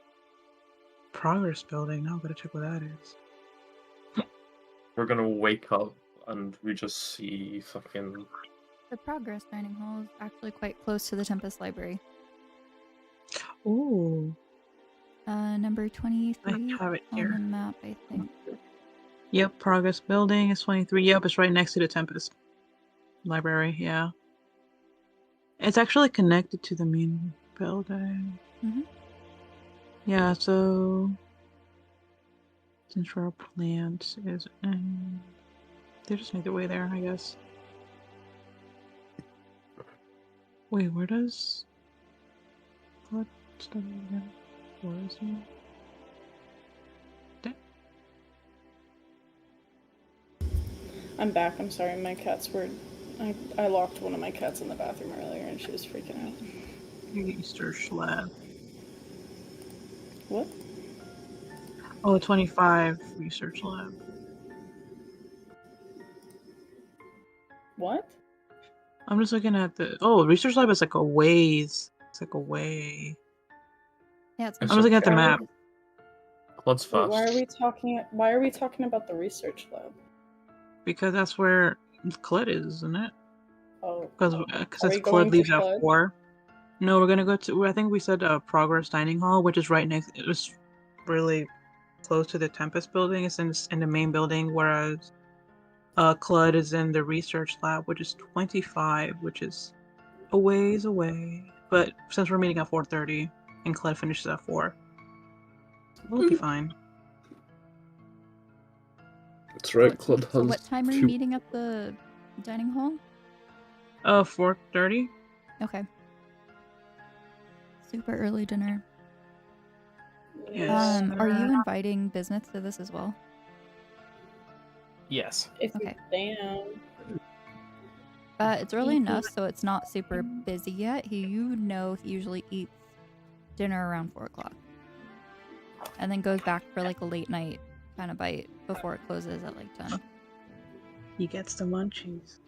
S3: Progress building. Now I gotta check what that is.
S6: We're gonna wake up and we just see fucking.
S1: The Progress Dining Hall is actually quite close to the Tempest Library.
S3: Ooh,
S1: Number 23
S3: I have it
S1: on
S3: here.
S1: the map, I think.
S3: Yep, progress building is 23. Yep, it's right next to the Tempest Library. Yeah. It's actually connected to the main building.
S1: Mhm.
S3: Yeah, so central plant is in. They just made their way there, I guess. Wait, where does what study again? Where is he?
S4: I'm back. I'm sorry. My cats were. I locked one of my cats in the bathroom earlier, and she was freaking out.
S3: Research lab.
S4: What?
S3: Oh, 25 research lab.
S4: What?
S3: I'm just looking at the. Oh, research lab is like a ways. It's like a way.
S1: Yeah, it's
S3: I'm
S6: It's
S3: just looking at the
S6: okay.
S3: map
S6: Clud's
S4: Wait,
S6: fast.
S4: why are we talking? Why are we talking about the research lab?
S3: because that's where Clut is, isn't it?
S4: Oh,
S3: Because
S4: are we
S3: Clut
S4: going to
S3: leaves at
S4: Clud?
S3: 4. No, we're gonna go to. I think we said Progress Dining Hall, which is right next. It was really close to the Tempest building. It's in the main building, whereas Clud is in the research lab, which is 25, which is a ways away. But since we're meeting at 4:30 and Clud finishes at 4, we'll be fine.
S6: That's right, Clud
S1: So
S6: has
S1: what time are you
S6: 2.
S1: meeting at the dining hall?
S3: 4:30.
S1: Okay. Super early dinner.
S3: Yes.
S1: Are you inviting business to this as well?
S5: Yes.
S4: If
S1: Okay.
S4: you down.
S1: It's early enough, so it's not super busy yet. He usually eats dinner around 4 o'clock. And then goes back for like a late night kind of bite before it closes at like 10.
S3: He gets the munchies.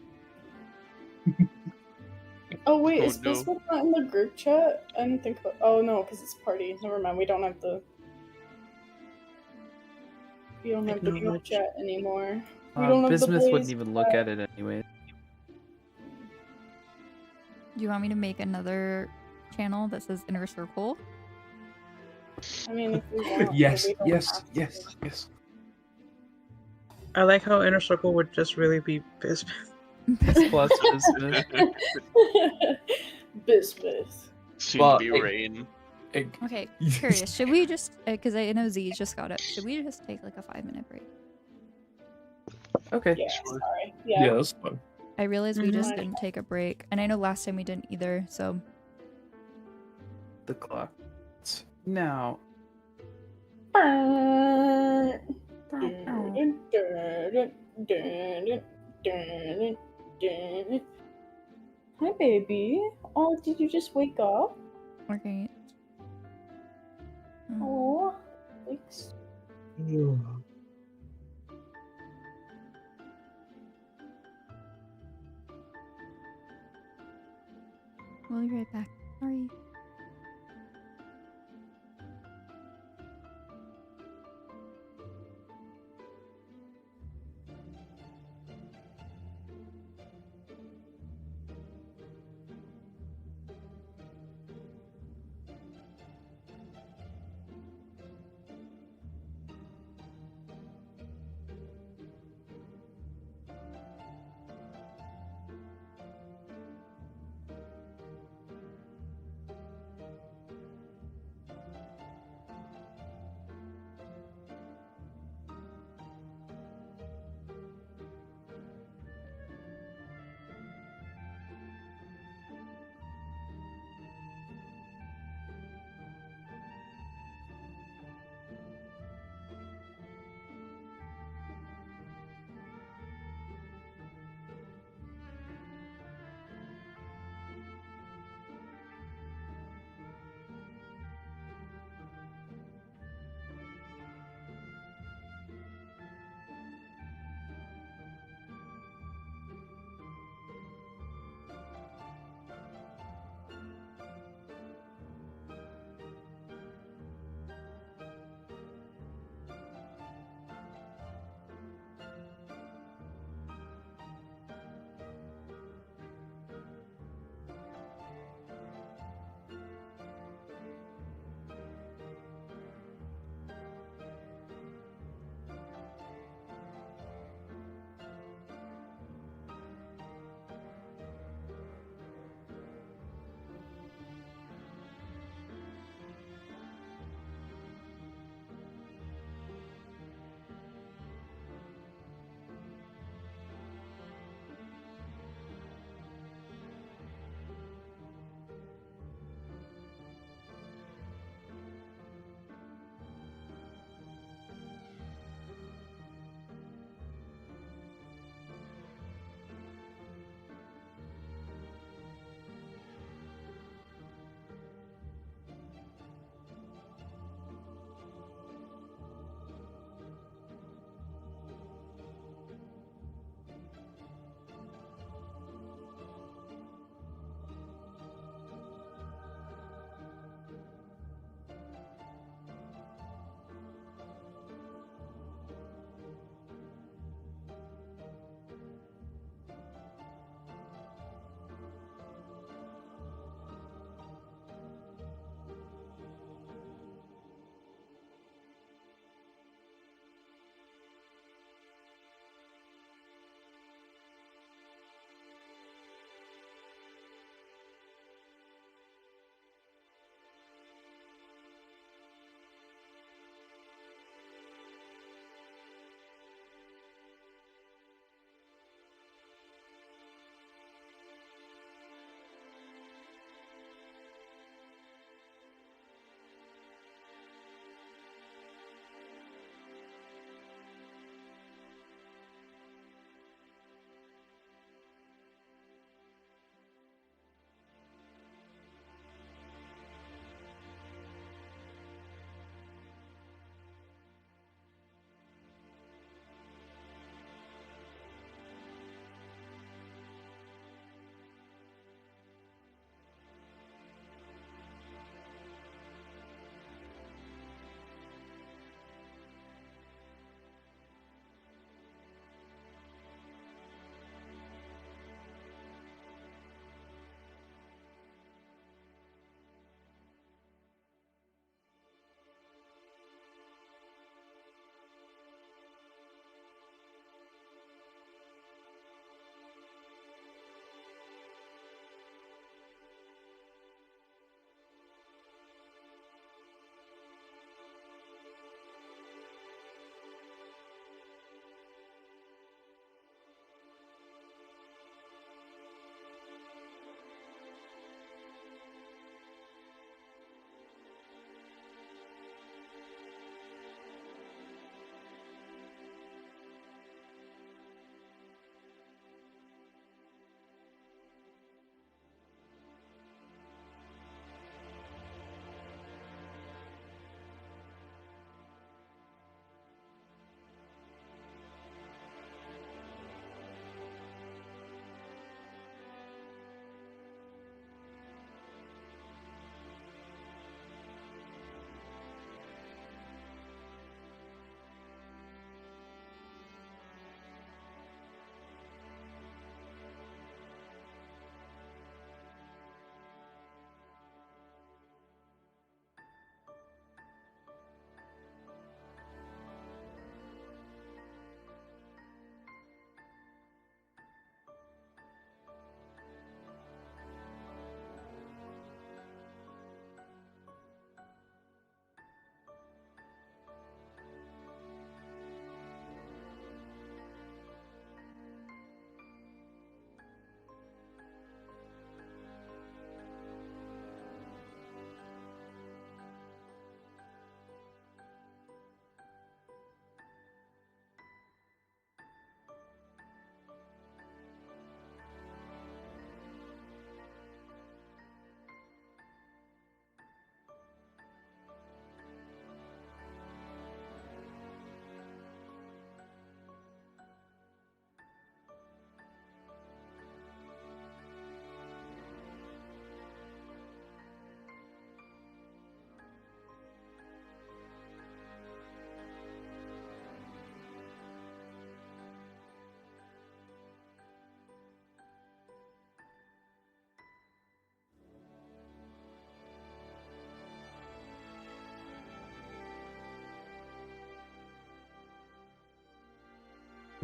S4: Oh wait,
S2: Oh,
S4: is
S2: no.
S4: Bismuth not in the group chat? I didn't think about. Oh no, because it's party. Never mind. We don't have the. We don't have the group
S3: Acknowledge.
S4: chat anymore. We don't have the
S5: Bismuth
S4: Blaze
S5: wouldn't even look
S4: chat.
S5: at it anyway.
S1: Do you want me to make another channel that says Inner Circle?
S4: I mean, if we want, but
S6: Yes,
S4: we don't
S6: yes,
S4: have to.
S6: yes, yes.
S3: I like how Inner Circle would just really be Bismuth.
S5: Plus Bismuth.
S4: Bismuth.
S2: Soon
S6: But
S2: be
S6: it-
S2: rain.
S1: Okay, curious. Should we just, because I know Z just got up, should we just take like a 5-minute break?
S5: Okay.
S4: Yeah,
S2: Sure.
S4: sorry.
S6: Yeah,
S4: Yeah.
S6: that's fine.
S1: I realized we just
S4: Mhm.
S1: didn't take a break. And I know last time we didn't either, so.
S5: The clock. It's now.
S4: Hi, baby. Oh, did you just wake up?
S1: Okay.
S4: Oh, thanks.
S1: We'll be right back. Sorry.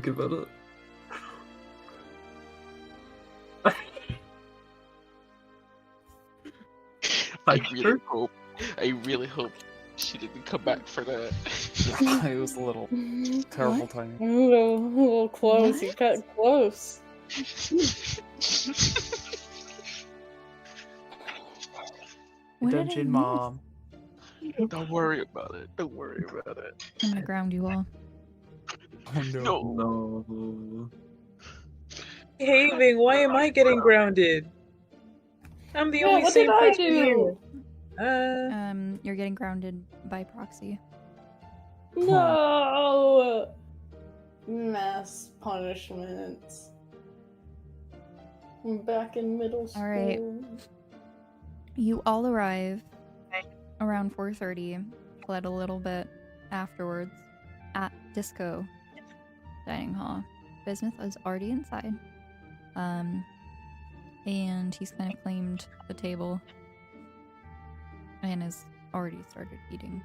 S6: Think about it.
S2: I really hope she didn't come back for that.
S5: It was a little terrible timing.
S4: A little close.
S1: What?
S4: You got close.
S1: What did I
S5: Dungeon
S1: miss?
S5: Mom.
S2: Don't worry about it. Don't worry about it.
S1: I'm gonna ground you all.
S5: Oh no.
S2: No.
S6: No.
S3: Behaving. Why am I getting grounded? I'm the
S4: Yeah,
S3: only
S4: what
S3: sane
S4: did I
S3: person here.
S4: do?
S1: You're getting grounded by proxy.
S4: No! Mass punishments. I'm back in middle school.
S1: Alright. You all arrive around 4:30, fled a little bit afterwards, at Disco Dining Hall. Bismuth is already inside. And he's kind of claimed the table and has already started eating.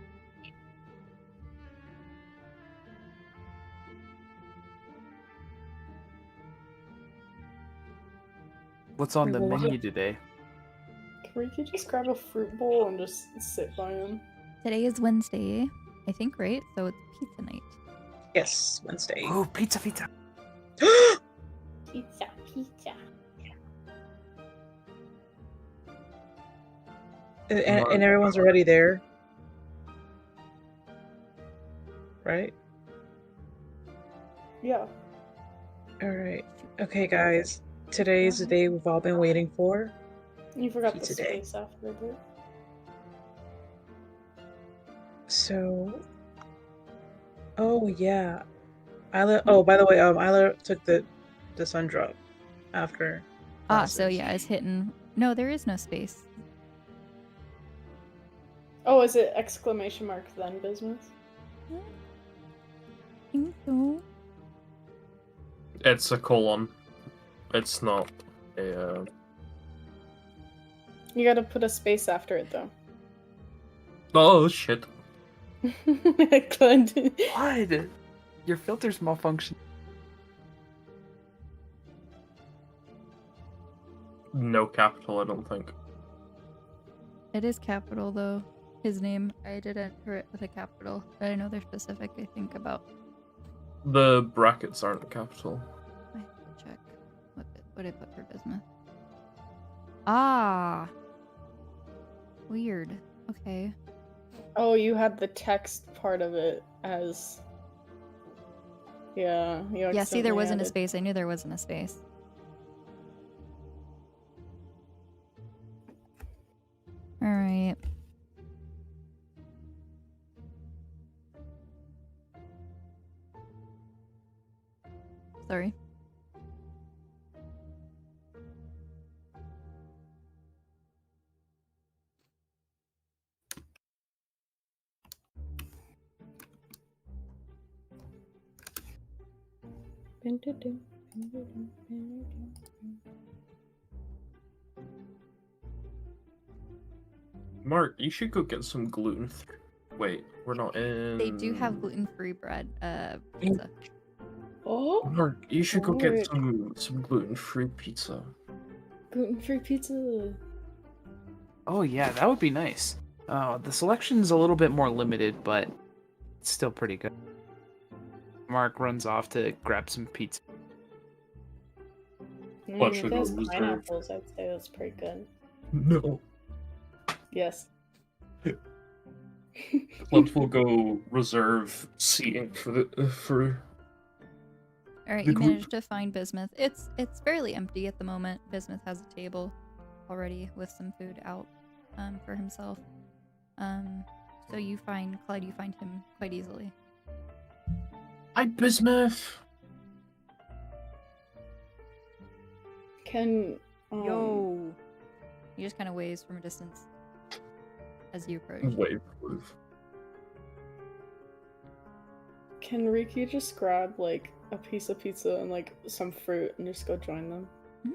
S5: What's on the
S4: What?
S5: menu today?
S4: Can we just grab a fruit bowl and just sit by him?
S1: Today is Wednesday, I think, right? So it's pizza night.
S3: Yes, Wednesday.
S5: Oh, pizza, pizza.
S4: Pizza.
S3: And everyone's already there, right?
S4: Yeah.
S3: All right. Okay, guys. Today's the day we've all been waiting for.
S4: You forgot
S3: Pizza
S4: the
S3: day.
S4: space after that.
S3: So, oh yeah, Isla. Oh, by the way, Isla took the sun drop after.
S1: Ah, so
S3: classes.
S1: yeah, it's hitting. No, there is no space.
S4: Oh, is it exclamation mark then, Bismuth?
S1: I think so.
S6: It's a colon. It's not a.
S4: You gotta put a space after it though.
S6: Oh shit!
S4: I couldn't.
S5: What? Your filter's malfunction.
S6: No capital, I don't think.
S1: It is capital though. His name. I did enter it with a capital, but I know they're specific. I think about.
S6: The brackets aren't capital.
S1: I have to check what I put for Bismuth. Ah. Weird. Okay.
S4: Oh, you had the text part of it as. Yeah. You
S1: Yeah. See, there
S4: accidentally
S1: wasn't a
S4: added-
S1: space. I knew there wasn't a space. All right. Sorry.
S6: Mark, you should go get some gluten. Wait, we're not in.
S1: They do have gluten-free bread. Pizza.
S4: Oh,
S6: Mark, you should go
S4: Mark.
S6: get some gluten-free pizza.
S4: gluten-free pizza.
S5: Oh yeah, that would be nice. The selection's a little bit more limited, but it's still pretty good. Mark runs off to grab some pizza.
S6: What
S4: If
S6: should
S4: it has
S6: go reserve?
S4: pineapples, I'd say that's pretty good.
S6: No.
S4: Yes.
S6: Let's will go reserve seating for.
S1: All right,
S6: The
S1: you
S6: group-
S1: managed to find Bismuth. It's fairly empty at the moment. Bismuth has a table already with some food out for himself. So you find Clyde. You find him quite easily.
S6: Hi, Bismuth.
S4: Can
S7: Yo.
S1: He just kind of waves from a distance as you approach.
S6: Wait.
S4: Can Riki just grab like a piece of pizza and like some fruit and just go join them?
S1: Mhm.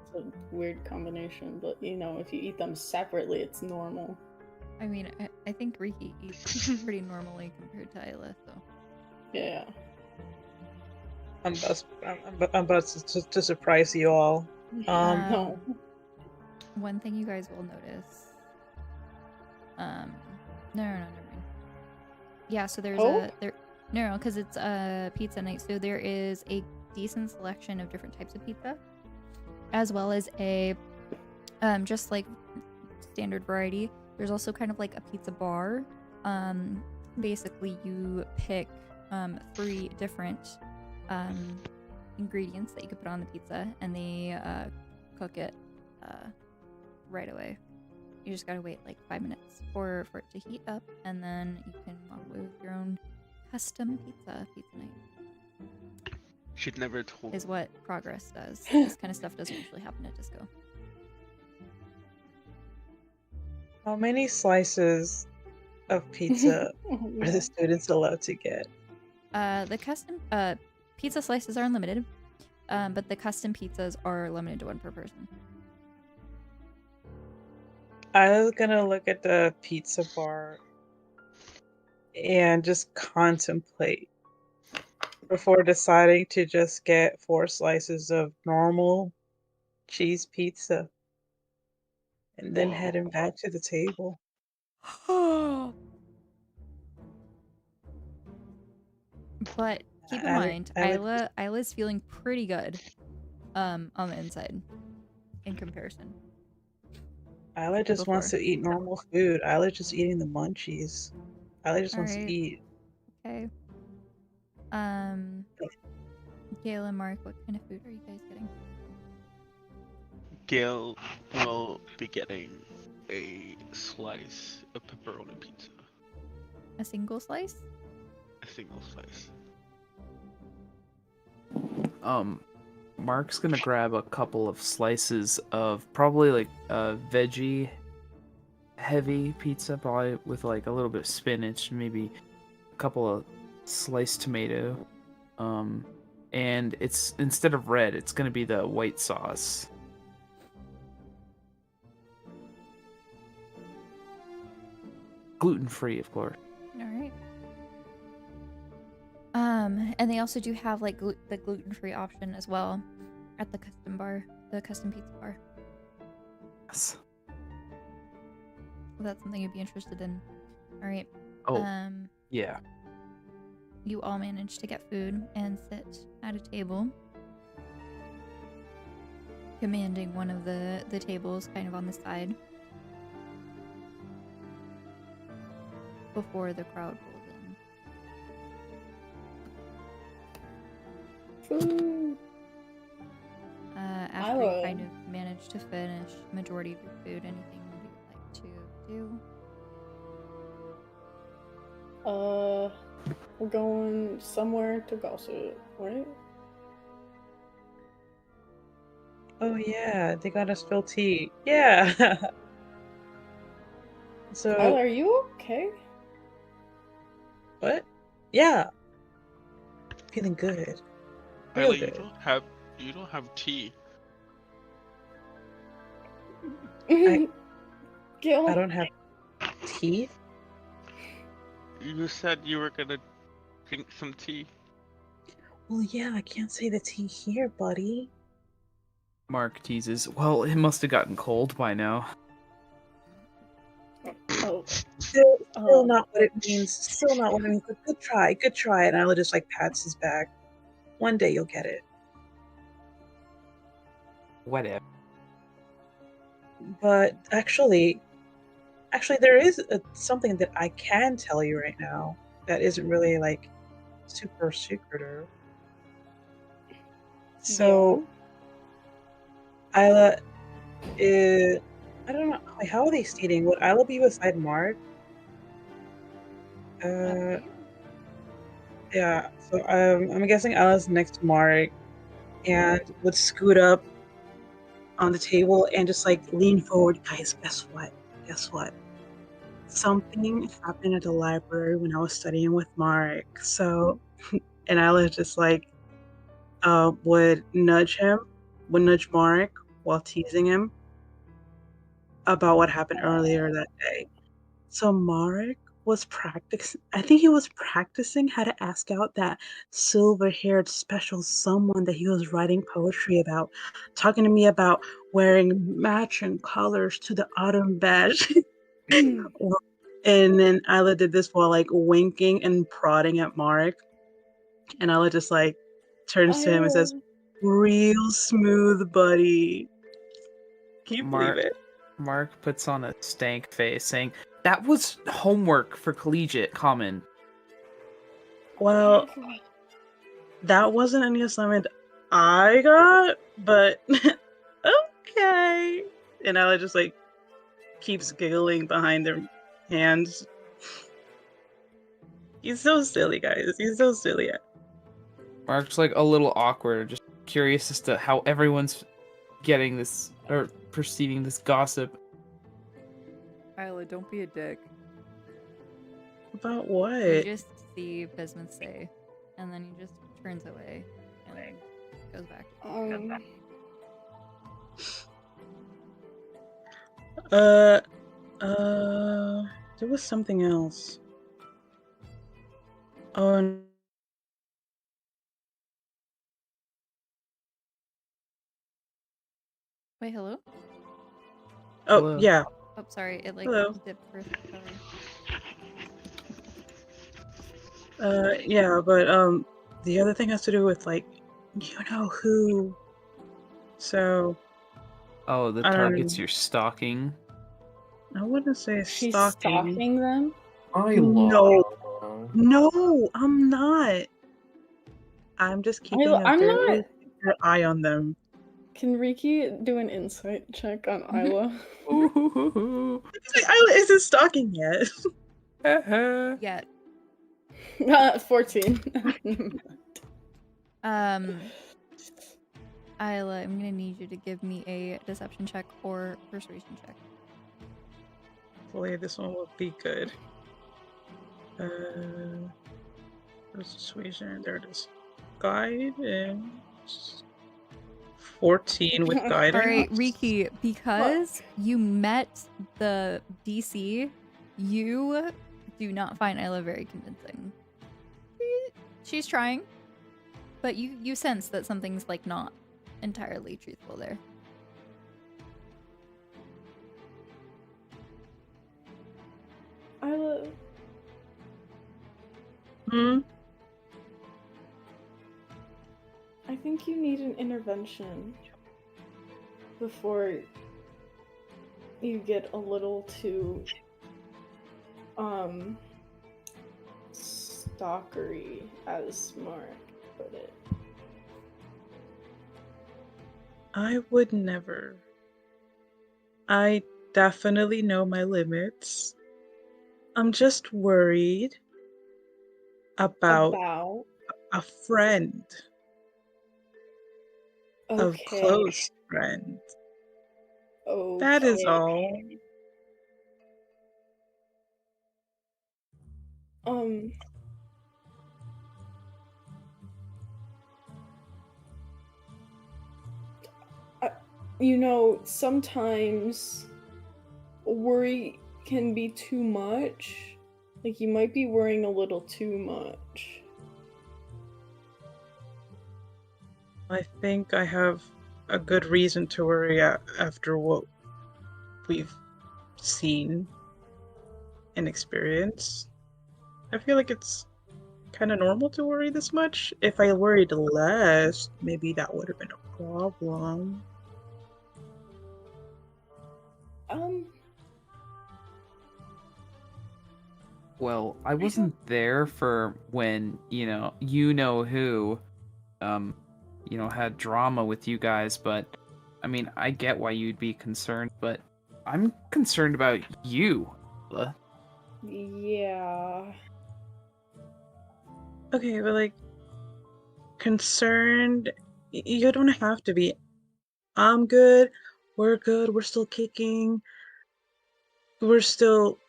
S4: It's a weird combination, but you know, if you eat them separately, it's normal.
S1: I mean, I think Riki eats pretty normally compared to Isla, so.
S4: Yeah.
S3: I'm about to surprise you all.
S4: No.
S1: One thing you guys will notice. No, never mind. Yeah, so there's
S4: Oh?
S1: no, because it's a pizza night, so there is a decent selection of different types of pizza, as well as a just like standard variety. There's also kind of like a pizza bar. Basically you pick 3 different ingredients that you could put on the pizza, and they cook it right away. You just gotta wait like 5 minutes for it to heat up, and then you can walk away with your own custom pizza night.
S2: She'd never told.
S1: Is what Progress does. This kind of stuff doesn't usually happen at Disco.
S3: How many slices of pizza are the students allowed to get?
S1: The custom pizza slices are unlimited, but the custom pizzas are limited to 1 per person.
S3: I was gonna look at the pizza bar and just contemplate before deciding to just get 4 slices of normal cheese pizza and then heading back to the table.
S1: But keep in mind, Isla's feeling pretty good on the inside in comparison.
S3: Isla just wants to eat normal food. Isla's just eating the munchies. Isla just wants to eat.
S1: Okay. Gail and Mark, what kind of food are you guys getting?
S2: Gail will be getting a slice of pepperoni pizza.
S1: A single slice?
S2: A single slice.
S5: Mark's gonna grab a couple of slices of probably like a veggie heavy pizza, probably with like a little bit of spinach, maybe a couple of sliced tomato. And it's instead of red, it's gonna be the white sauce. Gluten-free, of course.
S1: All right. And they also do have like the gluten-free option as well at the custom bar, the custom pizza bar.
S5: Yes.
S1: Well, that's something you'd be interested in. All right.
S5: Oh. Yeah.
S1: You all manage to get food and sit at a table, commanding one of the tables kind of on the side before the crowd rolls in.
S4: Food.
S1: After you kind of manage to finish the majority of your food, anything you would like to do?
S4: We're going somewhere to gossip, right?
S3: Oh yeah, they gotta spill tea. Yeah. So.
S4: Tyler, are you okay?
S3: What? Yeah. Feeling good.
S2: Riley, you don't have tea.
S3: I
S4: Gil.
S3: don't have teeth.
S2: You said you were gonna drink some tea.
S3: Well, yeah, I can't say the tea here, buddy.
S5: Mark teases. Well, it must have gotten cold by now.
S4: Oh.
S3: Still not what it means. Still not what it means. But good try. And Isla just like pats his back. One day you'll get it.
S5: Whatever.
S3: But actually, there is something that I can tell you right now that isn't really like super secretive. So, Isla is. I don't know. Wait, how are they seating? Would Isla be beside Mark? Yeah. So I'm guessing Isla's next to Mark, and would scoot up on the table and just like lean forward. Guys, guess what? Something happened at the library when I was studying with Mark. So, and Isla just like would nudge Mark while teasing him about what happened earlier that day. So Marek was practice. I think he was practicing how to ask out that silver-haired special someone that he was writing poetry about, talking to me about wearing matching colors to the autumn badge. And then Isla did this while like winking and prodding at Marek, and Isla just like turns to him and says, "Real smooth, buddy." Can you believe it?
S5: Mark puts on a stank face, saying, "That was homework for collegiate common."
S3: Well, that wasn't any assignment I got, but okay. And Ella just like keeps giggling behind their hands. He's so silly, guys. He's so silly.
S5: Mark's like a little awkward, just curious as to how everyone's getting this or perceiving this gossip.
S7: Isla, don't be a dick.
S3: About what?
S1: You just see Bismuth say, and then he just turns away and goes back.
S3: There was something else. Oh,
S1: Wait, hello?
S3: oh,
S5: Hello.
S3: yeah.
S1: Oh, sorry, it like
S3: Hello.
S1: dipped for
S3: Yeah, but the other thing has to do with like, you know who. So.
S5: Oh, the targets you're stalking.
S3: I wouldn't say
S4: She's
S3: stalking.
S4: stalking them?
S3: No, I'm not. I'm just keeping a
S4: I'm
S3: very
S4: not.
S3: good eye on them.
S4: Can Riki do an insight check on Isla?
S3: Isla isn't stalking yet.
S1: Yet.
S4: 14.
S1: Isla, I'm gonna need you to give me a deception check or persuasion check.
S3: Hopefully this one will be good. Persuasion, there it is. Guidance. 14 with guidance.
S1: Alright, Riki, because you met the DC, you do not find Isla very convincing. She's trying, but you sense that something's like not entirely truthful there.
S4: Isla. I think you need an intervention before you get a little too stalkery, as Mark put it.
S3: I would never. I definitely know my limits. I'm just worried about a friend. Of close friend. That is all.
S4: You know, sometimes worry can be too much. Like, you might be worrying a little too much.
S3: I think I have a good reason to worry after what we've seen and experienced. I feel like it's kind of normal to worry this much. If I worried less, maybe that would have been a problem.
S5: Well, I wasn't there for when, you know who, had drama with you guys, but, I mean, I get why you'd be concerned, but I'm concerned about you.
S4: Yeah.
S3: Okay, but like, concerned, you don't have to be. I'm good, we're still kicking, we're still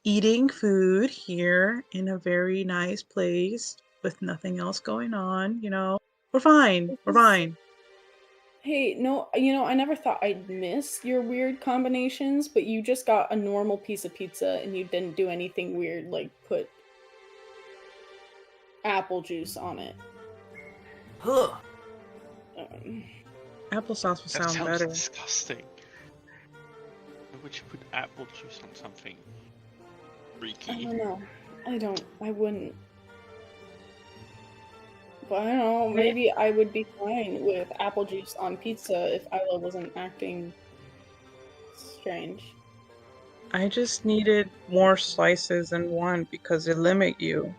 S3: eating food here in a very nice place with nothing else going on, you know. We're fine.
S4: Hey, no, I never thought I'd miss your weird combinations, but you just got a normal piece of pizza and you didn't do anything weird like put apple juice on it.
S5: Huh.
S3: Applesauce would
S2: That
S3: sound
S2: sounds
S3: better.
S2: disgusting. Why would you put apple juice on something?
S4: I
S2: Freaky.
S4: don't know. I wouldn't. But I don't know, maybe I would be fine with apple juice on pizza if Isla wasn't acting strange.
S3: I just needed more slices than one because they limit you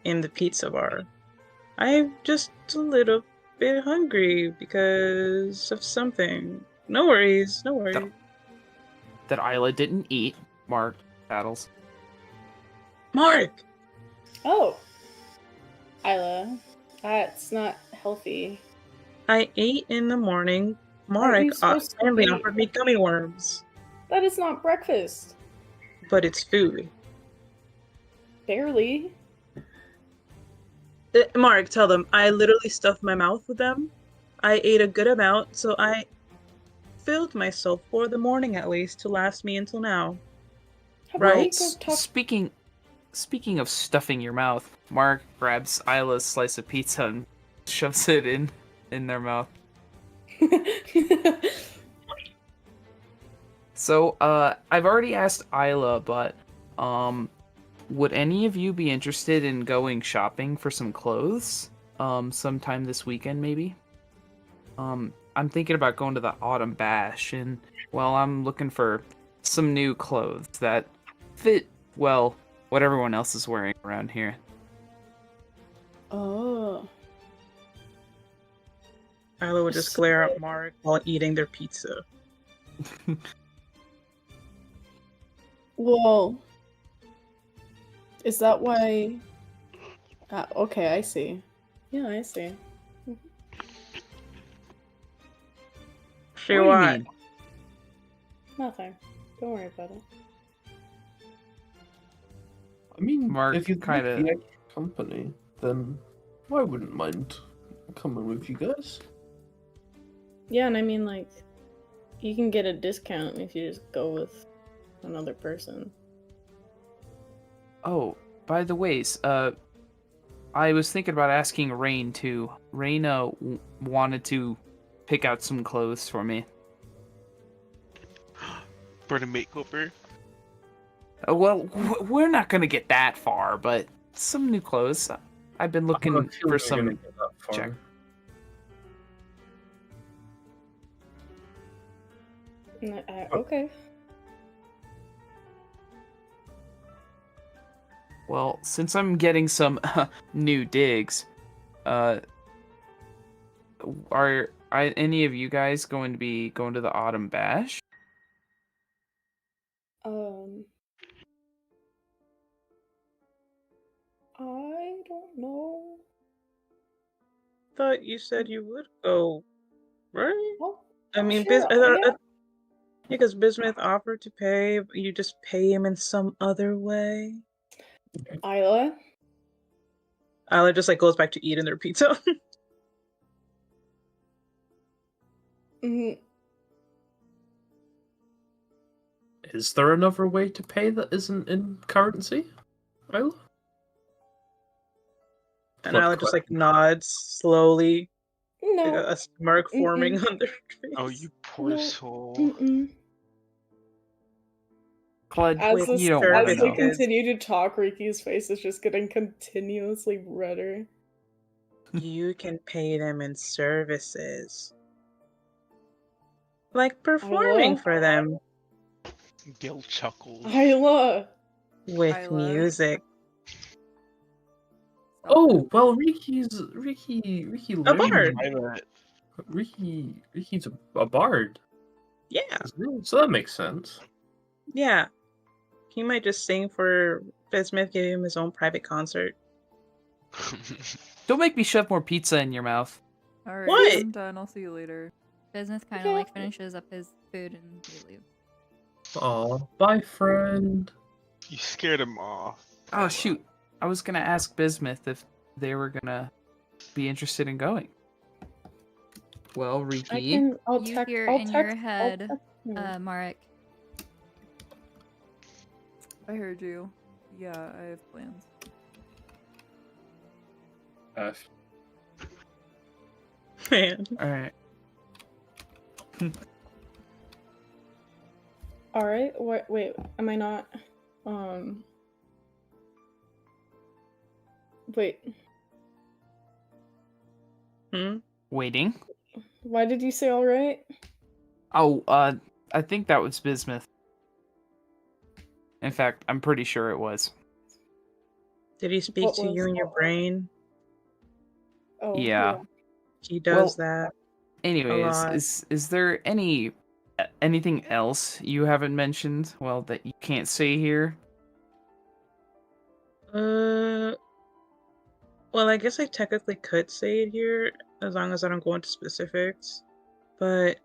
S3: in the pizza bar. I'm just a little bit hungry because of something. No worries, no worries.
S5: That Isla didn't eat. Mark paddles.
S3: Mark!
S4: Oh, Isla, that's not healthy.
S3: I ate in the morning.
S4: Aren't you
S3: Mark
S4: supposed to
S3: kindly
S4: be-
S3: offered me gummy worms.
S4: That is not breakfast.
S3: But it's food.
S4: Barely.
S3: Mark, tell them, I literally stuffed my mouth with them. I ate a good amount, so I filled myself for the morning at least to last me until now.
S4: How
S3: Right.
S4: about we go talk?
S5: Speaking of stuffing your mouth, Mark grabs Isla's slice of pizza and shoves it in their mouth. So, I've already asked Isla, but would any of you be interested in going shopping for some clothes? Sometime this weekend, maybe? I'm thinking about going to the Autumn Bash, and, well, I'm looking for some new clothes that fit, well, what everyone else is wearing around here.
S4: Oh.
S3: Isla would just glare at Mark while eating their pizza.
S4: Well, is that why? Okay, I see. Yeah, I see.
S3: She
S5: What do you
S3: what?
S5: mean?
S4: Nothing. Don't worry about it.
S6: I mean,
S5: Mark
S6: if you
S5: kinda-
S6: like the extra company, then I wouldn't mind coming with you guys.
S4: Yeah, and I mean, like, you can get a discount if you just go with another person.
S5: Oh, by the ways, I was thinking about asking Rain too. Rain wanted to pick out some clothes for me.
S2: For the makeover?
S5: Well, we're not gonna get that far, but some new clothes. I've been looking
S6: I have a feeling
S5: for
S6: you're
S5: some.
S6: gonna get that far.
S5: check.
S4: Okay.
S5: Well, since I'm getting some new digs, are any of you guys going to be going to the Autumn Bash?
S4: I don't know.
S3: Thought you said you would go, right?
S4: Oh,
S3: I mean,
S4: sure, yeah.
S3: because Bismuth offered to pay, but you just pay him in some other way.
S4: Isla?
S3: Isla just like goes back to eating their pizza.
S4: Mhm.
S6: Is there another way to pay that isn't in currency? Isla?
S3: And Isla just like nods slowly, like
S4: No.
S3: a smirk forming on their face.
S2: Oh, you poor
S4: No.
S2: soul.
S4: Mm-mm.
S5: Claude,
S4: As
S5: you don't want to
S4: as they
S5: know.
S4: continue to talk, Riki's face is just getting continuously redder.
S3: You can pay them in services. Like performing
S4: Isla?
S3: for them
S2: Gil chuckles.
S4: Isla!
S3: with
S7: Isla.
S3: music.
S6: Oh, well, Ricky
S3: A bard.
S6: Ricky's a bard.
S3: Yeah.
S6: Isn't he? So that makes sense.
S3: Yeah. He might just sing for Bismuth, give him his own private concert.
S5: Don't make me shove more pizza in your mouth.
S7: Alright,
S3: What?
S7: I'm done. I'll see you later.
S1: Bismuth kind of
S4: Okay.
S1: like finishes up his food and they leave.
S6: Aw, bye, friend.
S2: You scared him off.
S5: Oh shoot! I was gonna ask Bismuth if they were gonna be interested in going. Well,
S4: I
S5: Riki.
S4: can. I'll
S1: You
S4: text.
S1: hear
S4: I'll
S1: in
S4: text.
S1: your
S4: I'll
S1: head,
S4: text him.
S1: Marek,
S7: I heard you. Yeah, I have plans.
S6: F.
S3: Man.
S5: All right.
S4: All right. What? Wait. Am I not? Wait.
S3: Hmm?
S5: Waiting.
S4: Why did you say all right?
S5: Oh, I think that was Bismuth. In fact, I'm pretty sure it was.
S3: Did he speak
S4: What
S3: to you
S4: was?
S3: in your brain?
S4: Oh
S5: Yeah.
S3: He does
S5: Well,
S3: that a
S5: anyways,
S3: lot.
S5: is there anything else you haven't mentioned? Well, that you can't say here.
S3: Well, I guess I technically could say it here as long as I don't go into specifics. But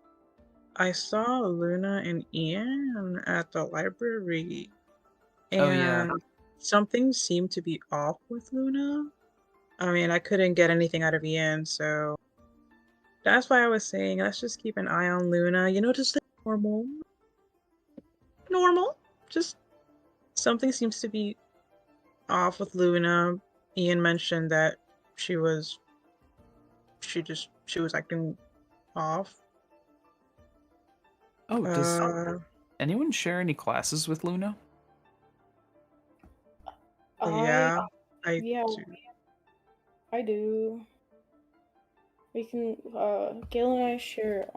S3: I saw Luna and Ian at the library,
S5: Oh, yeah.
S3: and something seemed to be off with Luna. I mean, I couldn't get anything out of Ian, so that's why I was saying let's just keep an eye on Luna. You know, just like normal. Normal. Just something seems to be off with Luna. Ian mentioned that she was acting off.
S5: Oh, does
S3: Uh,
S5: anyone share any classes with Luna?
S3: yeah, I
S4: Yeah,
S3: do.
S4: I do. We can. Gail and I share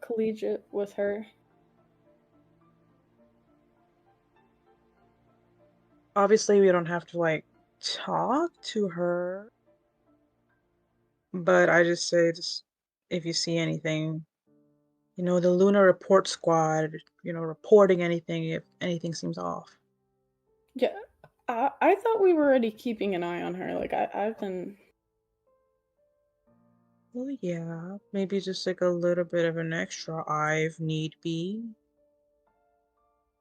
S4: collegiate with her.
S3: Obviously, we don't have to like talk to her, but I just say just if you see anything, you know, the Luna Report Squad, you know, reporting anything if anything seems off.
S4: Yeah, I thought we were already keeping an eye on her. Like I've been.
S3: Well, yeah, maybe just like a little bit of an extra eye if need be.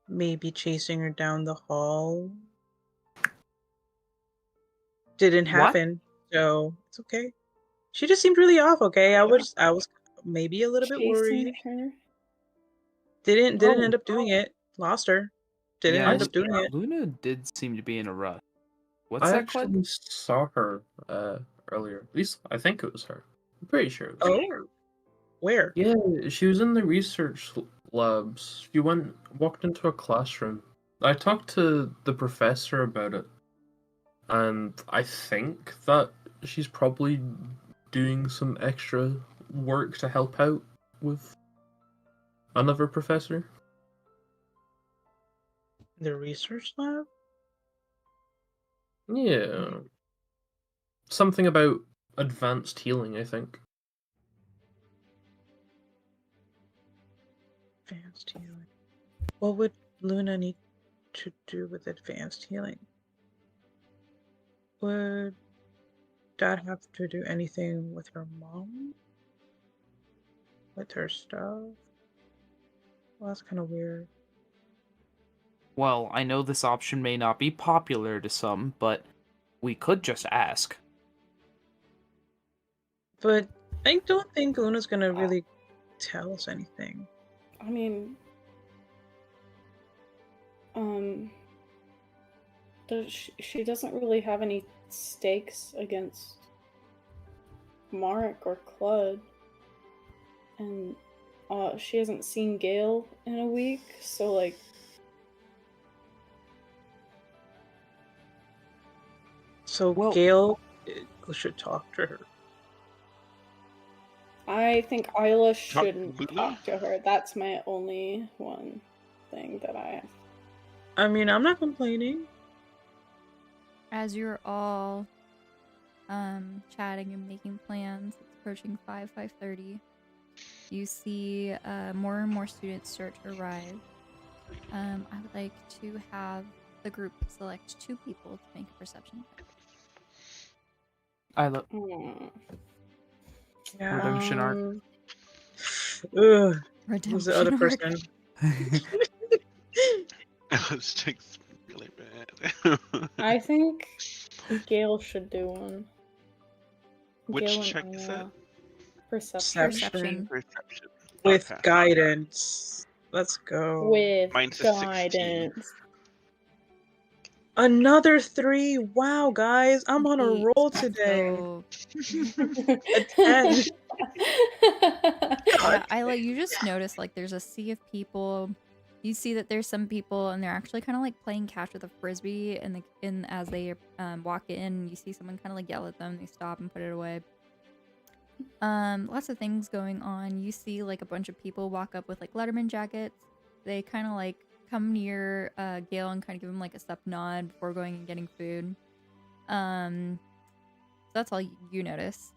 S3: Maybe chasing her down the hall. Didn't
S5: What?
S3: happen, so it's okay. She just seemed really off, okay? I was maybe a little bit
S4: Chasing
S3: worried.
S4: her.
S3: Didn't
S5: Oh.
S3: end up doing it. Lost her. Didn't
S5: Yeah,
S3: end up doing it.
S5: Luna did seem to be in a rush. What's
S6: I
S5: that, Cled?
S6: actually saw her earlier. At least I think it was her. I'm pretty sure it was her.
S3: Oh, where?
S6: Yeah, she was in the research labs. She walked into a classroom. I talked to the professor about it, and I think that she's probably doing some extra work to help out with another professor.
S3: The research lab?
S6: Yeah. Something about advanced healing, I think.
S3: Advanced healing. What would Luna need to do with advanced healing? Would that have to do anything with her mom? With her stuff? Well, that's kind of weird.
S5: Well, I know this option may not be popular to some, but we could just ask.
S3: But I don't think Luna's gonna really tell us anything.
S4: I mean, she doesn't really have any stakes against Marek or Clud, and she hasn't seen Gale in a week, so like.
S3: So
S5: Well-
S3: Gail should talk to her.
S4: I think Ila
S2: Talk to
S4: shouldn't
S2: Luna?
S4: talk to her. That's my only one thing that I have.
S3: I mean, I'm not complaining.
S1: as you're all chatting and making plans, it's approaching 5:30. You see more and more students start to arrive. I would like to have the group select 2 people to make a perception check.
S5: I look
S3: Yeah.
S5: redemption arc.
S3: Ugh.
S1: Redemption
S3: Who's the other
S1: arc.
S3: person?
S2: This chick's really bad.
S4: I think Gale should do one.
S2: Which
S4: Gale and
S2: check is
S4: Ila.
S2: that?
S4: Perception.
S2: Perception.
S3: With
S2: Okay.
S3: guidance. Let's go.
S4: With
S2: Mine's a 16.
S4: guidance.
S3: Another 3. Wow, guys, I'm on a
S1: 8.
S3: roll today.
S1: So,
S3: A 10.
S1: yeah, Isla, you just notice like there's a sea of people. You see that there's some people and they're actually kind of like playing catch with a frisbee, and as they walk in, you see someone kind of like yell at them. They stop and put it away. Lots of things going on. You see like a bunch of people walk up with like Letterman jackets. They kind of like come near Gale and kind of give him like a sup nod before going and getting food. So that's all you notice.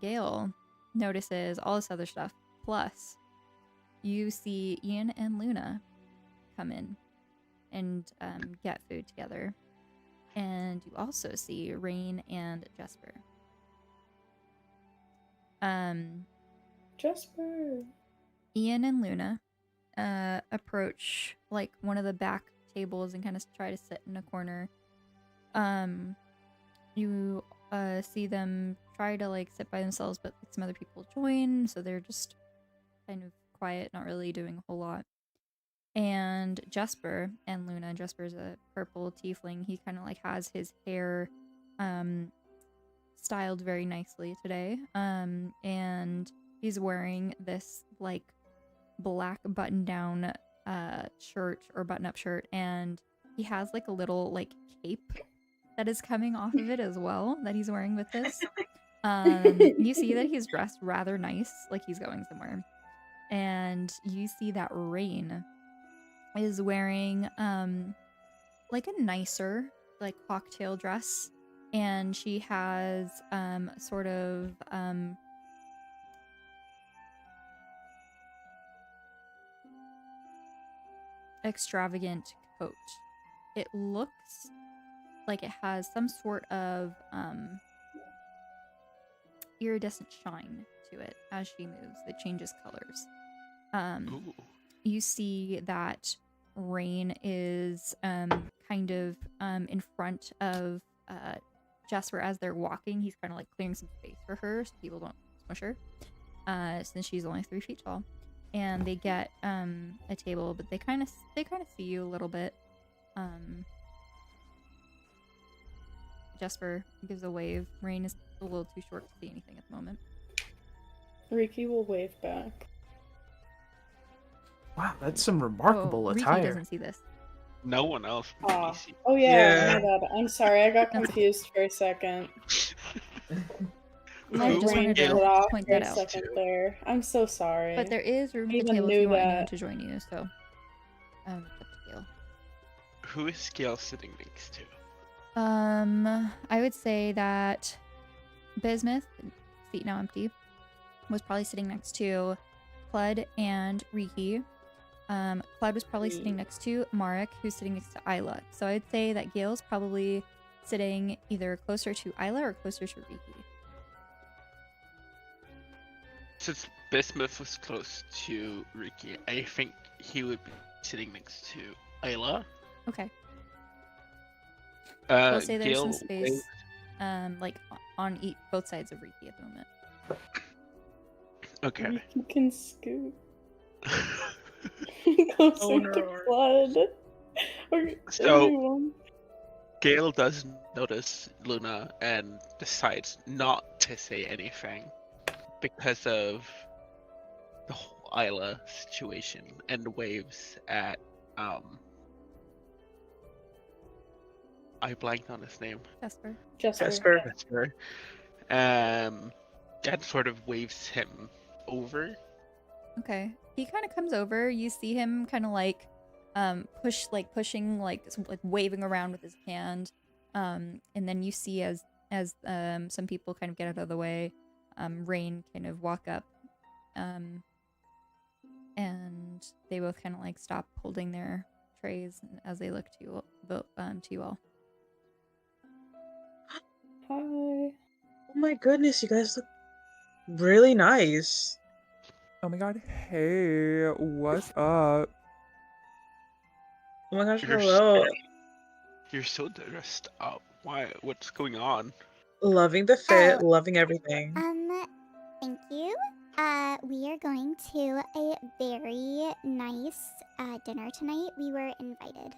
S1: Gale notices all this other stuff. Plus, you see Ian and Luna come in and get food together. And you also see Rain and Jesper.
S4: Jesper.
S1: Ian and Luna approach like one of the back tables and kind of try to sit in a corner. You see them try to like sit by themselves, but some other people join, so they're just kind of quiet, not really doing a whole lot. And Jesper and Luna, Jesper's a purple tiefling. He kind of like has his hair styled very nicely today. And he's wearing this like black button-down shirt or button-up shirt, and he has like a little like cape that is coming off of it as well that he's wearing with this. You see that he's dressed rather nice, like he's going somewhere. And you see that Rain is wearing like a nicer like cocktail dress, and she has sort of extravagant coat. It looks like it has some sort of iridescent shine to it as she moves. It changes colors.
S2: Ooh.
S1: You see that Rain is kind of in front of Jesper as they're walking. He's kind of like clearing some space for her so people don't smush her, since she's only 3 feet tall. And they get a table, but they kind of see you a little bit. Jesper gives a wave. Rain is a little too short to see anything at the moment.
S4: Riki will wave back.
S5: Wow, that's some remarkable
S1: Riki
S5: attire.
S1: doesn't see this.
S2: No one else from DC.
S4: Oh yeah,
S3: Yeah.
S4: my bad. I'm sorry, I got confused for a second. My
S1: I just
S4: brain
S1: wanted
S4: did
S1: to
S4: it off
S1: point
S4: for a
S1: that out.
S4: second there. I'm so sorry.
S1: But there is room at the
S4: Even
S1: table if
S4: knew
S1: you want anyone
S4: that.
S1: to join you, so up to Gale.
S2: Who is Gale sitting next to?
S1: I would say that Bismuth, seat now empty, was probably sitting next to Clud and Riki. Clud was probably sitting next to Marek, who's sitting next to Isla. So I'd say that Gale's probably sitting either closer to Isla or closer to Riki.
S2: Since Bismuth was close to Riki, I think he would be sitting next to Ayla.
S1: Okay. I'll say there's some
S2: Gale
S1: space, like on both sides of Riki at the moment.
S2: Okay.
S4: Riki can scoot closer to Blood. Or
S2: So-
S4: everyone.
S2: Gale does notice Luna and decides not to say anything because of the whole Isla situation and waves at I blanked on his name.
S1: Jesper.
S3: Jesper.
S2: Jesper. And sort of waves him over.
S1: Okay. He kind of comes over. You see him kind of like pushing waving around with his hand. And then you see as some people kind of get out of the way, Rain kind of walk up. And they both kind of like stop holding their trays as they look to you all.
S4: Hi.
S3: Oh my goodness, you guys look really nice.
S7: Oh my god, hey, what's up?
S3: Oh my gosh,
S2: You're
S3: hello.
S2: You're so dressed up. Why? What's going on?
S3: Loving the fit, loving everything.
S9: thank you. We are going to a very nice dinner tonight. We were invited.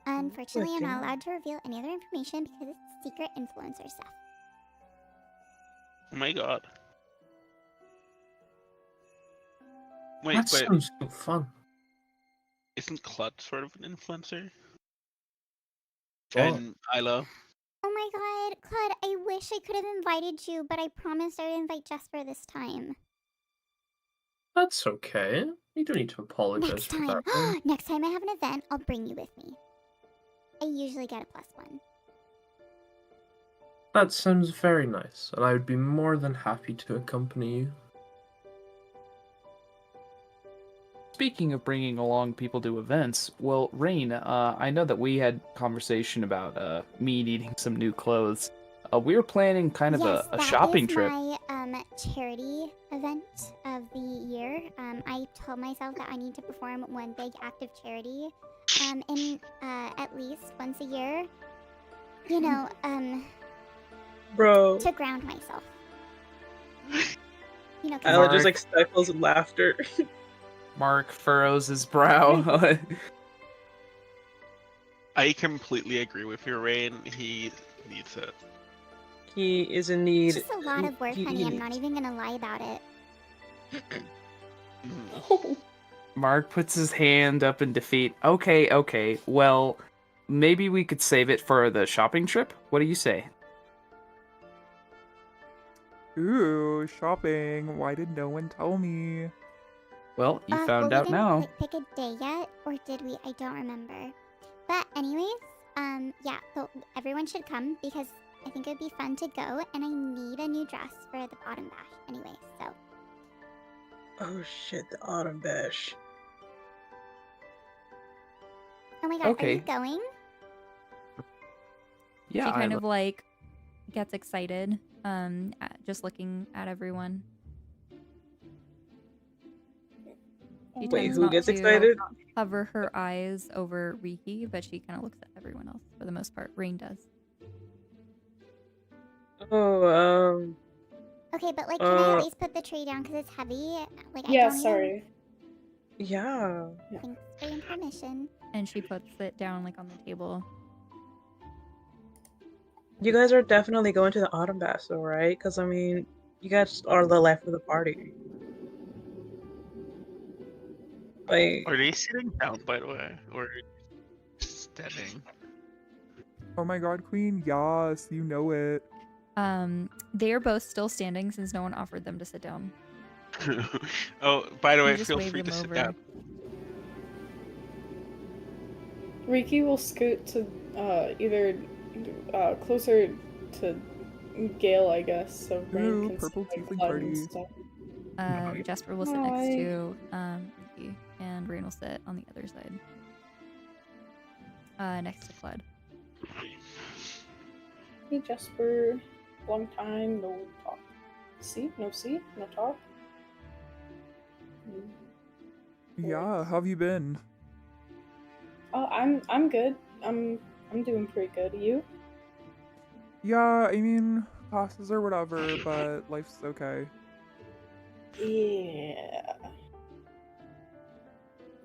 S9: Unfortunately, I'm not allowed to reveal any other information because it's secret influencer stuff.
S2: Oh my god. Wait,
S6: That
S2: but
S6: sounds so fun.
S2: isn't Clud sort of an influencer?
S6: What?
S2: And Ila?
S9: Oh my god, Claude, I wish I could have invited you, but I promised I would invite Jesper this time.
S6: That's okay. You don't need to apologize
S9: Next
S6: for
S9: time.
S6: that. Right?
S9: Next time I have an event, I'll bring you with me. I usually get a +1.
S6: That sounds very nice, and I would be more than happy to accompany you.
S5: Speaking of bringing along people to events, well, Rain, I know that we had conversation about me needing some new clothes. We were planning kind of
S9: Yes,
S5: a shopping trip.
S9: that is my charity event of the year. I told myself that I need to perform one big act of charity, in at least once a year. You know,
S3: Bro.
S9: to ground myself. You know, 'cause
S3: Isla just
S5: Mark.
S3: like stifles laughter.
S5: Mark furrows his brow.
S2: I completely agree with you, Rain. He needs it.
S3: He is in need.
S9: it's just a lot of work, honey. I'm not even gonna lie about it.
S2: Mhm.
S5: Mark puts his hand up in defeat. Okay. Well, maybe we could save it for the shopping trip? What do you say?
S7: Ooh, shopping. Why did no one tell me?
S5: Well, you
S9: Well,
S5: found
S9: we
S5: out
S9: didn't
S5: now.
S9: pick a day yet, or did we? I don't remember. But anyways, yeah, so everyone should come because I think it would be fun to go, and I need a new dress for the autumn bash anyway, so.
S3: Oh shit, the autumn bash.
S9: Oh my god,
S5: Okay.
S9: are you going?
S5: Yeah,
S1: She kind
S5: I-
S1: of like gets excited, just looking at everyone. She
S3: Wait,
S1: tends
S3: who
S1: not
S3: gets
S1: to
S3: excited?
S1: hover her eyes over Riki, but she kind of looks at everyone else for the most part. Rain does.
S3: Oh,
S9: Okay, but like, can I at least put the tray down because it's heavy? Like, I
S4: Yeah,
S9: don't
S4: sorry.
S3: yeah.
S9: Even... Thanks for your permission.
S1: And she puts it down like on the table.
S3: You guys are definitely going to the autumn bash, though, right? Because I mean, you guys are the life of the party. Like,
S2: Are they sitting down, by the way? Or standing?
S7: Oh my god, Queen, yes, you know it.
S1: They are both still standing since no one offered them to sit down.
S2: Oh, by the
S1: You
S2: way,
S1: just
S2: feel
S1: wave
S2: free to
S1: them
S2: sit
S1: over.
S2: down.
S4: Riki will scoot to either closer to Gale, I guess, so Rain
S7: Ooh,
S4: can
S7: purple
S4: see, like,
S7: tiefling
S4: Clyde and
S7: party.
S4: stuff.
S1: Jasper will sit
S4: Hi.
S1: next to Riki, and Rain will sit on the other side. Next to Clyde.
S4: Hey Jasper, long time no talk. No talk.
S7: Yeah, how have you been?
S4: Oh, I'm good. I'm doing pretty good. You?
S7: Yeah, I mean, classes or whatever, but life's okay.
S4: Yeah.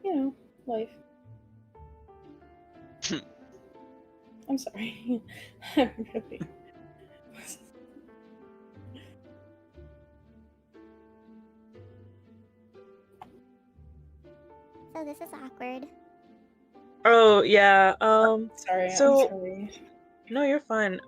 S4: You know, life. I'm sorry. I'm really.
S9: So this is awkward.
S3: oh yeah.
S4: Sorry,
S3: So-
S4: I'm sorry.
S3: No, you're fine.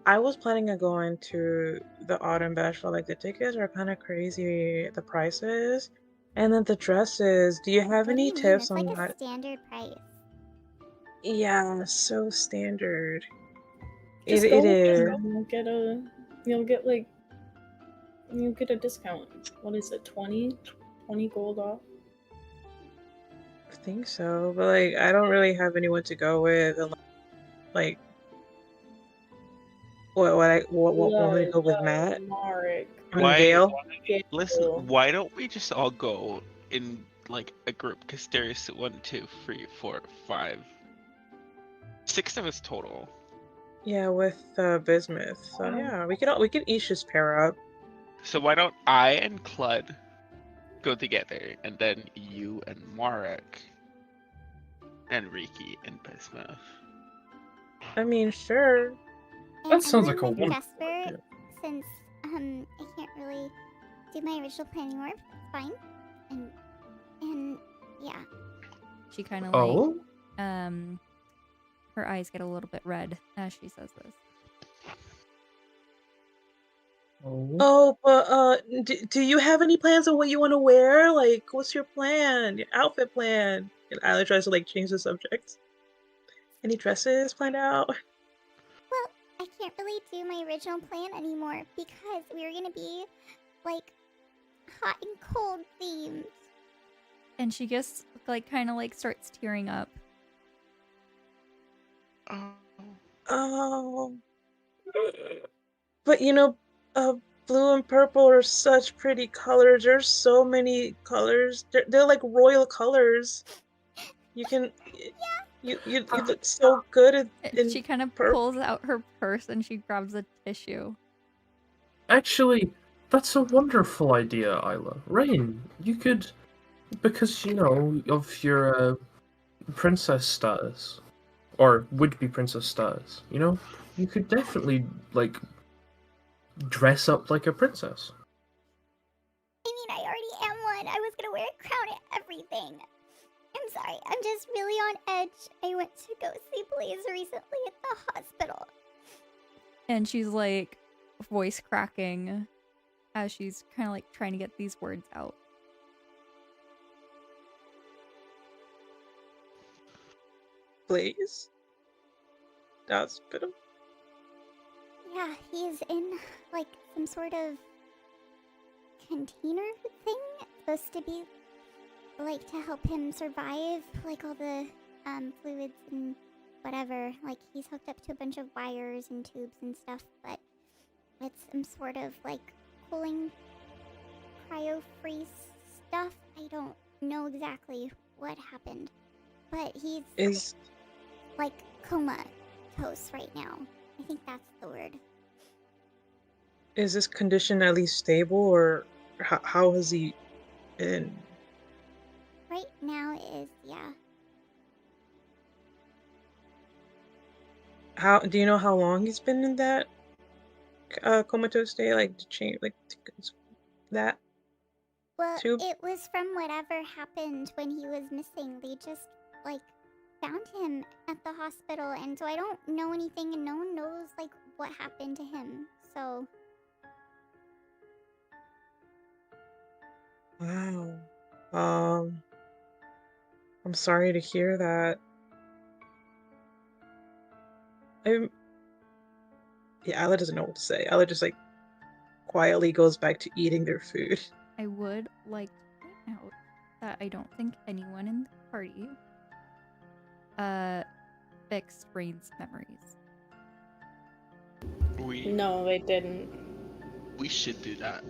S3: I was planning on going to the autumn bash, but like the tickets are kind of crazy, the prices, and then the dresses. Do you have
S9: What do
S3: any
S9: you mean?
S3: tips
S9: It's
S3: on
S9: like a
S3: that?
S9: standard price.
S3: Yeah, so standard.
S4: Just
S3: It
S4: go.
S3: is.
S4: You'll get a discount. What is it? 20 gold off?
S3: I think so, but like I don't really have anyone to go with, and like what want me to go with Matt?
S4: Marek.
S3: I mean Gail.
S2: Listen, why don't we just all go in like a group? Because there's 1, 2, 3, 4, 5, 6 of us total.
S3: Yeah, with bismuth. So yeah, we could each just pair up.
S2: So why don't I and Clud go together, and then you and Marek and Riki and Bismuth?
S3: I mean, sure.
S9: And
S6: That
S9: I'm
S6: sounds
S9: going
S6: like a
S9: with
S6: wonderful
S9: Jesper
S6: idea.
S9: since I can't really do my original plan anymore. But it's fine. And yeah.
S1: She kind of
S6: Oh?
S1: her eyes get a little bit red as she says this.
S6: Oh.
S3: Oh, but do you have any plans on what you want to wear? Like, what's your plan? Your outfit plan? And Isla tries to like change the subject. Any dresses planned out?
S9: Well, I can't really do my original plan anymore because we were gonna be like hot and cold themed.
S1: And she just like kind of like starts tearing up.
S2: Oh.
S3: Oh, but you know, blue and purple are such pretty colors. There's so many colors. They're like royal colors. You can, you look so good in
S1: She kind of
S3: purple.
S1: pulls out her purse and she grabs a tissue.
S6: Actually, that's a wonderful idea, Isla. Rain, you could, because you know of your princess status, or would-be princess status. You know, you could definitely like dress up like a princess.
S9: I mean, I already am one. I was gonna wear a crown and everything. I'm sorry. I'm just really on edge. I went to go see Blaze recently at the hospital.
S1: And she's like voice cracking as she's kind of like trying to get these words out.
S3: Blaze. The hospital.
S9: Yeah, he's in like some sort of container thing. It's supposed to be like to help him survive like all the fluids and whatever. Like he's hooked up to a bunch of wires and tubes and stuff, but it's some sort of like cooling cryo freeze stuff. I don't know exactly what happened, but he's
S3: Is
S9: like comatose right now. I think that's the word.
S3: this condition at least stable, or how has he been?
S9: Right now is, yeah.
S3: How do you know how long he's been in that comatose state? Like to change, like that.
S9: Well,
S3: Tube?
S9: it was from whatever happened when he was missing. They just, like, found him at the hospital, and so I don't know anything, and no one knows, like, what happened to him, so...
S3: Wow. I'm sorry to hear that. Yeah, Isla doesn't know what to say. Isla just like quietly goes back to eating their food.
S1: I would like to point out that I don't think anyone in the party fixed Rain's memories.
S4: No, they didn't.
S2: We should do that.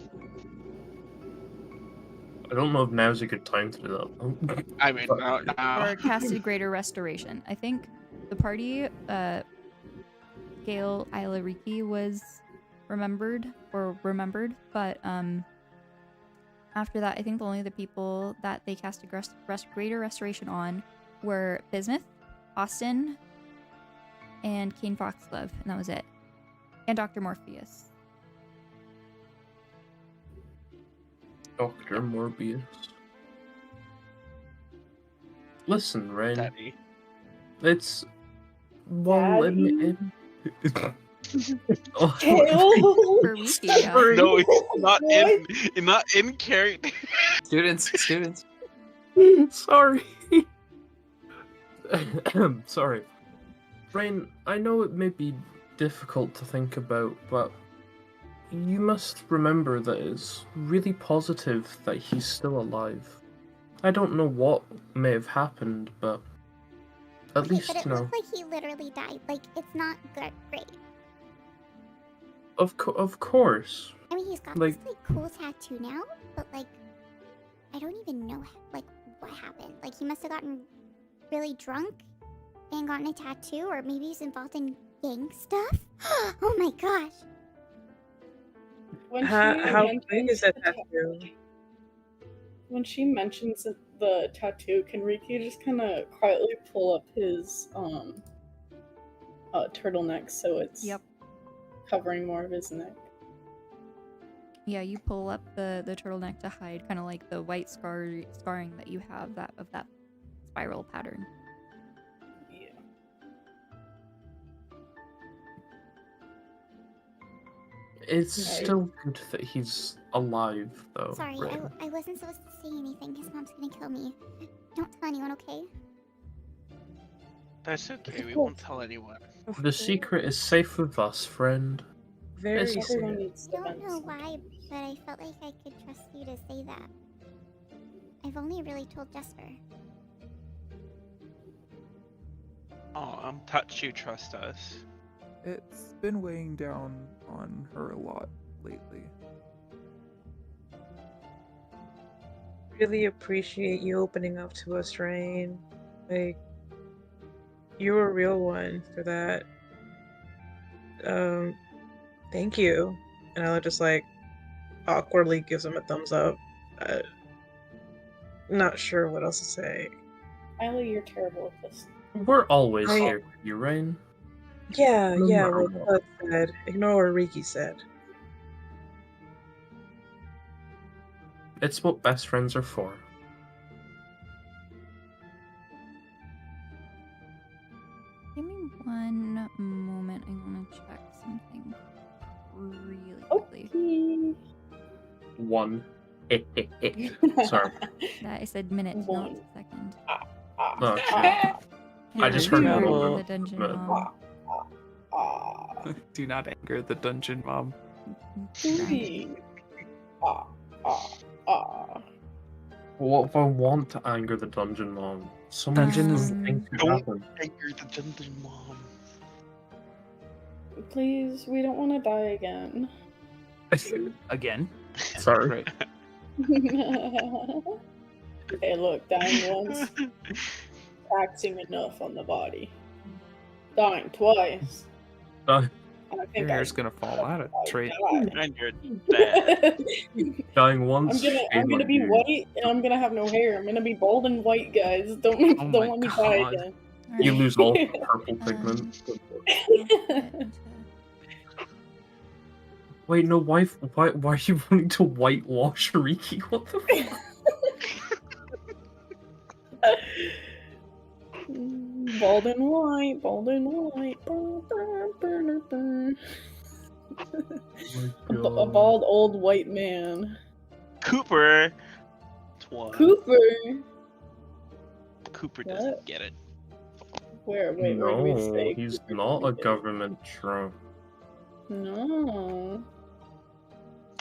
S6: I don't know if now's a good time to do that.
S2: I mean, now.
S1: Or casted greater restoration. I think the party, Gale, Isla, Riki was remembered, but after that, I think only the people that they casted greater restoration on were Bismuth, Austin, and Kane Foxglove, and that was it. And Dr. Morpheus.
S6: Dr. Morbius. Listen, Rain.
S2: Daddy.
S6: It's well,
S4: Daddy?
S6: Oh,
S1: For Riki, yeah.
S2: No, it's not in character.
S5: Students.
S6: sorry. Sorry. Rain, I know it may be difficult to think about, but you must remember that it's really positive that he's still alive. I don't know what may have happened, but at
S9: Okay,
S6: least,
S9: but it
S6: you know...
S9: looked like he literally died. Like, it's not good, great.
S6: Of course.
S9: I mean, he's got
S6: Like-
S9: this, like, cool tattoo now, but, like, I don't even know, like, what happened. Like, he must have gotten really drunk and gotten a tattoo, or maybe he's involved in gang stuff? Oh my gosh.
S4: When
S3: How
S4: she
S3: big is that tattoo?
S4: When she mentions the tattoo, can Ricky just kind of quietly pull up his turtleneck so it's
S1: Yep.
S4: covering more of his neck?
S1: Yeah, you pull up the turtleneck to hide kind of like the white scarring that you have of that spiral pattern.
S4: Yeah.
S6: It's
S4: Right.
S6: still good that he's alive, though.
S9: Sorry,
S6: Right?
S9: I wasn't supposed to say anything. His mom's gonna kill me. Don't tell anyone, okay?
S2: That's okay. We won't tell anyone.
S6: The secret is safe with us, friend.
S3: Very
S6: It's-
S4: Everyone
S3: safe.
S4: needs
S9: I don't
S4: defense.
S9: know why, but I felt like I could trust you to say that. I've only really told Jesper.
S2: Oh, I'm touched you trust us.
S7: It's been weighing down on her a lot lately.
S3: Really appreciate you opening up to us, Rain. Like, you're a real one for that. Thank you. And Ella just like awkwardly gives him a thumbs up. Not sure what else to say.
S4: Isla, you're terrible at this.
S6: We're always
S3: I-
S6: here for you, Rain.
S3: Yeah,
S6: No
S3: yeah,
S6: matter
S3: what
S6: what.
S3: Bud said. Ignore what Riki said.
S6: It's what best friends are for.
S1: Give me one moment. I want to check something really
S4: Oh,
S1: quickly.
S4: Okay.
S6: One. Sorry.
S1: That I said minutes,
S4: One.
S1: not second.
S6: Oh, shit.
S4: Ah,
S6: I just heard
S1: Anger
S6: one.
S1: the dungeon
S6: Minute.
S1: mom.
S4: ah,
S5: Do not anger the dungeon mom.
S4: Ooh. Ah, ah, ah.
S6: What if I want to anger the dungeon mom? Someone
S5: Dungeon is-
S6: things could
S2: Don't-
S6: happen.
S2: Anger the dungeon mom.
S4: Please, we don't want to die again.
S5: Again.
S6: Sorry.
S5: Right.
S4: Hey, look, dying once, taxing enough on the body. Dying twice.
S6: Die-
S4: I
S5: Your
S4: think
S5: hair's gonna fall out of the tree.
S2: And you're dead.
S6: Dying once.
S4: I'm
S6: shame
S4: gonna
S6: on
S4: be
S6: you.
S4: white and I'm gonna have no hair. I'm gonna be bald and white, guys. Don't
S5: Oh
S4: don't
S5: my
S4: let me die
S5: God.
S4: again.
S6: You
S1: Alright,
S6: lose all purple pigment.
S1: I'll get to-
S6: Wait, no, why are you wanting to whitewash Riki? What the fuck?
S4: Bald and white, bald and white. A bald old white man.
S2: Cooper. Twan.
S4: Cooper.
S2: Cooper doesn't
S4: What?
S2: get it.
S4: Where do we
S6: No,
S4: say
S6: he's
S4: Cooper
S6: not a
S4: doesn't get it?
S6: government drone.
S4: No.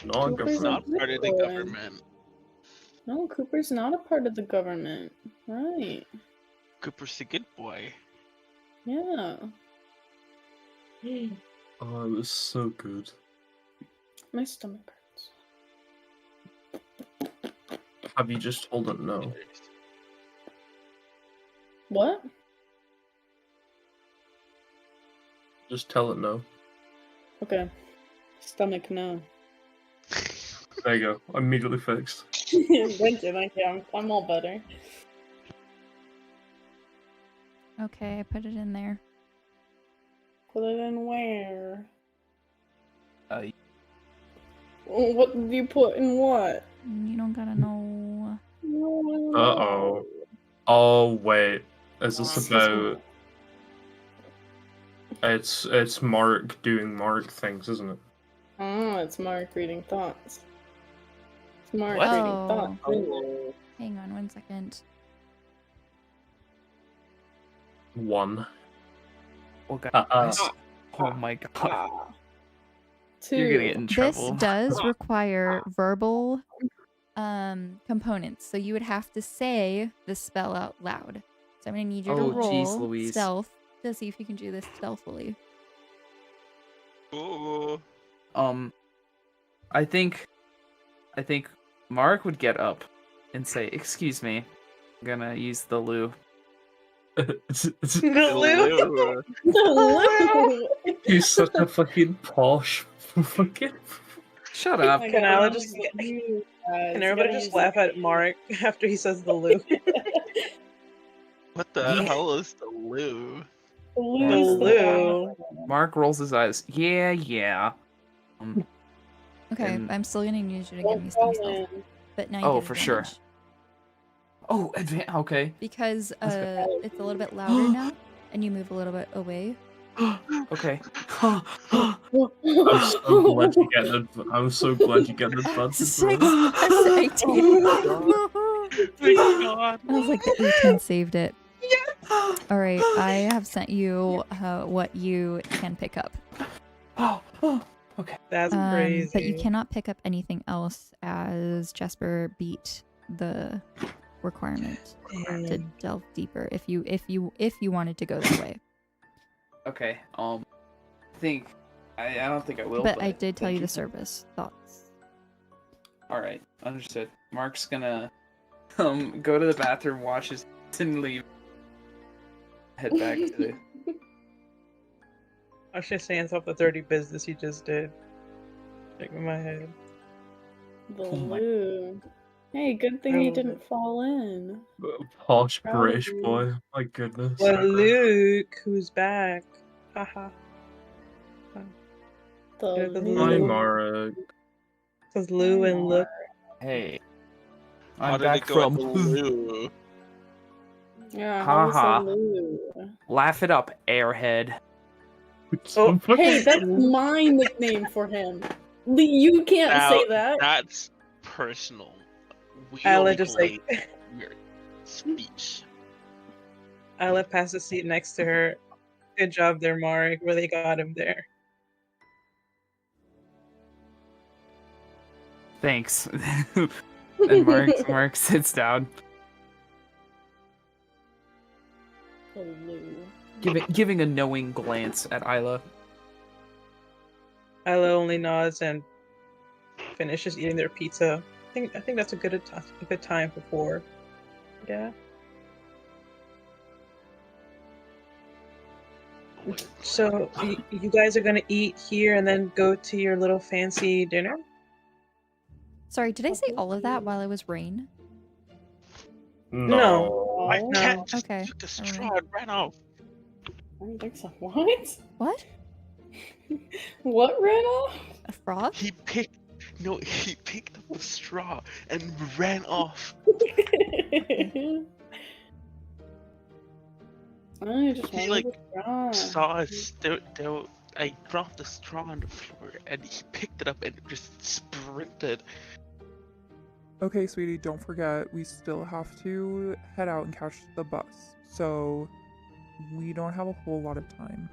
S6: Not a
S4: Cooper's
S6: government.
S2: Not part of the
S4: Bitcoin.
S2: government.
S4: No, Cooper's not a part of the government. Right.
S2: Cooper's a good boy.
S4: Yeah.
S6: Oh, it was so good.
S4: My stomach hurts.
S6: Have you just told it no?
S4: What?
S6: Just tell it no.
S4: Okay. Stomach, no.
S6: There you go. Immediately fixed.
S4: Thank you. I'm all better.
S1: Okay, I put it in there.
S4: Put it in where?
S5: Uh,
S4: What did you put in what?
S1: You don't gotta know.
S6: Uh-oh. Oh, wait. Is this about... It's Mark doing Mark things, isn't it?
S4: Oh, it's Mark reading thoughts. It's Mark
S5: What?
S4: reading
S1: Oh.
S4: thoughts. isn't
S1: Hang on 1 second.
S6: One.
S5: oh, guys.
S6: Uh-uh.
S5: Oh my
S4: it?
S5: god.
S4: Ah.
S5: You're gonna get in
S1: This
S5: trouble.
S1: does require verbal components, so you would have to say the spell out loud. So I'm gonna need you to
S5: Oh,
S1: roll
S5: jeez Louise.
S1: stealth to see if you can do this stealthily.
S2: Ooh.
S5: I think Mark would get up and say, "Excuse me, I'm gonna use the loo."
S3: The loo.
S4: The
S6: He's such a fucking posh fucking.
S5: Shut up.
S4: My
S3: Can
S4: God,
S3: Ila
S4: oh
S3: just
S4: my God, you guys,
S3: can
S4: you
S3: everybody
S4: gotta
S3: just
S4: use
S3: laugh
S4: the-
S3: at Marek after he says the loo?
S2: What the
S5: Yeah.
S2: hell is the loo?
S3: The
S4: Lou's the
S3: loo.
S5: Mark rolls his eyes. Yeah.
S1: Okay,
S5: And-
S1: I'm still gonna need you to give
S4: Don't
S1: me
S4: fall
S1: some stealth,
S4: in.
S1: but now you
S5: Oh,
S1: get
S5: for sure.
S1: advantage.
S5: Oh, okay.
S1: Because
S5: That's good.
S1: it's a little bit louder now, and you move a little bit away.
S5: Okay.
S6: I'm so glad you get an I'm so glad you get an advantage.
S1: Six
S6: roll.
S1: plus 18.
S2: Thank God.
S1: I was like, the 18 saved it. All right, I have sent you what you can pick up.
S5: Okay.
S3: That's
S1: But you
S3: crazy.
S1: cannot pick up anything else as Jesper beat the requirement to
S3: Damn.
S1: delve deeper if you wanted to go that way.
S5: Okay. I think I don't think I will.
S1: But I did tell
S5: thank
S1: you the service thoughts.
S5: All right, understood. Mark's gonna go to the bathroom, wash his and leave. Head back to the.
S3: I should say off the dirty business he just did. Shaking my head.
S4: The
S5: Oh my-
S4: Lou. Hey, good thing he
S3: love
S4: didn't fall in.
S6: Posh
S4: Proud of
S6: British
S4: you.
S6: boy. My goodness.
S3: Well, Luke, who's back? Haha.
S4: The
S3: Here goes
S6: Hi,
S3: Lou.
S6: Marek.
S3: Says Lou and look.
S5: Hey.
S2: How
S5: I'm
S2: did
S5: back
S2: it go at
S5: from.
S2: the loo?
S4: Yeah, how was
S5: Haha.
S4: the Lou?
S5: Laugh it up, airhead.
S3: Oh,
S4: Hey, that's my nickname for him. You can't
S2: Now,
S4: say that.
S2: that's personal. We
S3: Ila
S2: only
S3: just
S2: play
S3: like
S2: your speech.
S3: Ila passed the seat next to her. Good job there, Marek. Really got him there.
S5: Thanks. And Mark sits down,
S4: The Lou.
S5: giving a knowing glance at Isla.
S3: Ila only nods and finishes eating their pizza. I think that's a good time for 4. Yeah. So you guys are gonna eat here and then go to your little fancy dinner?
S1: Sorry, did I say all of that while I was Rain?
S3: No.
S2: My
S4: Oh,
S2: cat just
S1: Okay,
S2: took a
S1: never
S2: straw
S1: mind.
S2: and ran off.
S4: I don't think so. What?
S1: What?
S4: What ran off?
S1: A frog?
S2: He picked up the straw and ran off.
S4: I just
S2: He,
S4: wanted
S2: like,
S4: to try.
S2: Saw us. I dropped the straw on the floor and he picked it up and just sprinted.
S7: Okay, sweetie, don't forget, we still have to head out and catch the bus. So, we don't have a whole lot of time.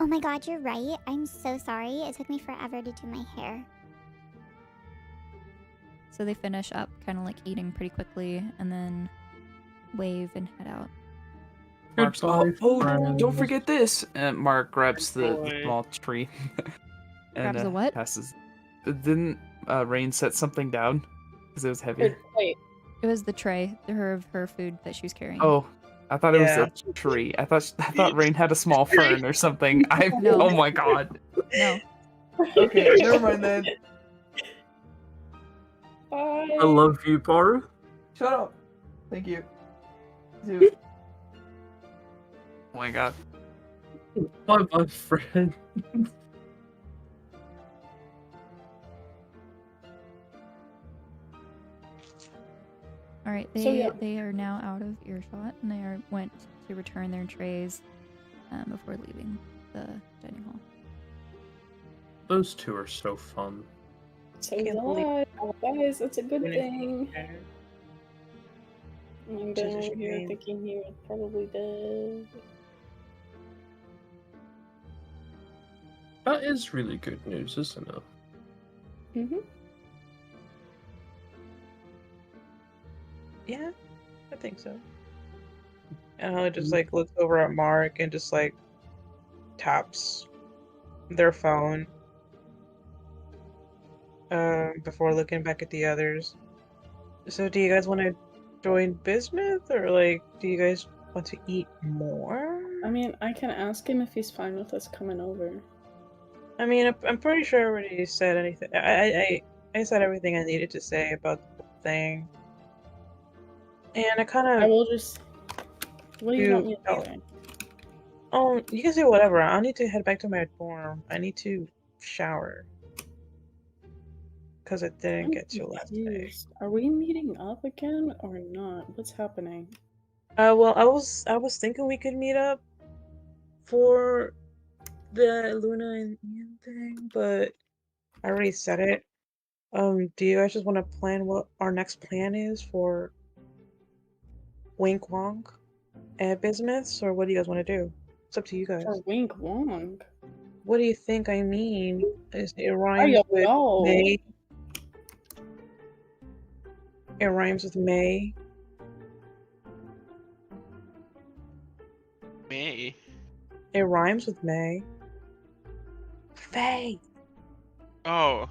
S9: Oh my god, you're right. I'm so sorry. It took me forever to do my hair.
S1: So they finish up, kind of like eating pretty quickly, and then wave and head out.
S5: Mark's
S6: Goodbye,
S5: don't
S6: friends.
S5: forget this. And Mark grabs the
S2: Boy.
S5: small tree. And,
S1: Grabs the what?
S5: Passes. Didn't Rain set something down? Because it was heavy.
S4: Wait,
S1: It was the tray, her food that she was carrying.
S5: Oh, I thought it was
S3: Yeah.
S5: a tree. I thought Rain had a small fern or something.
S1: No.
S5: Oh my god.
S1: No.
S5: Okay, never mind then.
S4: bye.
S6: I love you, Baru.
S5: Shut up. Thank you. Dude. Oh my god.
S6: Bye, my friend.
S1: All right,
S4: So, yeah.
S1: they are now out of earshot, and they went to return their trays before leaving the dining hall.
S6: Those two are so fun.
S4: So
S3: Can't believe-
S4: guys, that's a good
S3: Winning.
S4: thing. I'm
S3: Such a
S4: down here
S3: shame.
S4: thinking he was probably dead.
S6: That is really good news, isn't it?
S4: Mm-hmm.
S3: Yeah, I think so. And Ila just like looks over at Marek and just like taps their phone before looking back at the others. So do you guys want to join Bismuth, or like, do you guys want to eat more?
S4: I mean, I can ask him if he's fine with us coming over.
S3: I mean, I'm pretty sure I already said anything. I said everything I needed to say about the whole thing. And I kind
S4: I
S3: of
S4: will just. What do you want me to say?
S3: Oh, you can say whatever. I need to head back to my dorm. I need to shower. Because I didn't get to last day.
S4: Confused. Are we meeting up again or not? What's happening?
S3: Well, I was thinking we could meet up for the Luna and Ian thing, but I already said it. Do you guys just want to plan what our next plan is for Wink Wonk at Bismuth's, or what do you guys want to do? It's up to you guys.
S4: For Wink Wonk?
S3: What do you think I mean? It
S4: I
S3: rhymes
S4: don't
S3: with
S4: know.
S3: May. It rhymes with May.
S2: May.
S3: It rhymes with May. Faye.
S2: Oh.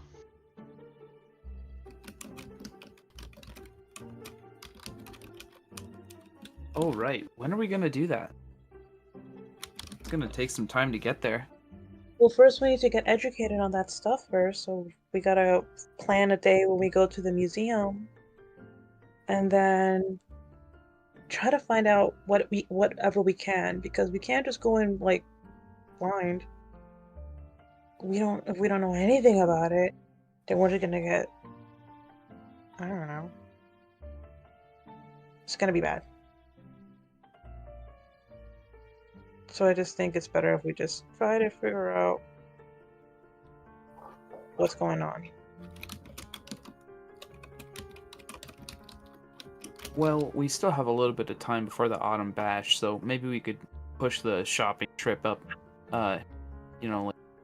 S5: Oh, right. When are we gonna do that? It's gonna take some time to get there.
S3: Well, first we need to get educated on that stuff first, so we gotta plan a day when we go to the museum, and then try to find out whatever we can, because we can't just go in like blind. If we don't know anything about it, then we're just gonna get, I don't know. It's gonna be bad. So I just think it's better if we just try to figure out what's going on.
S5: Well, we still have a little bit of time before the autumn bash, so maybe we could push the shopping trip up, like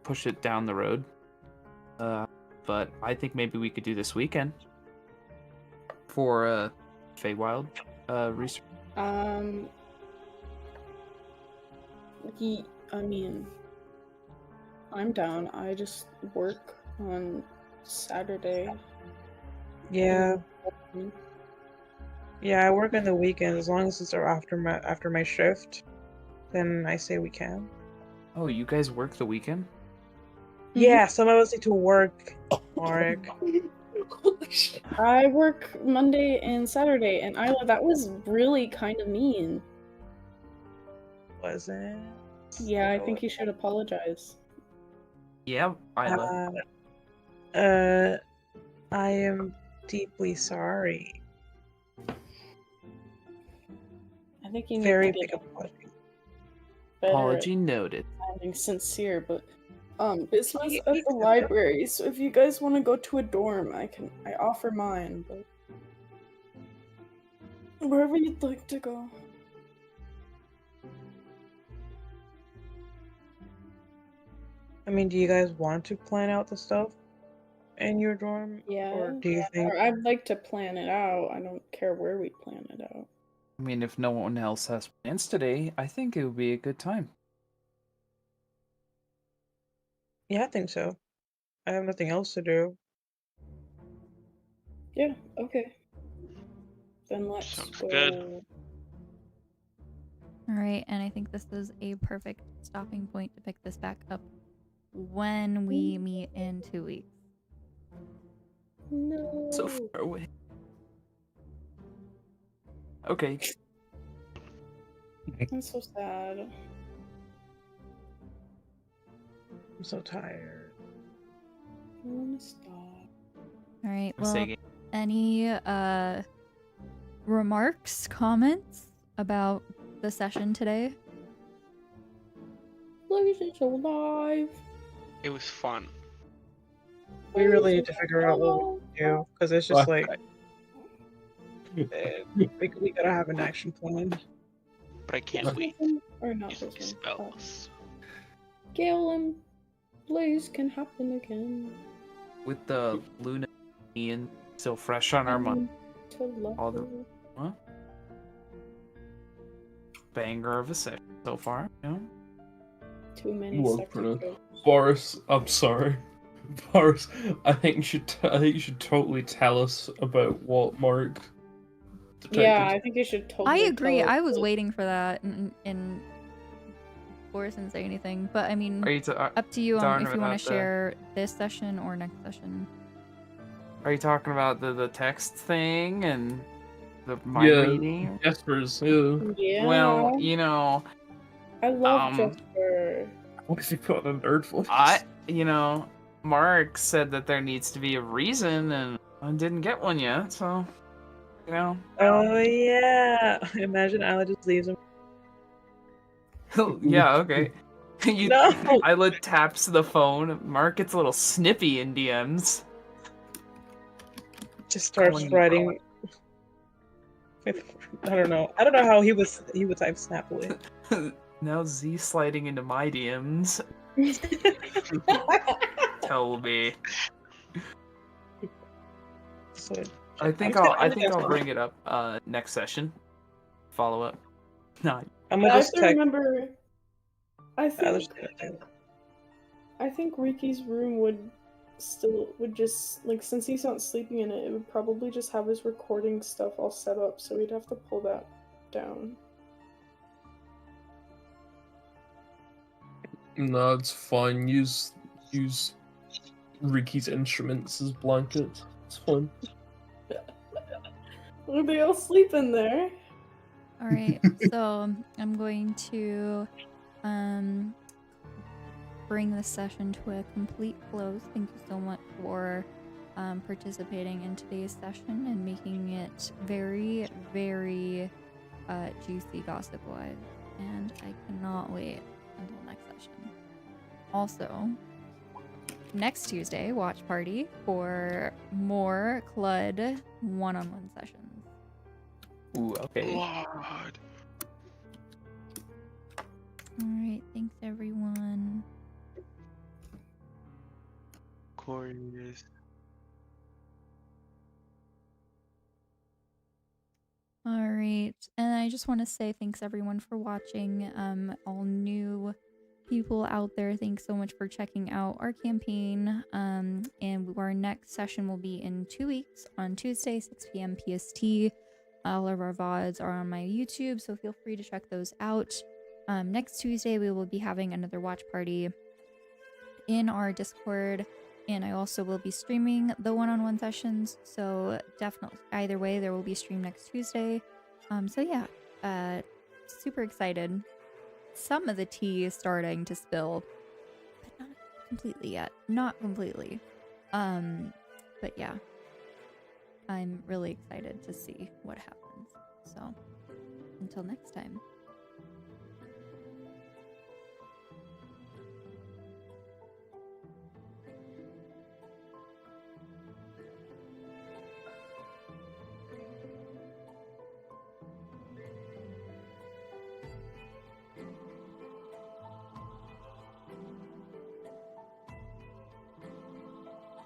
S5: push it down the road. But I think maybe we could do this weekend for Feywild research.
S4: I mean, I'm down. I just work on Saturday.
S3: Yeah. Yeah, I work on the weekends. As long as it's after my shift, then I say we can.
S5: Oh, you guys work the weekend?
S3: Yeah, some of us need to work, Marek.
S4: I work Monday and Saturday, and Ila, that was really kind of mean.
S3: Was it?
S4: Yeah, I think you should apologize.
S5: Yeah, Ila.
S3: I am deeply sorry.
S4: I think you need
S3: Very
S4: to
S3: big
S4: get
S3: apology.
S5: Apology noted.
S4: Sounding sincere, but this was at the library, so if you guys want to go to a dorm, I offer mine, but wherever you'd like to go.
S3: I mean, do you guys want to plan out the stuff in your dorm?
S4: Yeah.
S3: Or do you think?
S4: Or I'd like to plan it out. I don't care where we plan it out.
S5: I mean, if no one else has plans today, I think it would be a good time.
S3: Yeah, I think so. I have nothing else to do.
S4: Yeah, okay. Then let's
S2: Sounds
S4: go.
S2: good.
S1: All right, and I think this is a perfect stopping point to pick this back up when we meet in 2 weeks.
S4: No.
S5: So far away. Okay.
S4: I'm so sad.
S3: I'm so tired.
S4: I want to stop.
S1: All right, well, any remarks, comments about the session today?
S4: Blazing so live.
S2: It was fun.
S3: We really need to figure out what we do, because it's just like we gotta have an action plan.
S2: But I can't wait.
S4: Or not
S2: Using
S4: this one.
S2: spells.
S4: Gale and Blaze can happen again.
S5: With the Luna Ian still fresh on our mind. All the banger of a session so far, you know?
S4: Too many
S6: You
S4: sex
S6: for
S4: jokes.
S6: Boris, I'm sorry. Boris, I think you should totally tell us about what Mark
S4: Yeah, I think you should
S1: I
S4: totally.
S1: agree.
S4: tell her
S1: I was
S4: to-
S1: waiting for that, and Boris didn't say anything. But I mean,
S5: Are you
S1: up to you on
S5: talking
S1: if you want
S5: about
S1: to share this session or next session.
S5: Are you talking about the text thing and the mind reading?
S6: Jaspers. Yeah.
S4: Yeah.
S5: Well, you know,
S4: I love
S5: um,
S4: Jesper.
S6: What if you put on a nerd voice?
S5: Mark said that there needs to be a reason, and I didn't get one yet. So, you know.
S3: Oh yeah. Imagine Isla just leaves him.
S5: Yeah. Okay.
S3: No.
S5: Isla taps the phone. Mark gets a little snippy in DMs.
S3: Just starts
S5: Calling you
S3: writing. I don't know. I don't know how he would type snappily.
S5: Now Z sliding into my DMs. Tell me.
S3: So,
S5: I think
S3: I'm
S5: I'll
S3: just-
S5: bring it up next session. Follow up. No.
S3: I'm
S4: I
S3: gonna
S4: have
S3: just
S4: to
S3: text.
S4: remember. I
S3: Isla's
S4: think
S3: gonna do
S4: I think Riki's room would just like, since he's not sleeping in it, it would probably just have his recording stuff all set up, so we'd have to pull that down.
S6: No, it's fine. Use Riki's instruments as blankets. It's fine.
S4: Are they all sleeping there?
S1: All right, so I'm going to bring this session to a complete close. Thank you so much for participating in today's session and making it very, very juicy gossip-wise. And I cannot wait until next session. Also, next Tuesday, watch party for more Clud one-on-one sessions.
S5: Ooh, okay.
S2: God.
S1: Alright, thanks everyone.
S2: Corey's.
S1: Alright, and I just want to say thanks everyone for watching. All new people out there, thanks so much for checking out our campaign. And our next session will be in 2 weeks on Tuesday, 6 p.m. PST. All of our VODs are on my YouTube, so feel free to check those out. Next Tuesday, we will be having another watch party in our Discord, and I also will be streaming the one-on-one sessions, so definitely either way, there will be a stream next Tuesday. So yeah, super excited. Some of the tea is starting to spill, but not completely yet. Not completely. But yeah. I'm really excited to see what happens. So, until next time.